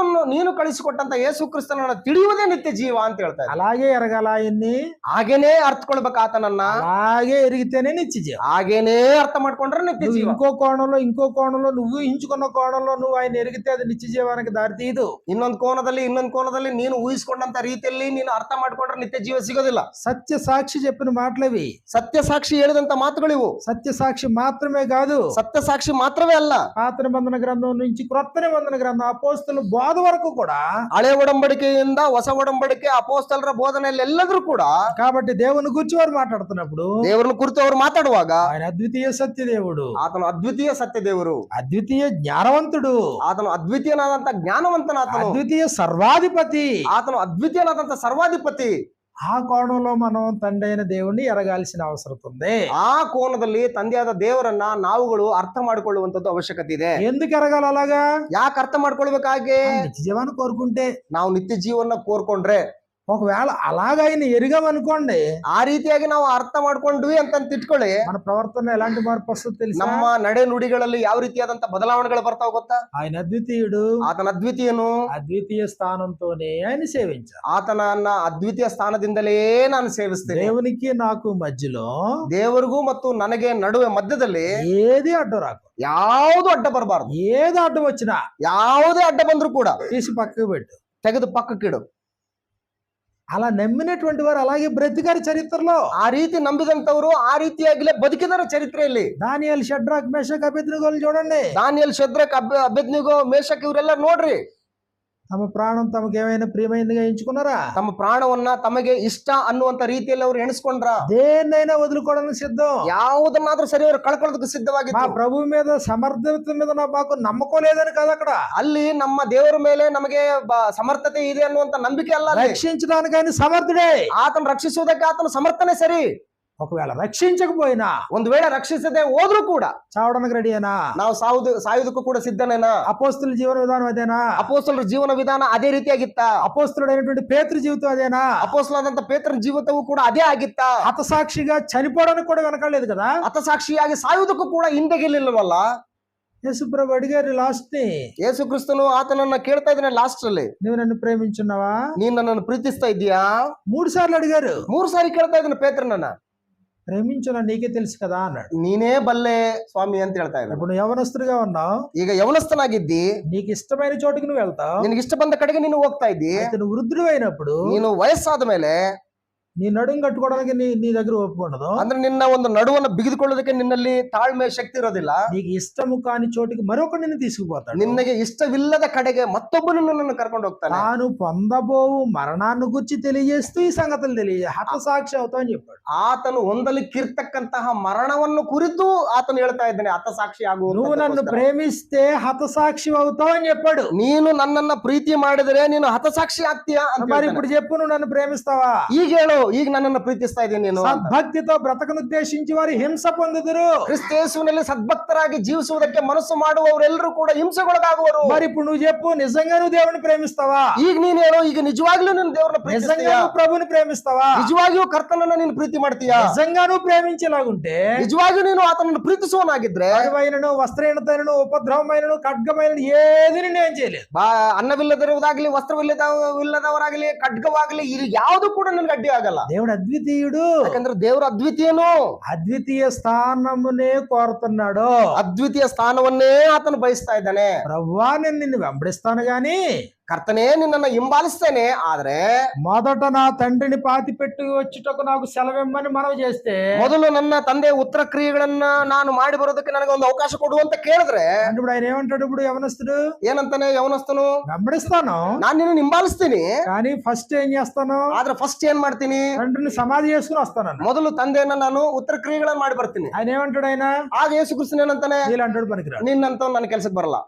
ನೀನು ಕಳಿಸಿಕೊಟ್ಟಂತ ಯೇಸು ಕ್ರಿಸ್ತನನ್ನ ತಿಳಿಯುವುದೇ ನಿತ್ಯ ಜೀವ ಅಂತ ಹೇಳ್ತಾ ಇದ್ದಾನೆ. అలాగే ఎరగాల ఆయన్ని, ಹಾಗೇನೆ ಅರ್ಥಕೊಳ್ಬೇಕು ಆತನನ್ನ, అలాగే ఎరిగితేనే నిత్య జీవం. ಹಾಗೇನೆ ಅರ್ಥ ಮಾಡ್ಕೊಂಡ್ರೆ ನಿತ್ಯ నువ్వు ಜೀವ. ఇంకో కోణంలో నువ్వు ఊహించుకున్న కోణంలో నువ్వు ఆయన ఎరిగితే అది నిత్య జీవానికి దారితీయదు. ಇನ್ನೊಂದು ಕೋನದಲ್ಲಿ ನೀನು ಊಹಿಸ್ಕೊಂಡಂತ ರೀತಿಯಲ್ಲಿ ನೀನು ಅರ್ಥ ಮಾಡ್ಕೊಂಡ್ರೆ ನಿತ್ಯ ಜೀವ ಸಿಗೋದಿಲ್ಲ. సత్య సాక్షి చెప్పిన మాటలవి. ಸತ್ಯ ಸಾಕ್ಷಿ ಹೇಳಿದಂತ ಮಾತುಗಳಿವು. సత్య సాక్షి మాత్రమే కాదు, ಸತ್ಯ ಸಾಕ್ಷಿ ಮಾತ್ರವೇ ಅಲ್ಲ, పాత నిబంధన గ్రంథం నుంచి క్రొత్త నిబంధన గ్రంథం అపోస్తలుల బోధ వరకు కూడా, ಹಳೆ ಒಡಂಬಡಿಕೆಯಿಂದ ಹೊಸ ಒಡಂಬಡಿಕೆ ಅಪೊಸ್ತಲರ ಬೋಧನೆಯಲ್ಲಿ ಎಲ್ಲದರೂ ಕೂಡ కాబట్టి దేవుని గురించి వారు మాట్లాడుతున్నప్పుడు ದೇವರನ್ನ ಕುರಿತು ಅವರು ಮಾತಾಡುವಾಗ ఆయన అద్వితీయ సత్య దేవుడు, ಆತನು ಅದ್ವಿತೀಯ ಸತ್ಯ ದೇವರು, అద్వితీయ జ్ఞానవంతుడు, ಆತನು ಅದ್ವಿತೀಯನಾದಂತ ಜ್ಞಾನವಂತನಾತನು, అద్వితీయ సర్వాధిపతి. ಆತನು ಅದ್ವಿತೀಯನಾದಂತ ಸರ್ವಾಧಿಪತಿ. ఆ కోణంలో మనం తండ్రి అయిన దేవుణ్ణి ఎరగాల్సిన అవసరం ఉంది. ಆ ಕೋನದಲ್ಲಿ ತಂದೆಯಾದ ದೇವರನ್ನ ನಾವುಗಳು ಅರ್ಥ ಮಾಡಿಕೊಳ್ಳುವಂತದ್ದು ಅವಶ್ಯಕತೆ ಇದೆ. ఎందుకు ఎరగాలి అలాగా? ಯಾಕೆ ಅರ್ಥ ಮಾಡ್ಕೊಳ್ಬೇಕಾಗೆ? నిత్య జీవాన్ని కోరుకుంటే. ನಾವು ನಿತ್ಯ ಜೀವನ ಕೋರ್ಕೊಂಡ್ರೆ, ఒకవేళ అలాగ ఆయన ఎరిగామనుకోండి, ಆ ರೀತಿಯಾಗಿ ನಾವು ಅರ್ಥ ಮಾಡ್ಕೊಂಡ್ವಿ ಅಂತ ಇಟ್ಕೊಳ್ಳಿ, మన ప్రవర్తన ఎలాంటి మార్పు వస్తుందో తెలుసా? ನಮ್ಮ ನಡೆ ನುಡಿಗಳಲ್ಲಿ ಯಾವ ರೀತಿಯಾದಂತ ಬದಲಾವಣೆಗಳು ಬರ್ತಾವ ಗೊತ್ತಾ? ఆయన అద్వితీయుడు, ಆತನ ಅದ್ವಿತೀಯನು, అద్వితీయ స్థానంతోనే ఆయన సేవించాలి. ಆತನನ್ನ ಅದ್ವಿತೀಯ ಸ್ಥಾನದಿಂದಲೇ ನಾನು ಸೇವಿಸ್ತೇನೆ. దేవునికి నాకు మధ్యలో ದೇವರಿಗೂ ಮತ್ತು ನನಗೆ ನಡುವೆ ಮಧ್ಯದಲ್ಲಿ ఏది అడ్డు రాకు, ಯಾವುದು ಅಡ್ಡ ಬರಬಾರದು. ఏది అడ్డు వచ్చినా ಯಾವುದೇ ಅಡ್ಡ ಬಂದ್ರು ಕೂಡ తీసి పక్కకు పెట్టు, ತೆಗೆದು ಪಕ್ಕಕ್ಕಿಡು. అలా నమ్మినటువంటి వారు అలాగే బ్రతికారు చరిత్రలో. ಆ ರೀತಿ ನಂಬಿದಂತವರು ಆ ರೀತಿಯಾಗಲೇ ಬದುಕಿದಾರೆ ಚರಿತ್ರೆಯಲ್ಲಿ. దానియేలు, షడ్రాక్, మేషక్, అబేద్నెగోలు చూడండి. ದಾನಿಯೇಲ್, ಶದ್ರಕ್, ಅಬೇದ್ನೆಗೋ, ಮೇಷಕ್ ಇವರೆಲ್ಲ ನೋಡ್ರಿ, తమ ప్రాణం తమకు ఏమైనా ప్రియమైనదిగా ఎంచుకున్నారా? ತಮ್ಮ ಪ್ರಾಣವನ್ನ ತಮಗೆ ಇಷ್ಟ ಅನ್ನುವಂತ ರೀತಿಯಲ್ಲಿ ಅವ್ರು ಎಣಿಸ್ಕೊಂಡ್ರ? దేన్నైనా వదులుకోవడానికి సిద్ధం. ಯಾವುದನ್ನಾದ್ರೂ ಸರಿ ಅವರು ಕಳ್ಕೊಳ್ಳೋದಕ್ಕೆ మా ಸಿದ್ಧವಾಗಿತ್ತು. ప్రభు మీద సమర్థత మీద మాకు నమ్మకం లేదని కాదు అక్కడ. ಅಲ್ಲಿ ನಮ್ಮ ದೇವರ ಮೇಲೆ ನಮಗೆ ಸಮರ್ಥತೆ ಇದೆ ಅನ್ನುವಂತ ನಂಬಿಕೆ ಅಲ್ಲ. రక్షించడానికి ఆయన సమర్థుడే. ಆತನ ರಕ್ಷಿಸುವುದಕ್ಕೆ ಆತನ ಸಮರ್ಥನೆ ಸರಿ. ఒకవేళ రక్షించకపోయినా, ಒಂದು ವೇಳೆ ರಕ್ಷಿಸದೆ ಹೋದ್ರೂ ಕೂಡ చావడానికి రెడీ అయినా? ನಾವು ಸಾಯುವುದಕ್ಕೂ ಕೂಡ ಸಿದ್ಧನೇನಾ? అపోస్తుల జీవన విధానం అదేనా? ಅಪೋಸ್ತಲರ ಜೀವನ ವಿಧಾನ ಅದೇ ರೀತಿಯಾಗಿತ್ತ? అపోస్తులుడైనటువంటి పేతురు జీవితం అదేనా? ಅಪೋಸ್ತಲನಾದಂತ ಪೇತ್ರನ ಜೀವಿತವೂ ಕೂಡ ಅದೇ ಆಗಿತ್ತ? హతసాక్షిగా చనిపోవడానికి కూడా వెనకాలేదు కదా. ಹತಸಾಕ್ಷಿಯಾಗಿ ಸಾಯುವುದಕ್ಕೂ ಕೂಡ ಹಿಂದೆಗಿಲ್ಲವಲ್ಲ. యేసుప్రభు అడిగారు లాస్ట్ ని, ಯೇಸು ಕ್ರಿಸ್ತನು ಆತನನ್ನ ಕೇಳ್ತಾ ಇದ್ದಾನೆ ಲಾಸ್ಟ್ ಅಲ್ಲಿ, నువ్వు నన్ను ప్రేమించున్నావా? ನೀನ್ ನನ್ನನ್ನು ಪ್ರೀತಿಸ್ತಾ ಇದೀಯಾ? 3 సార్లు అడిగారు. 3 ಸಾರಿ ಕೇಳ್ತಾ ಇದ್ದಾನೆ ಪೇತ್ರನನ್ನ. ప్రేమించున్నా నీకే తెలుసు కదా అన్నాడు. ನೀನೇ ಬಲ್ಲೆ ಸ್ವಾಮಿ ಅಂತ ಹೇಳ್ತಾ ಇದ್ದಾನೆ. ఇప్పుడు నువ్వు యవనస్తుడిగా ఉన్నావు, ಈಗ ಯವನಸ್ಥನಾಗಿದ್ದಿ, నీకు ఇష్టమైన చోటుకి నువ్వు వెళ్తావు. ನಿನಗೆ ಇಷ್ಟ ಬಂದ ಕಡೆಗೆ ನೀನು ಹೋಗ್ತಾ ಇದ್ದಿ. అయితే నువ్వు వృద్ధుడు అయినప్పుడు ನೀನು ವಯಸ್ಸಾದ ಮೇಲೆ నీ నడుము కట్టుకోవడానికి నీ దగ్గర ఒప్పుకుండదు. ಅಂದ್ರೆ ನಿನ್ನ ಒಂದು ನಡುವನ್ನು ಬಿಗಿದುಕೊಳ್ಳೋದಕ್ಕೆ ನಿನ್ನಲ್ಲಿ ತಾಳ್ಮೆ ಶಕ್ತಿ ಇರೋದಿಲ್ಲ. నీకు ఇష్టము కాని చోటికి మరొకడు నిన్ను తీసుకుపోతాడు. ನಿನ್ನಗೆ ಇಷ್ಟವಿಲ್ಲದ ಕಡೆಗೆ ಮತ್ತೊಬ್ಬನು ನಿನ್ನನ್ನು ಕರ್ಕೊಂಡು ಹೋಗ್ತಾನೆ. తాను పొందబోవు మరణాన్ని గురించి తెలియజేస్తూ ఈ సంగతులు హతసాక్షి అవుతావు అని చెప్పాడు. ಆತನು ಹೊಂದಲಿಕ್ಕಿರ್ತಕ್ಕಂತಹ ಮರಣವನ್ನು ಕುರಿತು ಆತನು ಹೇಳ್ತಾ ಇದ್ದಾನೆ, ಹತಸಾಕ್ಷಿ నువ్వు నన్ను ಪ್ರೇಮಿస్తే హతసాక్షి అవుతావు అని చెప్పాడు. ನೀನು ನನ್ನನ್ನ ಪ್ರೀತಿ ಮಾಡಿದರೆ ನೀನು ಹತಸಾಕ್ಷಿ ಆಗ್ತೀಯಾ ಅಂತ. మరి ఇప్పుడు చెప్పు, నువ్వు నన్ను ప్రేమిస్తావా? ಈಗ ಹೇಳು, ಈಗ ನನ್ನನ್ನು ಪ್ರೀತಿಸ್ತಾ ಇದ್ದೀನಿ ನೀನು. సద్భక్తితో బ్రతకను ఉద్దేశించి వారు హింస పొందుదురు. ಕ್ರಿಸ್ತೇಸುವಿನಲ್ಲಿ ಸದ್ಭಕ್ತರಾಗಿ ಜೀವಿಸುವುದಕ್ಕೆ ಮನಸ್ಸು ಮಾಡುವವರೆಲ್ಲರೂ ಕೂಡ ಹಿಂಸೆಗೊಳಗಾಗುವರು. మరి ఇప్పుడు నువ్వు చెప్పు, నిజంగా నువ్వు దేవుని ప్రేమిస్తావా? ಈಗ ನೀನ್ ಹೇಳು, ಈಗ ನಿಜವಾಗ್ಲೂ ನೀನು ದೇವರನ್ನ నిజంగా ಪ್ರೀತಿಸ್ತೀಯಾ? నువ్వు ప్రభుని ప్రేమిస్తావా? ನಿಜವಾಗಿಯೂ ಕರ್ತನನ್ನ ನೀನು ಪ್ರೀತಿ ಮಾಡ್ತೀಯಾ? నిజంగా నువ్వు ప్రేమించేలాగుంటే, ನಿಜವಾಗಿಯೂ ನೀನು ಆತನನ್ನು ಪ್ರೀತಿಸುವನಾಗಿದ್ರೆ, కరువైనను, వస్త్రహీనతైనను, ఉపద్రవమైనను, ఖడ్గమైనను ఏది నేను చేయలేదు. ಅನ್ನವಿಲ್ಲದಿರುವುದಾಗ್ಲಿ, ವಸ್ತ್ರವಿಲ್ಲದವರಾಗ್ಲಿ, ಖಡ್ಗವಾಗ್ಲಿ, ಇದು ಯಾವುದು ಕೂಡ ನನಗೆ ಅಡ್ಡಿ ಆಗಲ್ಲ. దేవుడు అద్వితీయుడు. ಯಾಕಂದ್ರೆ ದೇವರು ಅದ್ವಿತೀಯನು. అద్వితీయ స్థానమునే కోరుతున్నాడు. ಅದ್ವಿತೀಯ ಸ್ಥಾನವನ್ನೇ ಆತನು ಬಯಸ್ತಾ ಇದ್ದಾನೆ. ప్రభువా, నేను నిన్ను వెంబడిస్తాను గాని, ಕರ್ತನೇ ನಿನ್ನನ್ನು ಹಿಂಬಾಲಿಸ್ತೇನೆ, ಆದ್ರೆ మొదట నా తండ్రిని పాతి పెట్టి వచ్చుటకు నాకు సెలవిమ్మని మనవి చేస్తే, ಮೊದಲು ನನ್ನ ತಂದೆ ಉತ್ತರ ಕ್ರಿಯೆಗಳನ್ನ ನಾನು ಮಾಡಿ ಬರೋದಕ್ಕೆ ನನಗೆ ಒಂದು ಅವಕಾಶ ಕೊಡು ಅಂತ ಕೇಳಿದ್ರೆ, అంటే ఇప్పుడు ఆయన ఏమంటాడు? ఇప్పుడు యవనస్తుడు ಏನಂತಾನೆ ಯವನಸ್ಥನು, వెంబడిస్తాను ನಾನು ನಿನ್ನ ಹಿಂಬಾಲಿಸ್ತೀನಿ, కానీ ఫస్ట్ ఏం చేస్తాను? ಆದ್ರೆ ಫಸ್ಟ್ ಏನ್ ಮಾಡ್ತೀನಿ, తండ్రిని సమాధి చేసుకుని వస్తాను. ಮೊದಲು ತಂದೆಯನ್ನ ನಾನು ಉತ್ತರ ಕ್ರಿಯೆಗಳನ್ನ ಮಾಡಿ ಬರ್ತೀನಿ. ఆయన ఏమంటాడు? ఆయన ಆಗ ಯೇಸು ಕ್ರಿಸ್ತನ ಏನಂತಾನೆ, వీళ్ళంటాడు పనికిరాడు. ನಿನ್ನಂತ ನನ್ನ ಕೆಲ್ಸಕ್ಕೆ ಬರಲ್ಲ.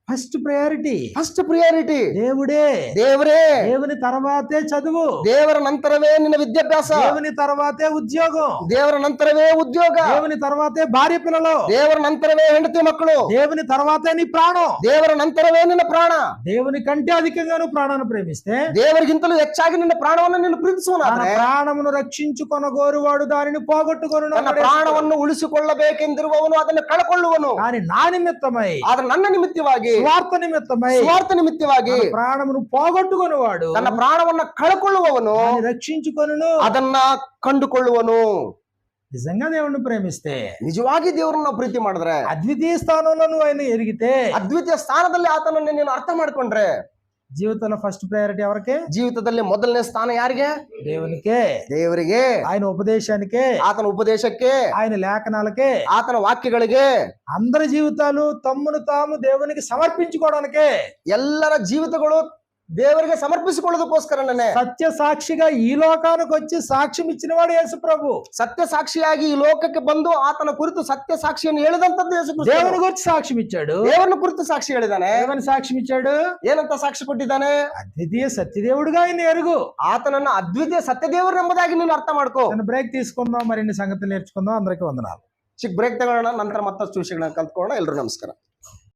ఫస్ట్ ప్రయారిటీ ಫಸ್ಟ್ ಪ್ರಿಯಾರಿಟಿ దేవుడే. ದೇವರೇ. దేవుని తర్వాతే చదువు, ದೇವರ ನಂತರವೇ ನಿನ್ನ ವಿದ್ಯಾಭ್ಯಾಸ, దేవుని తర్వాతే ఉద్యోగం, ದೇವರ ನಂತರವೇ ಉದ್ಯೋಗ, దేవుని తర్వాతే భార్య పిల్లలు, ದೇವರ ನಂತರವೇ ಹೆಂಡತಿ ಮಕ್ಕಳು, దేవుని తర్వాతే నీ ప్రాణం. ದೇವರ ನಂತರವೇ ನಿನ್ನ ಪ್ರಾಣ. దేవుని కంటే అధికంగా నువ్వు ప్రాణాన్ని ప్రేమిస్తే, ದೇವರಿಗಿಂತಲೂ ಹೆಚ್ಚಾಗಿ ನಿನ್ನ ಪ್ರಾಣವನ್ನು ನೀನು తన ಪ್ರೀತಿಸುವನಾದ್ರೆ ప్రాణమును రక్షించుకొనగోరువాడు దానిని పోగొట్టుకొనును. ತನ್ನ ಪ್ರಾಣವನ್ನು ಉಳಿಸಿಕೊಳ್ಳಬೇಕೆಂದಿರುವವನು ಅದನ್ನು ಕಳಕೊಳ್ಳುವನು. కానీ నా నిమిత్తమై, ಆದ್ರೆ ನನ್ನ ನಿಮಿತ್ತವಾಗಿ, స్వార్థ నిమిత్తమై ಸ್ವಾರ್ಥ ನಿಮಿತ್ತವಾಗಿ తన ప్రాణమును పోగొట్టుకొనువాడు ತನ್ನ ಪ್ರಾಣವನ್ನ ಕಳಕೊಳ್ಳುವವನು దాన్ని రక్షించుకొనును. ಅದನ್ನ ಕಂಡುಕೊಳ್ಳುವನು. నిజంగా దేవుణ్ణి ప్రేమిస్తే, ನಿಜವಾಗಿ ದೇವರನ್ನ ನಾವು ಪ್ರೀತಿ ಮಾಡಿದ್ರೆ, అద్వితీయ స్థానంలో నువ్వు ఆయన ఎరిగితే, ಅದ್ವಿತೀಯ ಸ್ಥಾನದಲ್ಲಿ ಆತನನ್ನ ನೀನು ಅರ್ಥ ಮಾಡ್ಕೊಂಡ್ರೆ, జీవితంలో ఫస్ట్ ప్రయారిటీ ఎవరికే? ಜೀವಿತದಲ್ಲಿ ಮೊದಲನೇ ಸ್ಥಾನ ಯಾರಿಗೆ? దేవునికే, ದೇವರಿಗೆ, ఆయన ఉపదేశానికే, ಆತನ ಉಪದೇಶಕ್ಕೆ, ఆయన లేఖనాలకే. ಆತನ ವಾಕ್ಯಗಳಿಗೆ. అందరి జీవితాలు తమ్మును తాము దేవునికి సమర్పించుకోవడానికే. ಎಲ್ಲರ ಜೀವಿತಗಳು ದೇವರಿಗೆ ಸಮರ್ಪಿಸಿಕೊಳ್ಳೋದಕ್ಕೋಸ್ಕರನೇ సత్య సాక్షిగా ఈ లోకానికి వచ్చి సాక్ష్యం ఇచ్చిన వాడు యేసు ప్రభు. ಸತ್ಯ ಸಾಕ್ಷಿಯಾಗಿ ಈ ಲೋಕಕ್ಕೆ ಬಂದು ಆತನ ಕುರಿತು ಸತ್ಯ ಸಾಕ್ಷಿಯನ್ನು ಹೇಳಿದಂತದ್ದು ಯೇಸು ಕ್ರಿಸ್ತ. దేవుని గురించి సాక్ష్యం ఇచ్చాడు. ದೇವರನ್ನ ಕುರಿತು ಸಾಕ್ಷಿ ಹೇಳಿದಾನೆ. ఏమని సాక్ష్యం ఇచ్చాడు? ಏನಂತ ಸಾಕ್ಷಿ ಕೊಟ್ಟಿದ್ದಾನೆ? అద్వితీయ సత్యదేవుడుగా ఆయన ఎరుగు. ಆತನನ್ನ ಅದ್ವಿತೀಯ ಸತ್ಯದೇವರು ಎಂಬುದಾಗಿ ನೀನು ಅರ್ಥ ಮಾಡ್ಕೋ. బ్రేక్ తీసుకుందాం, మరిన్ని సంగతులు నేర్చుకుందాం. అందరికీ వందనాలు. ಚಿಕ್ಕ ಬ್ರೇಕ್ ತಗೊಳ್ಳೋಣ, ನಂತರ ಮತ್ತಷ್ಟು ವಿಷಯಗಳನ್ನ ಕಲ್ತ್ಕೊಳ್ಳೋಣ. ಎಲ್ರು ನಮಸ್ಕಾರ.